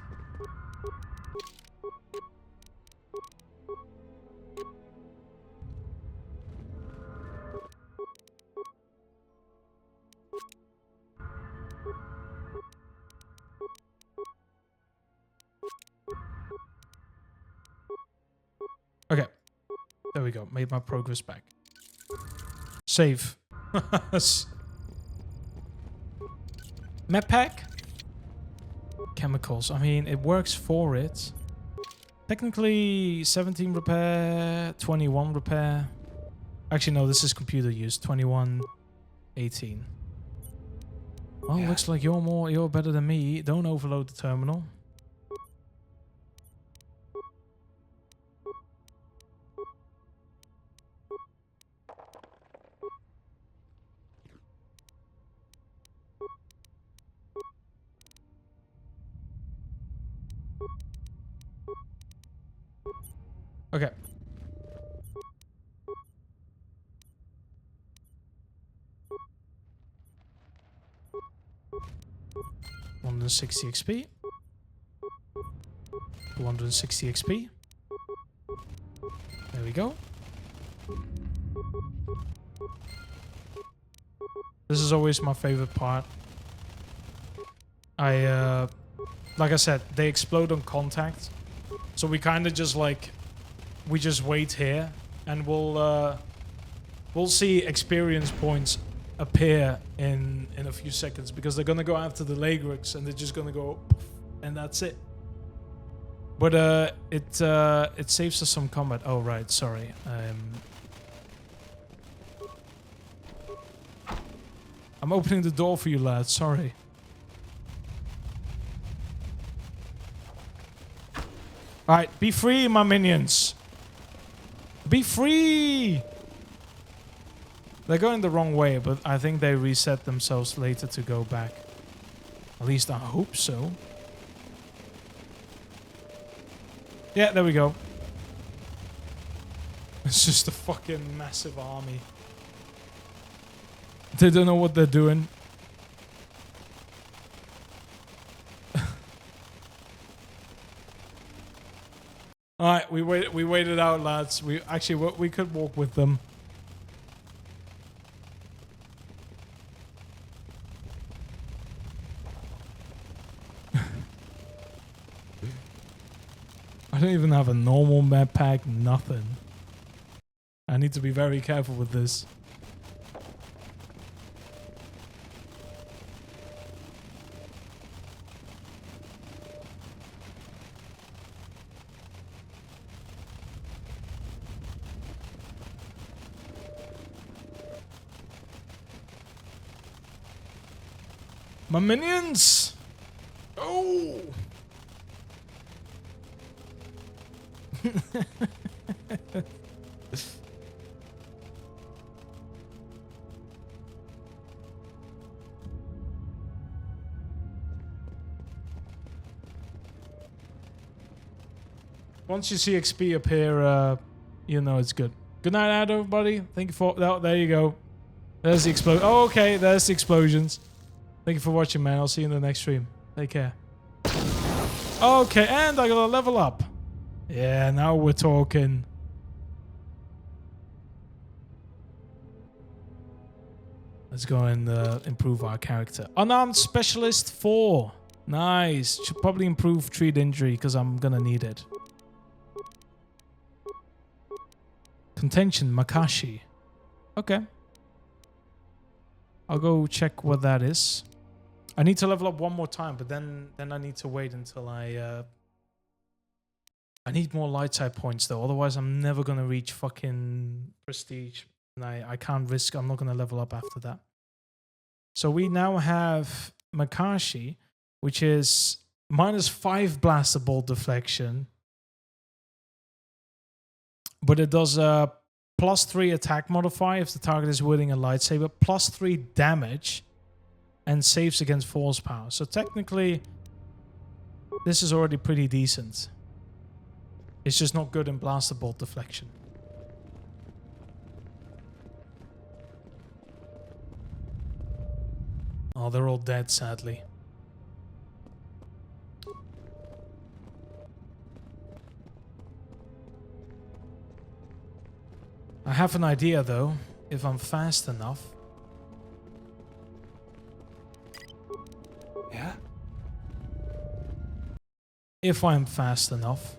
Okay. There we go. Made my progress back. Save. Map pack? Chemicals. I mean, it works for it. Technically, 17 repair, 21 repair. Actually, no, this is computer use. 21, 18. Well, yeah. Looks like you're better than me. Don't overload the terminal. Okay. $160 XP. 260 XP. There we go. This is always my favorite part. I like I said, they explode on contact. So we kind of just like, we just wait here and we'll see experience points appear in a few seconds because they're gonna go after the Lagrix and they're just gonna go poof, and that's it. But it saves us some combat. Oh right, sorry. I'm opening the door for you, lad. Sorry. All right, be free, my minions. Be free. They're going the wrong way, but I think they reset themselves later to go back. At least I hope so. Yeah, there we go. It's just a fucking massive army. They don't know what they're doing. Alright, we waited out, lads. We could walk with them. I don't even have a normal med pack, nothing. I need to be very careful with this. My minions! Oh! Once you see XP appear, you know it's good. Good night out, everybody. Thank you for... Oh, there you go. There's the explosion. Oh, okay. There's the explosions. Thank you for watching, man. I'll see you in the next stream. Take care. Okay, and I gotta level up. Yeah, now we're talking. Let's go and improve our character. Unarmed Specialist 4. Nice. Should probably improve treat injury because I'm gonna need it. Contention, Makashi. Okay. I'll go check what that is. I need to level up one more time, but then I need to wait until I need more light side points though, otherwise I'm never gonna reach fucking prestige. And I can't risk, I'm not gonna level up after that. So we now have Makashi, which is -5 blaster bolt deflection. But it does a +3 attack modifier if the target is wielding a lightsaber, +3 damage, and saves against force power. So technically, this is already pretty decent. It's just not good in blaster bolt deflection. Oh, they're all dead, sadly. I have an idea, though, if I'm fast enough. Yeah? If I'm fast enough.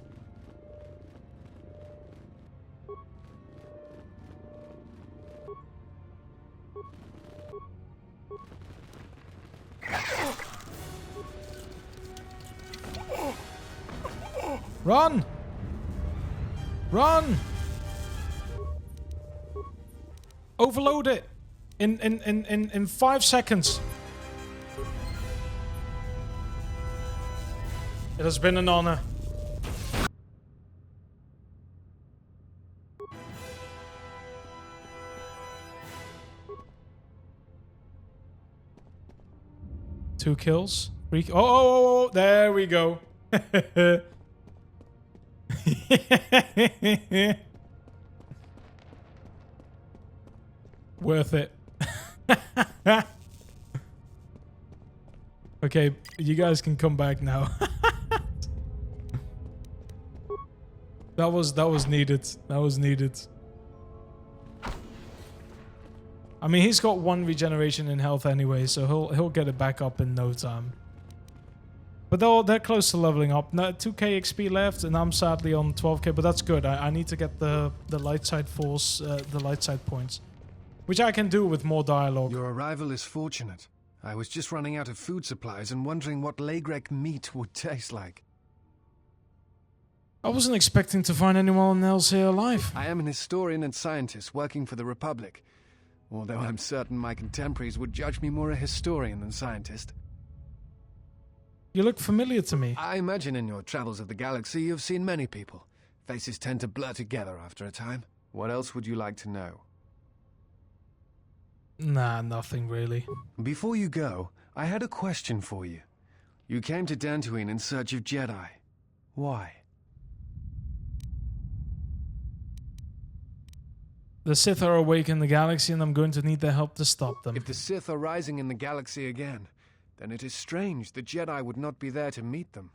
Run! Run! Overload it in 5 seconds. It has been an honor. Two kills. 3 oh, there we go. Worth it. Okay, you guys can come back now. That was needed. That was needed. I mean, he's got 1 regeneration in health anyway, so he'll get it back up in no time. But they're close to leveling up. Now 2k XP left, and I'm sadly on 12k, but that's good. I need to get the light side force, the light side points. Which I can do with more dialogue. Your arrival is fortunate. I was just running out of food supplies and wondering what Lagrek meat would taste like. I wasn't expecting to find anyone else here alive. I am an historian and scientist working for the Republic. Although I'm certain my contemporaries would judge me more a historian than scientist. You look familiar to me. I imagine in your travels of the galaxy you've seen many people. Faces tend to blur together after a time. What else would you like to know? Nah, nothing really. Before you go, I had a question for you. You came to Dantooine in search of Jedi. Why? The Sith are awake in the galaxy, and I'm going to need their help to stop them. If the Sith are rising in the galaxy again, then it is strange the Jedi would not be there to meet them,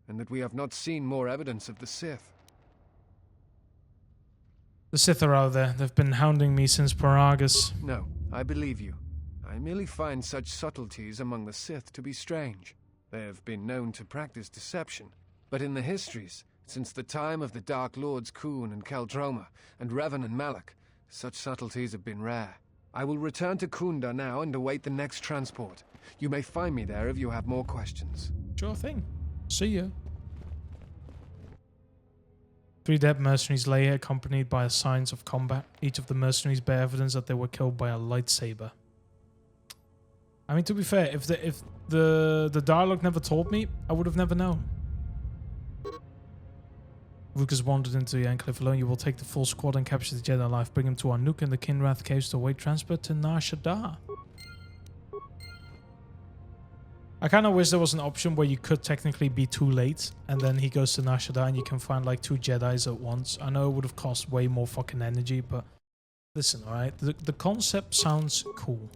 and that we have not seen more evidence of the Sith. The Sith are out there. They've been hounding me since Paragus. No, I believe you. I merely find such subtleties among the Sith to be strange. They have been known to practice deception, but in the histories, since the time of the Dark Lords Khoon and Keldroma, and Revan and Malak, such subtleties have been rare. I will return to Kunda now and await the next transport. You may find me there if you have more questions. Sure thing. See ya. 3 dead mercenaries lay here, accompanied by signs of combat. Each of the mercenaries bear evidence that they were killed by a lightsaber. I mean, to be fair, if the dialogue never told me, I would have never known. Lucas wandered into the Enclave alone. You will take the full squad and capture the Jedi alive. Bring them to Arnook and the Kinrath caves to await transfer to Nar Shaddaa. I kind of wish there was an option where you could technically be too late, and then he goes to Nar Shaddaa and you can find like 2 Jedis at once. I know it would have cost way more fucking energy, but listen, alright? The concept sounds cool.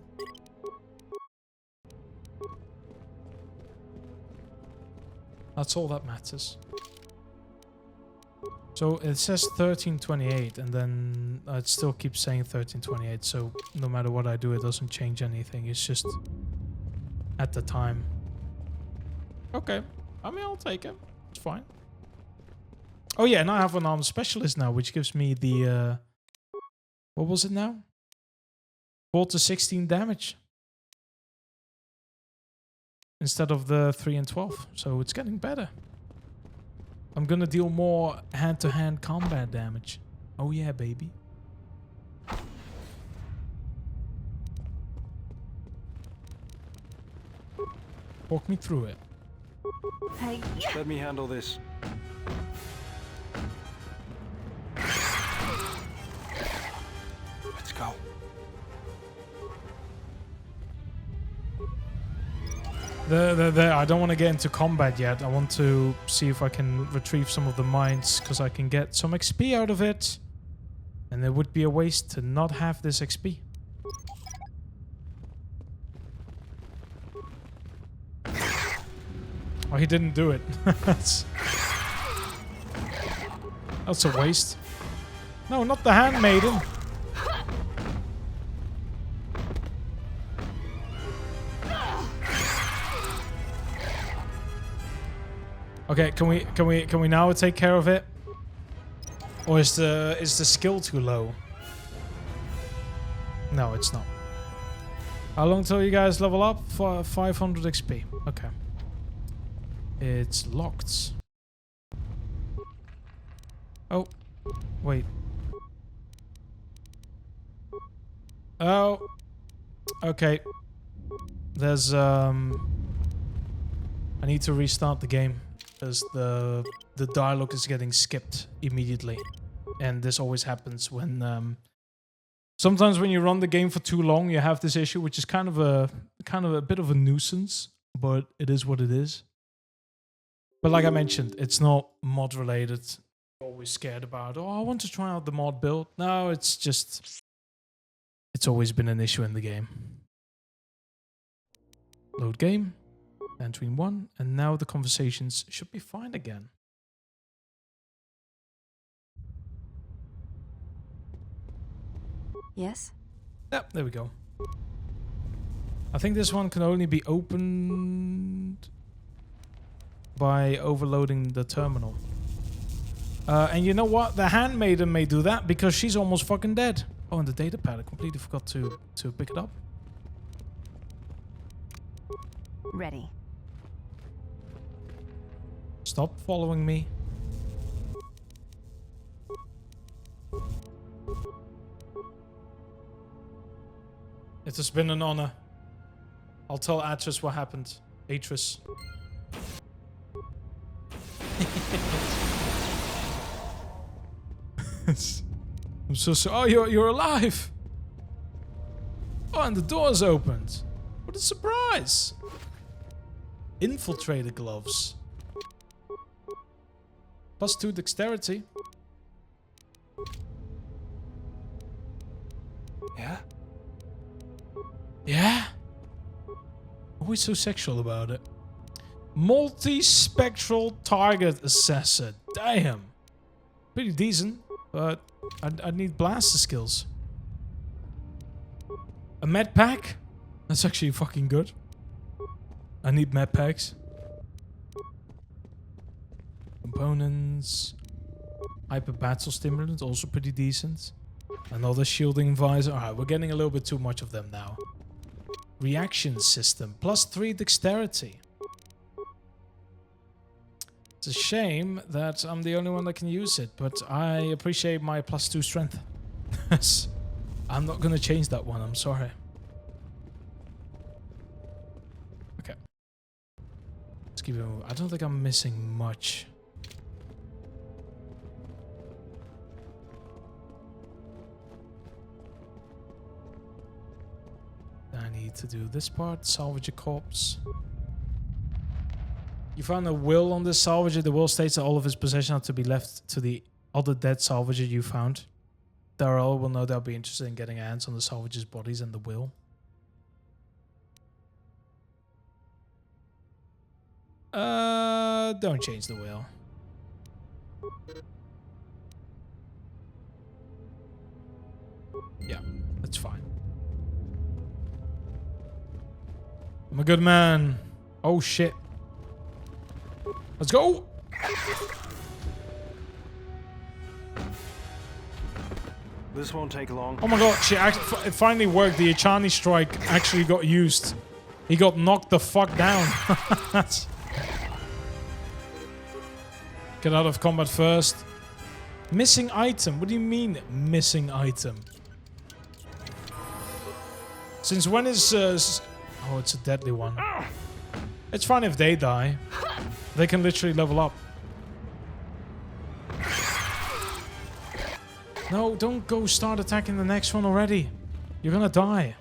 That's all that matters. So it says 1328, and then it still keeps saying 1328, so no matter what I do, it doesn't change anything. It's just at the time. Okay. I mean, I'll take it. It's fine. Oh yeah, and I have an armed specialist now, which gives me the... what was it now? 4 to 16 damage. Instead of the 3 and 12. So it's getting better. I'm gonna deal more hand-to-hand combat damage. Oh yeah, baby. Walk me through it. Hey. Let me handle this. Let's go. I don't want to get into combat yet. I want to see if I can retrieve some of the mines, because I can get some XP out of it. And it would be a waste to not have this XP. Oh, he didn't do it. That's a waste. No, not the handmaiden. Okay, can we now take care of it? Or is the skill too low? No, it's not. How long till you guys level up? For 500 XP. Okay. It's locked. Oh, wait. Oh, okay. There's I need to restart the game. Because the dialogue is getting skipped immediately, and this always happens when sometimes when you run the game for too long, you have this issue, which is kind of a bit of a nuisance, but it is what it is. But like I mentioned, it's not mod related. You're always scared about, oh, I want to try out the mod build. No, it's just it's always been an issue in the game. Load game. Between 1, and now the conversations should be fine again. Yes? Yep, there we go. I think this one can only be opened... by overloading the terminal. And you know what? The handmaiden may do that because she's almost fucking dead. Oh, and the data pad. I completely forgot to pick it up. Ready. Stop following me. It has been an honor. I'll tell Atris what happened. Atris. I'm so sorry. Oh, you're alive. Oh, and the door's opened. What a surprise. Infiltrator gloves. +2 dexterity. Yeah? Yeah? Always so sexual about it. Multi-spectral target assessor. Damn. Pretty decent, but I need blaster skills. A med pack? That's actually fucking good. I need med packs. Components. Hyper battle stimulant, also pretty decent. Another shielding visor. Alright, we're getting a little bit too much of them now. Reaction system. +3 dexterity. It's a shame that I'm the only one that can use it, but I appreciate my +2 strength. I'm not gonna change that one, I'm sorry. Okay. Let's keep it moving. I don't think I'm missing much. I need to do this part, salvage a corpse. You found a will on this salvager. The will states that all of his possessions are to be left to the other dead salvager you found. Darrell will no doubt be interested in getting hands on the salvager's bodies and the will. Don't change the will. Yeah, that's fine. I'm a good man. Oh shit. Let's go. This won't take long. Oh my god, shit, it finally worked. The Ichani strike actually got used. He got knocked the fuck down. Get out of combat first. Missing item. What do you mean, missing item? Since when is... oh, it's a deadly one. It's fine if they die. They can literally level up. No, don't go start attacking the next one already. You're gonna die.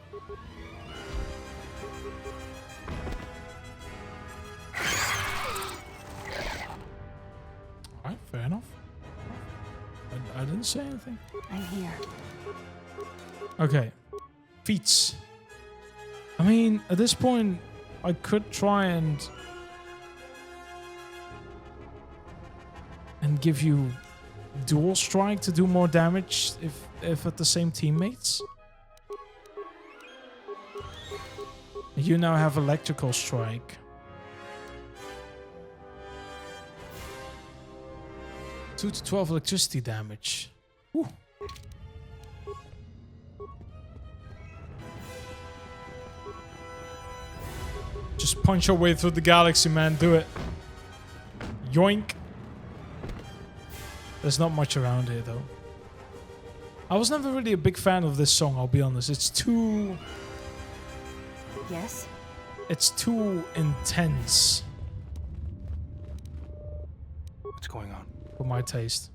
Alright, fair enough. I didn't say anything. I'm here. Okay. Feats. I mean, at this point, I could try and give you dual strike to do more damage if at the same teammates. You now have electrical strike. 2 to 12 electricity damage. Woo. Just punch your way through the galaxy, man. Do it. Yoink. There's not much around here, though. I was never really a big fan of this song, I'll be honest. It's too... Yes? It's too intense. What's going on? For my taste.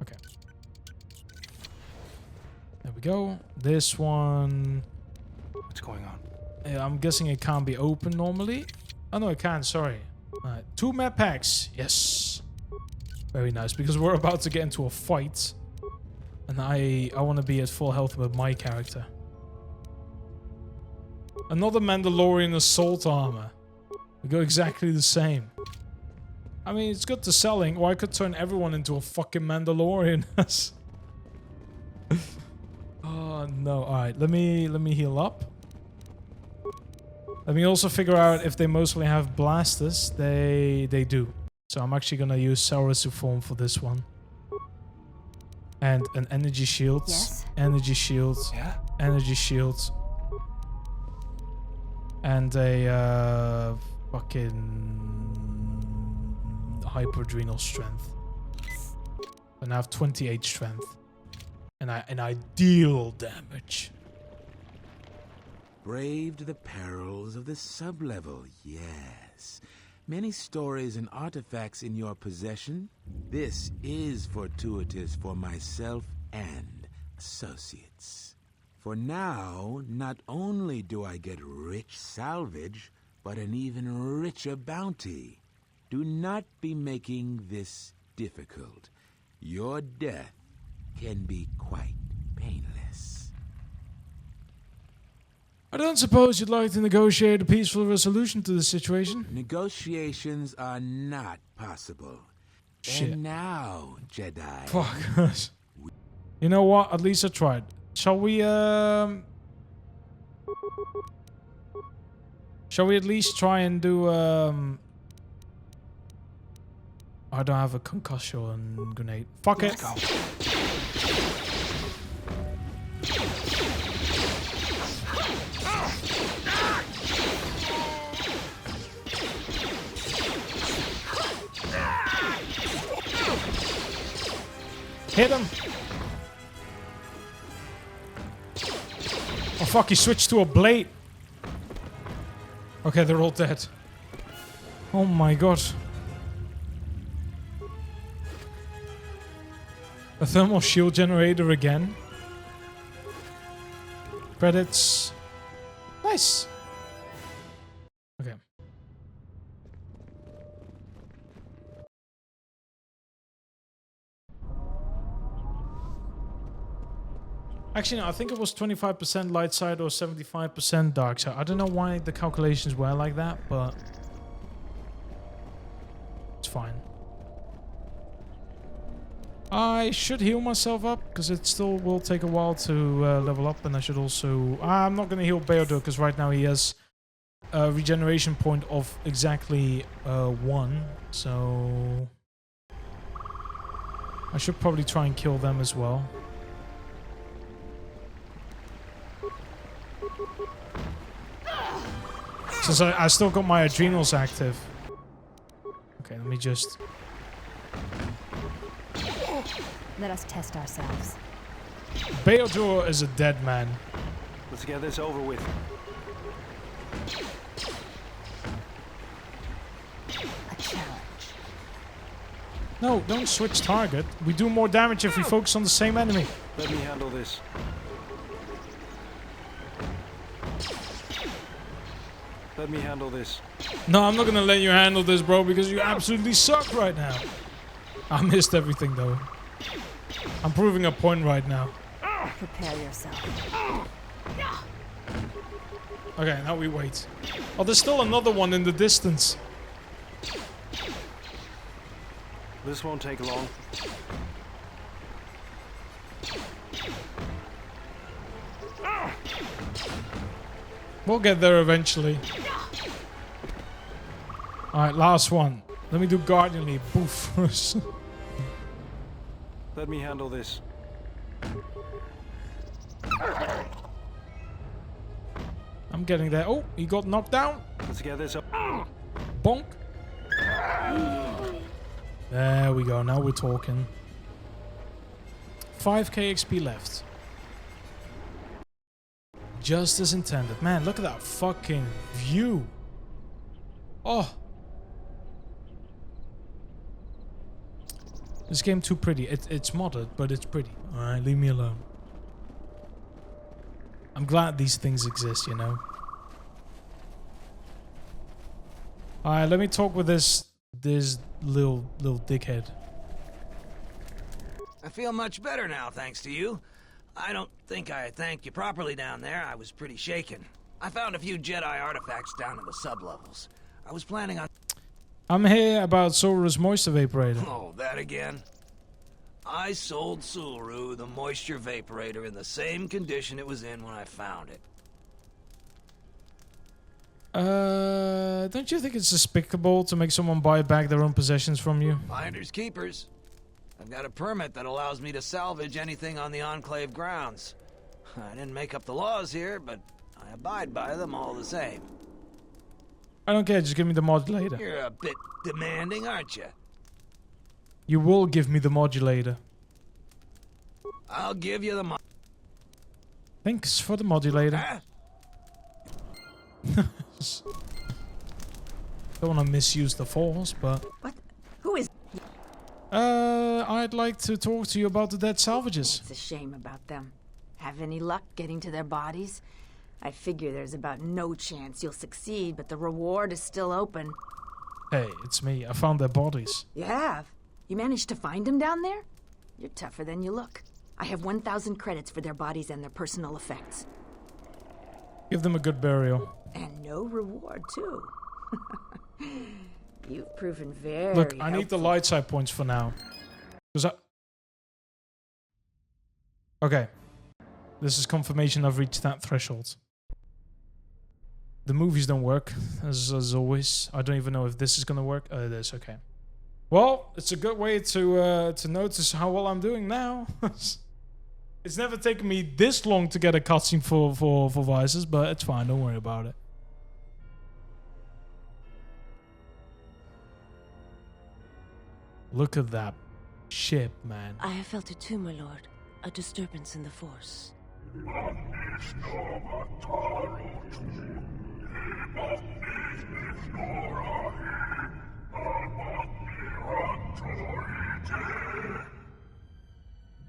Okay. There we go. This one... What's going on? Yeah, I'm guessing it can't be open normally. Oh no, it can, sorry. Alright, 2 map packs. Yes. Very nice, because we're about to get into a fight. And I want to be at full health with my character. Another Mandalorian assault armor. We go exactly the same. I mean, it's good to selling, or I could turn everyone into a fucking Mandalorian. Oh no, alright, let me heal up. Let me also figure out if they mostly have blasters. They do. So I'm actually gonna use Saurus form for this one. And an energy shield. Yes? Energy shield. Yeah? Energy shield. And a fucking hyperadrenal strength. And I have 28 strength. And I deal damage. Braved the perils of the sublevel, yes. Many stories and artifacts in your possession. This is fortuitous for myself and associates. For now, not only do I get rich salvage, but an even richer bounty. Do not be making this difficult. Your death can be quite painless. I don't suppose you'd like to negotiate a peaceful resolution to the situation? Negotiations are not possible. Shit. And now, Jedi. Fuck us. You know what? At least I tried. Shall we at least try and do I don't have a concussion grenade. Fuck it. Hit him. Oh fuck, he switched to a blade. Okay, they're all dead. Oh my god. A thermal shield generator again. Credits. Nice. Okay. Actually, no, I think it was 25% light side or 75% dark side. I don't know why the calculations were like that, but it's fine. I should heal myself up, because it still will take a while to level up, and I should also... I'm not going to heal Beodor, because right now he has a regeneration point of exactly 1, so... I should probably try and kill them as well. Since I still got my adrenals active. Okay, let me just... Let us test ourselves. Beodor is a dead man. Let's get this over with. A challenge. No, don't switch target. We do more damage if we focus on the same enemy. Let me handle this. Let me handle this. No, I'm not gonna let you handle this, bro, because you absolutely suck right now. I missed everything, though. I'm proving a point right now. Prepare yourself. Okay, now we wait. Oh, there's still another one in the distance. This won't take long. We'll get there eventually. Alright, last one. Let me do Guardian Leap. Boof. Let me handle this. I'm getting there. Oh, he got knocked down. Let's get this up. Bonk. There we go. Now we're talking. 5k XP left. Just as intended. Man, look at that fucking view. Oh. This game too pretty. It's modded, but it's pretty. Alright, leave me alone. I'm glad these things exist, you know. Alright, let me talk with this little dickhead. I feel much better now, thanks to you. I don't think I thanked you properly down there. I was pretty shaken. I found a few Jedi artifacts down in the sublevels. I was planning on... I'm here about Sora's moisture vaporator. Oh, that again? I sold Suru the moisture vaporator in the same condition it was in when I found it. Don't you think it's despicable to make someone buy back their own possessions from you? Finders keepers. I've got a permit that allows me to salvage anything on the Enclave grounds. I didn't make up the laws here, but I abide by them all the same. I don't care, just give me the modulator. You're a bit demanding, aren't you? You will give me the modulator. I'll give you the Thanks for the modulator. Don't want to misuse the force, but... What? Who is... I'd like to talk to you about the dead salvages. It's a shame about them. Have any luck getting to their bodies? I figure there's about no chance you'll succeed, but the reward is still open. Hey, it's me. I found their bodies. You have? You managed to find them down there? You're tougher than you look. I have 1,000 credits for their bodies and their personal effects. Give them a good burial. And no reward, too. You've proven very Look, I need helpful. the light side points for now. Okay. This is confirmation I've reached that threshold. The movies don't work, as always. I don't even know if this is gonna work. Oh, it is, okay. Well, it's a good way to notice how well I'm doing now. It's never taken me this long to get a cutscene for Vices, but it's fine, don't worry about it. Look at that ship, man. I have felt it too, my lord. A disturbance in the Force.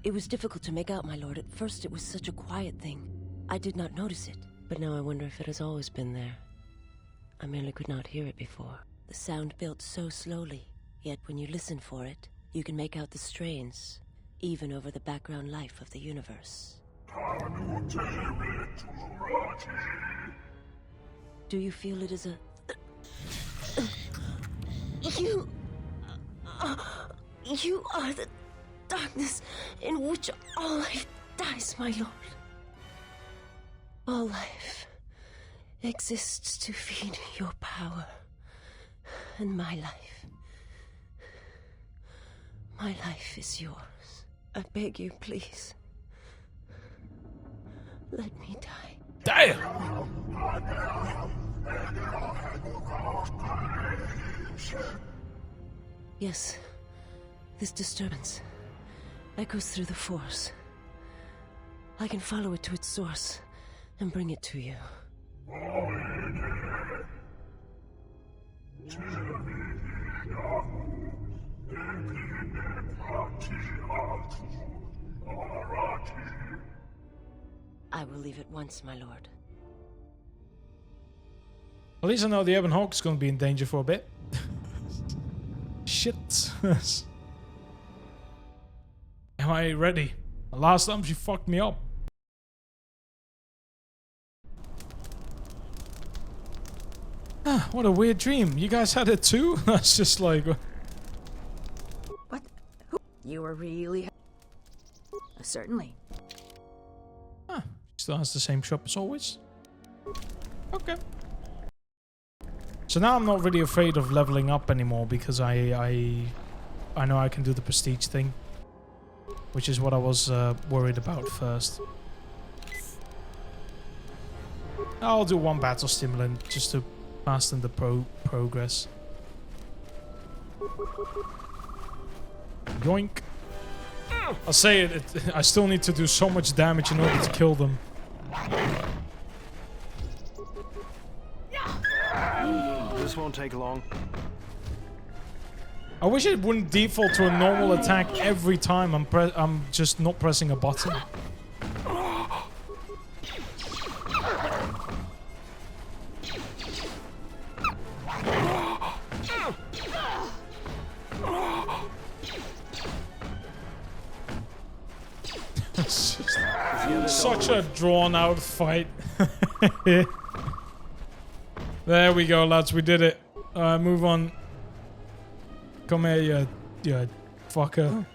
It was difficult to make out, my lord. At first it was such a quiet thing. I did not notice it. But now I wonder if it has always been there. I merely could not hear it before. The sound built so slowly, yet when you listen for it, you can make out the strains, even over the background life of the universe. Do you feel it is a... You are the darkness in which all life dies, my lord. All life exists to feed your power. And my life is yours. I beg you, please. Let me die. Damn! Yes, this disturbance echoes through the Force. I can follow it to its source and bring it to you. I will leave at once, my lord. At least I know the Ebon Hawk is going to be in danger for a bit. Shit. Am I ready? The last time she fucked me up. Ah, what a weird dream. You guys had it too? That's just like... What? Who? You were really... Certainly. Still has the same shop as always. Okay. So now I'm not really afraid of leveling up anymore because I know I can do the prestige thing, which is what I was worried about first. I'll do one battle stimulant just to fasten the progress. Yoink. I'll say it, I still need to do so much damage in order to kill them. This won't take long. I wish it wouldn't default to a normal attack every time I'm just not pressing a button. Such a drawn-out fight. There we go, lads. We did it. Move on. Come here, you fucker.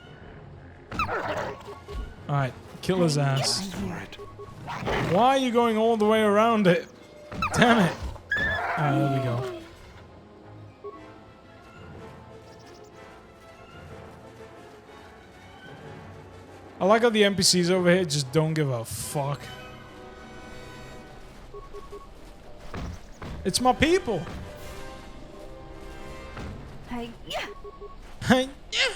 Alright, kill his ass. Why are you going all the way around it? Damn it. There we go. I like how the NPCs over here just don't give a fuck. It's my people. Hey, yeah. Hey, yeah.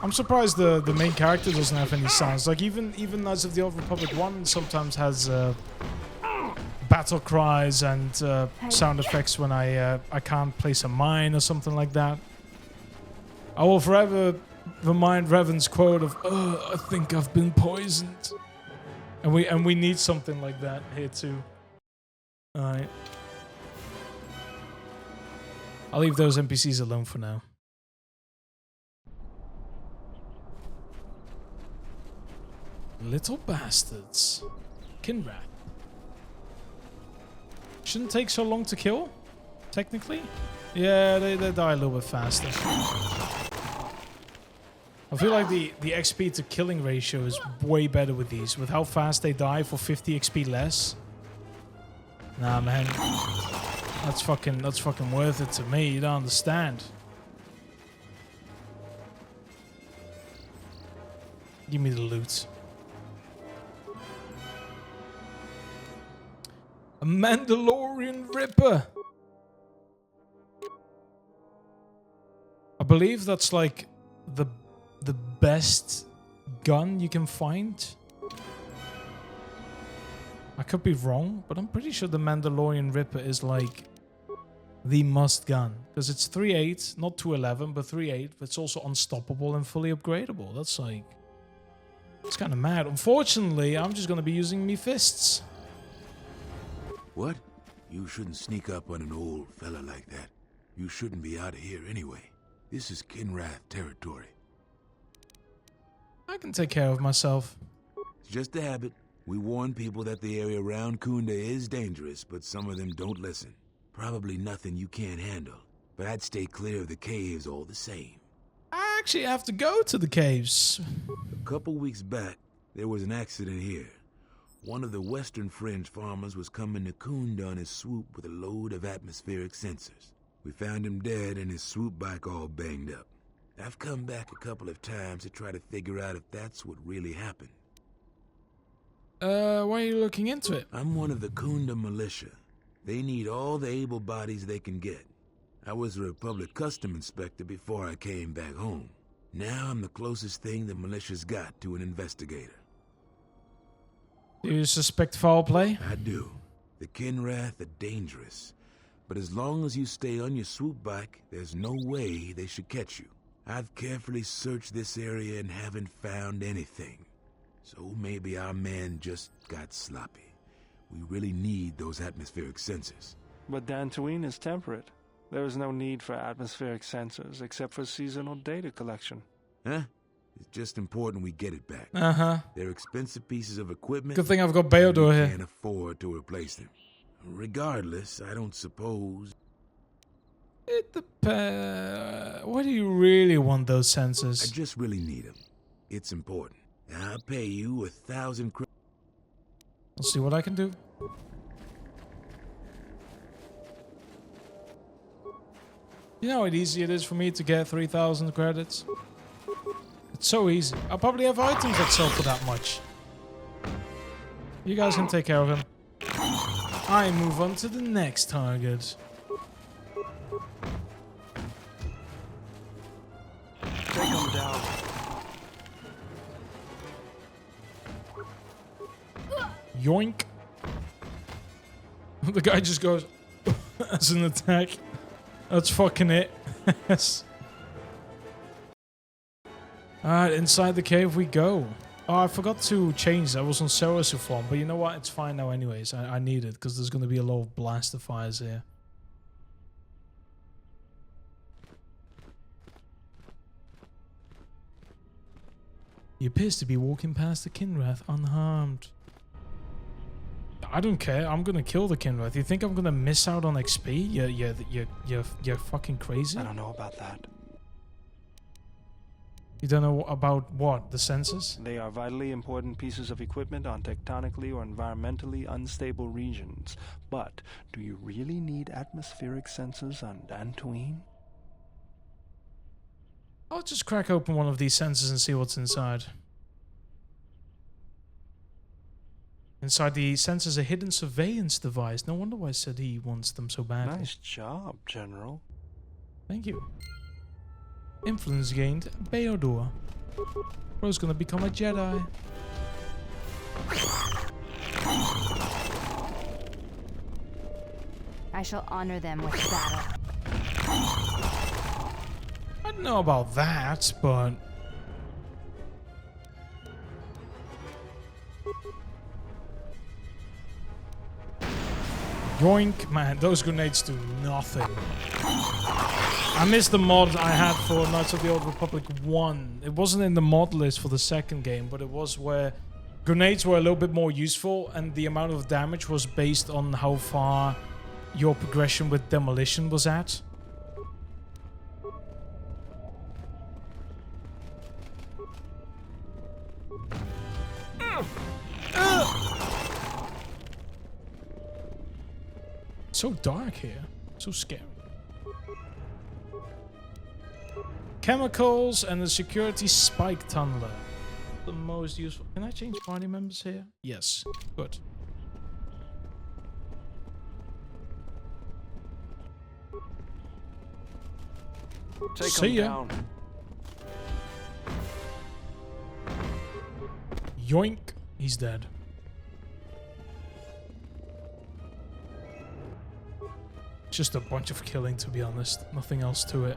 I'm surprised the main character doesn't have any sounds. Like even Knights of the Old Republic 1 sometimes has battle cries and sound effects when I can't place a mine or something like that. I will forever remind Revan's quote of I think I've been poisoned. And we need something like that here too. Alright. I'll leave those NPCs alone for now. Little bastards. Kinrath. Shouldn't take so long to kill, technically. Yeah, they die a little bit faster. I feel like the XP to killing ratio is way better with these. With how fast they die for 50 XP less. Nah, man. That's fucking worth it to me. You don't understand. Give me the loot. A Mandalorian Ripper. I believe that's like the best gun you can find. I could be wrong, but I'm pretty sure the Mandalorian Ripper is like the must gun. Because it's 3.8, not 2.11, but 3.8. But it's also unstoppable and fully upgradable. That's like... It's kind of mad. Unfortunately, I'm just going to be using me fists. What? You shouldn't sneak up on an old fella like that. You shouldn't be out of here anyway. This is Kinrath territory. I can take care of myself. It's just a habit. We warn people that the area around Kunda is dangerous, but some of them don't listen. Probably nothing you can't handle, but I'd stay clear of the caves all the same. I actually have to go to the caves. A couple weeks back, there was an accident here. One of the Western Fringe farmers was coming to Kunda on his swoop with a load of atmospheric sensors. We found him dead and his swoop bike all banged up. I've come back a couple of times to try to figure out if that's what really happened. Why are you looking into it? I'm one of the Kunda militia. They need all the able bodies they can get. I was a Republic custom inspector before I came back home. Now I'm the closest thing the militia's got to an investigator. Do you suspect foul play? I do. The Kinrath are dangerous. But as long as you stay on your swoop bike, there's no way they should catch you. I've carefully searched this area and haven't found anything. So maybe our man just got sloppy. We really need those atmospheric sensors. But Dantooine is temperate. There is no need for atmospheric sensors except for seasonal data collection. Huh? It's just important we get it back. Uh-huh. They're expensive pieces of equipment. Good thing I've got Beodor here. Can't afford to replace them. Regardless, I don't suppose... It depends. Why do you really want those sensors? I just really need them. It's important. I'll pay you 1,000 credits. I'll see what I can do. You know how easy it is for me to get 3,000 credits? It's so easy. I'll probably have items that sell for that much. You guys can take care of him. I move on to the next target. Take him down. Yoink. The guy just goes as an attack. That's fucking it. Yes. Alright, inside the cave we go. Oh, I forgot to change that. I was on Serosuflon, but you know what? It's fine now anyways. I need it, because there's going to be a lot of blaster fires here. He appears to be walking past the Kinrath unharmed. I don't care. I'm gonna kill the Kinrath. You think I'm gonna miss out on XP? You're fucking crazy. I don't know about that. You don't know about what? The sensors? They are vitally important pieces of equipment on tectonically or environmentally unstable regions. But do you really need atmospheric sensors on Dantooine? I'll just crack open one of these sensors and see what's inside. Inside the sensors, a hidden surveillance device. No wonder why said he wants them so badly. Nice job, General. Thank you. Influence gained. Beodor. Bro's gonna become a Jedi. I shall honor them with battle. I don't know about that, but... Yoink, man, those grenades do nothing. I missed the mod I had for Knights of the Old Republic 1. It wasn't in the mod list for the second game, but it was where grenades were a little bit more useful and the amount of damage was based on how far your progression with demolition was at. So dark here. So scary. Chemicals and the security spike tunneler. The most useful. Can I change party members here? Yes. Good. See ya. Down. Yoink. He's dead. Just a bunch of killing, to be honest. Nothing else to it.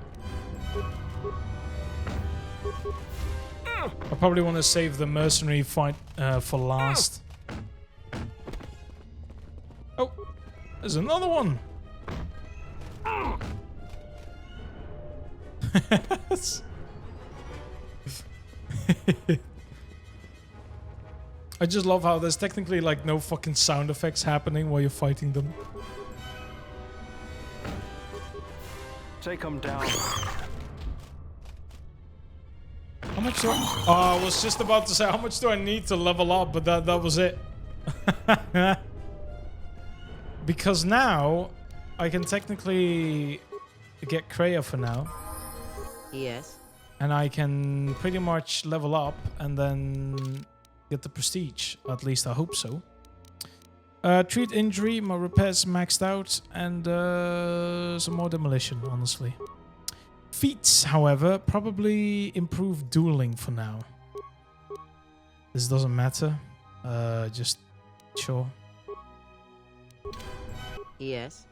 I probably want to save the mercenary fight for last. Oh, there's another one. I just love how there's technically like no fucking sound effects happening while you're fighting them. Take them down. How much do I... Oh, I was just about to say, how much do I need to level up? But that was it. Because now, I can technically get Kreia for now. Yes. And I can pretty much level up and then get the prestige. At least I hope so. Treat injury, my repairs maxed out, and some more demolition, honestly. Feats, however, probably improve dueling for now. This doesn't matter. Just sure. Yes.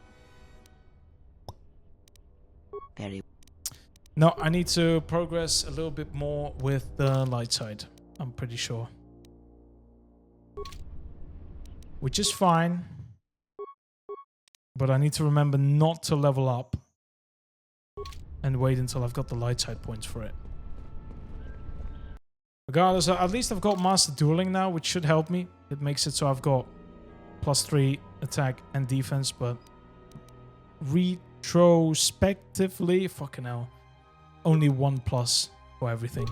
Very. No, I need to progress a little bit more with the light side. I'm pretty sure. Which is fine. But I need to remember not to level up. And wait until I've got the light side points for it. Regardless, at least I've got Master Dueling now, which should help me. It makes it so I've got +3 attack and defense, but retrospectively, fucking hell, only 1+ for everything.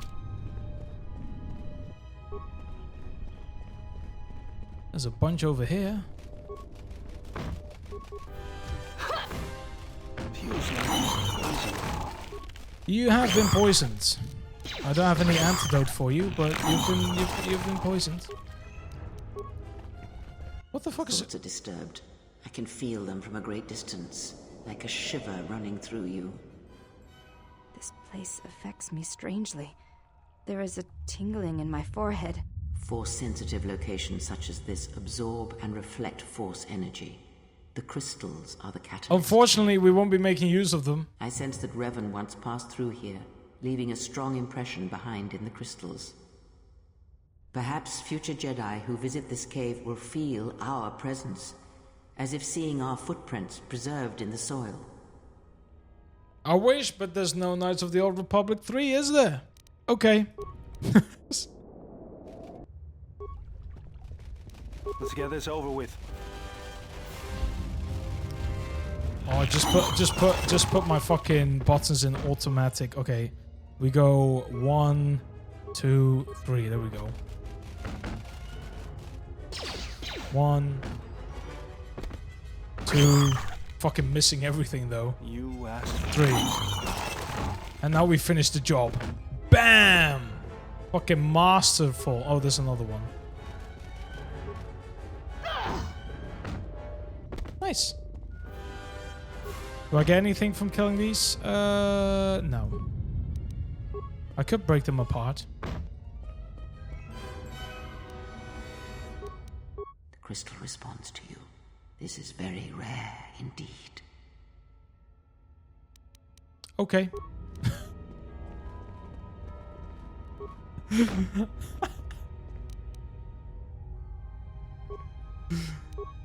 There's a bunch over here. You have been poisoned. I don't have any antidote for you, but you've been poisoned. What the fuck is it? Thoughts are disturbed. I can feel them from a great distance, like a shiver running through you. This place affects me strangely. There is a tingling in my forehead. Force-sensitive locations such as this absorb and reflect force energy. The crystals are the catalyst. Unfortunately, we won't be making use of them. I sense that Revan once passed through here, leaving a strong impression behind in the crystals. Perhaps future Jedi who visit this cave will feel our presence, as if seeing our footprints preserved in the soil. I wish, but there's no Knights of the Old Republic 3, is there? Okay. Let's get this over with. Oh, just put my fucking buttons in automatic. Okay. We go 1, 2, 3. There we go. 1, 2. Fucking missing everything though. You asked. 3. And now we finished the job. Bam! Fucking masterful. Oh, there's another one. Nice. Do I get anything from killing these? No. I could break them apart. The crystal responds to you. This is very rare indeed. Okay.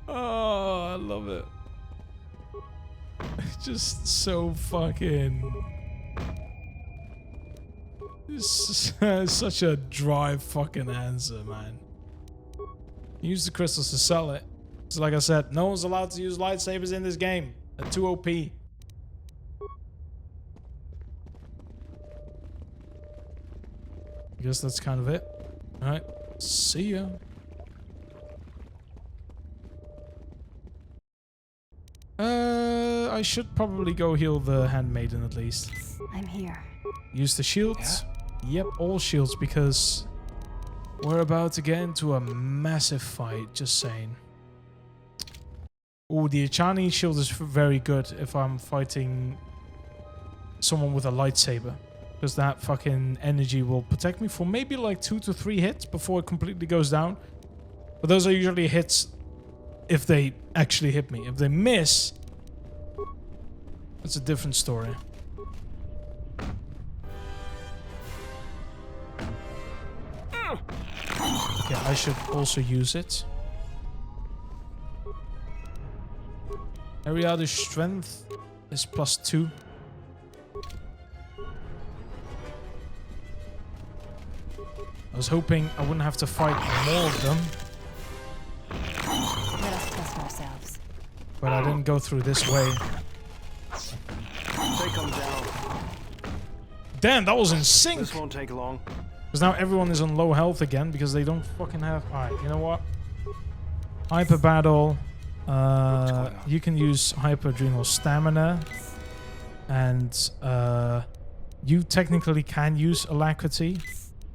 Oh, I love it. Just so fucking... such a dry fucking answer, man. Use the crystals to sell it. So like I said, no one's allowed to use lightsabers in this game. They're too OP. I guess that's kind of it. Alright, see ya. I should probably go heal the handmaiden at least. I'm here. Use the shields. Yeah? Yep, all shields, because we're about to get into a massive fight, just saying. Ooh, the Achani shield is very good if I'm fighting someone with a lightsaber. Because that fucking energy will protect me for maybe like 2 to 3 hits before it completely goes down. But those are usually hits if they actually hit me. If they miss, that's a different story. Okay, I should also use it. Area strength is +2. I was hoping I wouldn't have to fight more of them. Let us trust ourselves. But I didn't go through this way. Take them down. Damn, that was in sync! This won't take long. Because now everyone is on low health again because they don't fucking have... Alright, you know what? Hyper battle. You can use hyper adrenal stamina. And you technically can use alacrity.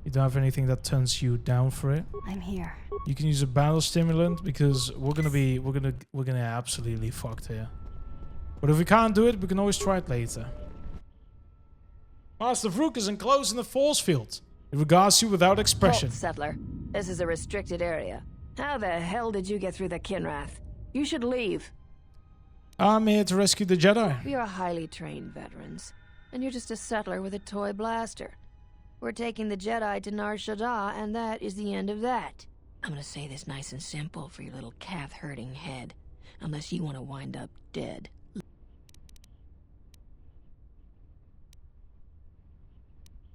You don't have anything that turns you down for it. I'm here. You can use a battle stimulant because we're gonna absolutely fucked here. But if we can't do it, we can always try it later. Master Vrook is enclosed in the force field. It regards you without expression. Halt, Settler. This is a restricted area. How the hell did you get through the Kinrath? You should leave. I'm here to rescue the Jedi. We are highly trained veterans, and you're just a settler with a toy blaster. We're taking the Jedi to Nar Shaddaa, and that is the end of that. I'm gonna say this nice and simple for your little calf-hurting head, unless you want to wind up dead.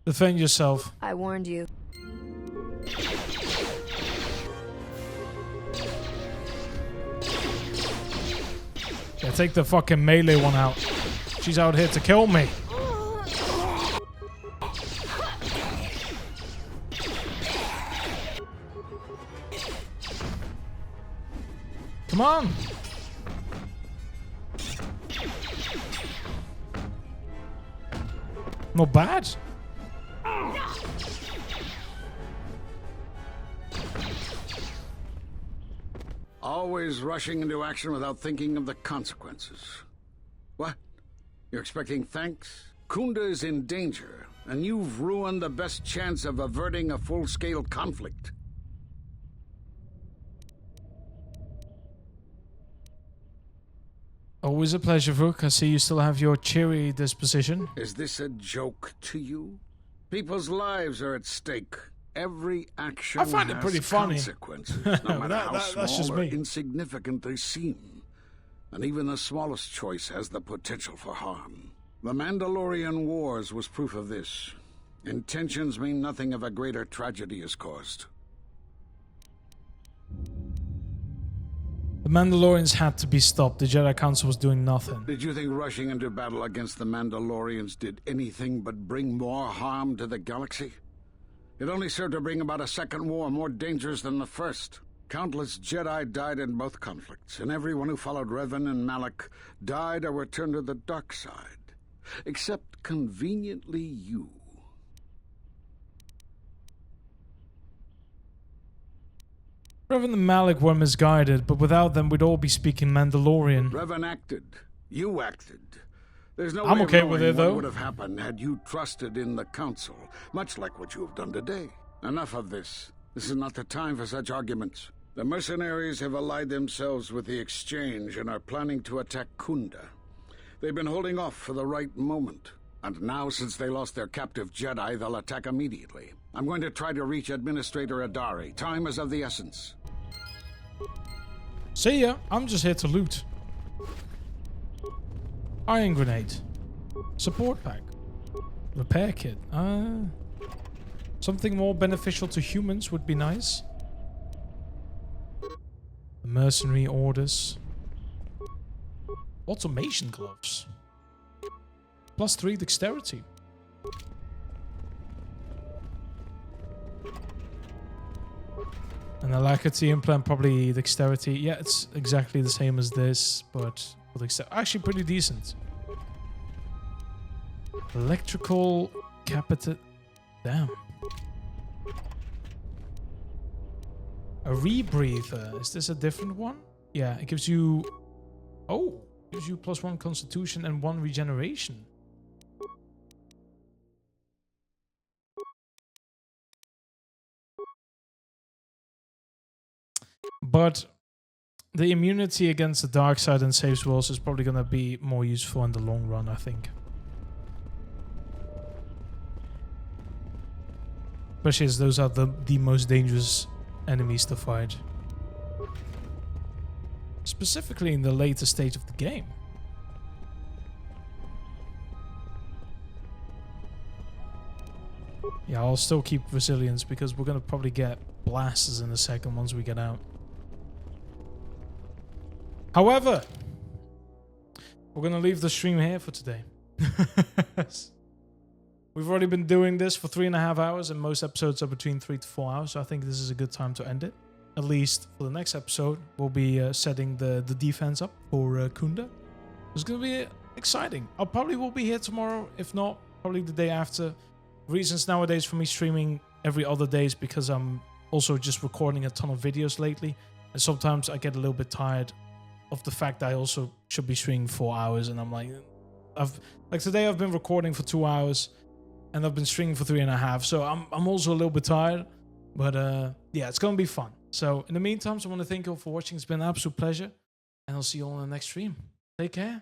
Defend yourself. I warned you. Yeah, take the fucking melee one out. She's out here to kill me. Come on. Not bad. Always rushing into action without thinking of the consequences. What? You're expecting thanks? Kunda is in danger, and you've ruined the best chance of averting a full-scale conflict. Always a pleasure, Vrook. I see you still have your cheery disposition. Is this a joke to you? People's lives are at stake. Every action I find it pretty funny. Consequences, no matter how small or insignificant they seem. And even the smallest choice has the potential for harm. The Mandalorian Wars was proof of this. Intentions mean nothing if a greater tragedy is caused. The Mandalorians had to be stopped. The Jedi Council was doing nothing. Did you think rushing into battle against the Mandalorians did anything but bring more harm to the galaxy? It only served to bring about a second war more dangerous than the first. Countless Jedi died in both conflicts, and everyone who followed Revan and Malak died or were turned to the dark side. Except, conveniently, you. Revan and Malak were misguided, but without them we'd all be speaking Mandalorian. Revan acted. You acted. There's no I'm way okay of with knowing it, though. what would have happened had you trusted in the Council, much like what you have done today. Enough of this. This is not the time for such arguments. The mercenaries have allied themselves with the Exchange and are planning to attack Kunda. They've been holding off for the right moment. And now, since they lost their captive Jedi, they'll attack immediately. I'm going to try to reach Administrator Adari. Time is of the essence. See ya. I'm just here to loot. Iron grenade. Support pack. Repair kit. Something more beneficial to humans would be nice. The mercenary orders. Automation gloves. +3 dexterity. An alacrity implant, probably dexterity. Yeah, it's exactly the same as this, but actually pretty decent. Electrical capacitor. Damn. A rebreather. Is this a different one? Yeah, it gives you... Oh, gives you +1 constitution and 1 regeneration. But the immunity against the dark side and saves worlds is probably going to be more useful in the long run, I think. Especially as those are the most dangerous enemies to fight. Specifically in the later stage of the game. Yeah, I'll still keep resilience because we're going to probably get blasters in a second once we get out. However, we're going to leave the stream here for today. We've already been doing this for 3.5 hours, and most episodes are between 3 to 4 hours, so I think this is a good time to end it. At least for the next episode, we'll be setting the defense up for Kunda. It's going to be exciting. I probably will be here tomorrow, if not, probably the day after. Reasons nowadays for me streaming every other day is because I'm also just recording a ton of videos lately, and sometimes I get a little bit tired of the fact that I also should be streaming 4 hours, and I'm like today I've been recording for 2 hours and I've been streaming for 3.5, so I'm also a little bit tired, but yeah, it's gonna be fun. So in the meantime, I want to thank you all for watching. It's been an absolute pleasure, and I'll see you all in the next stream. Take care.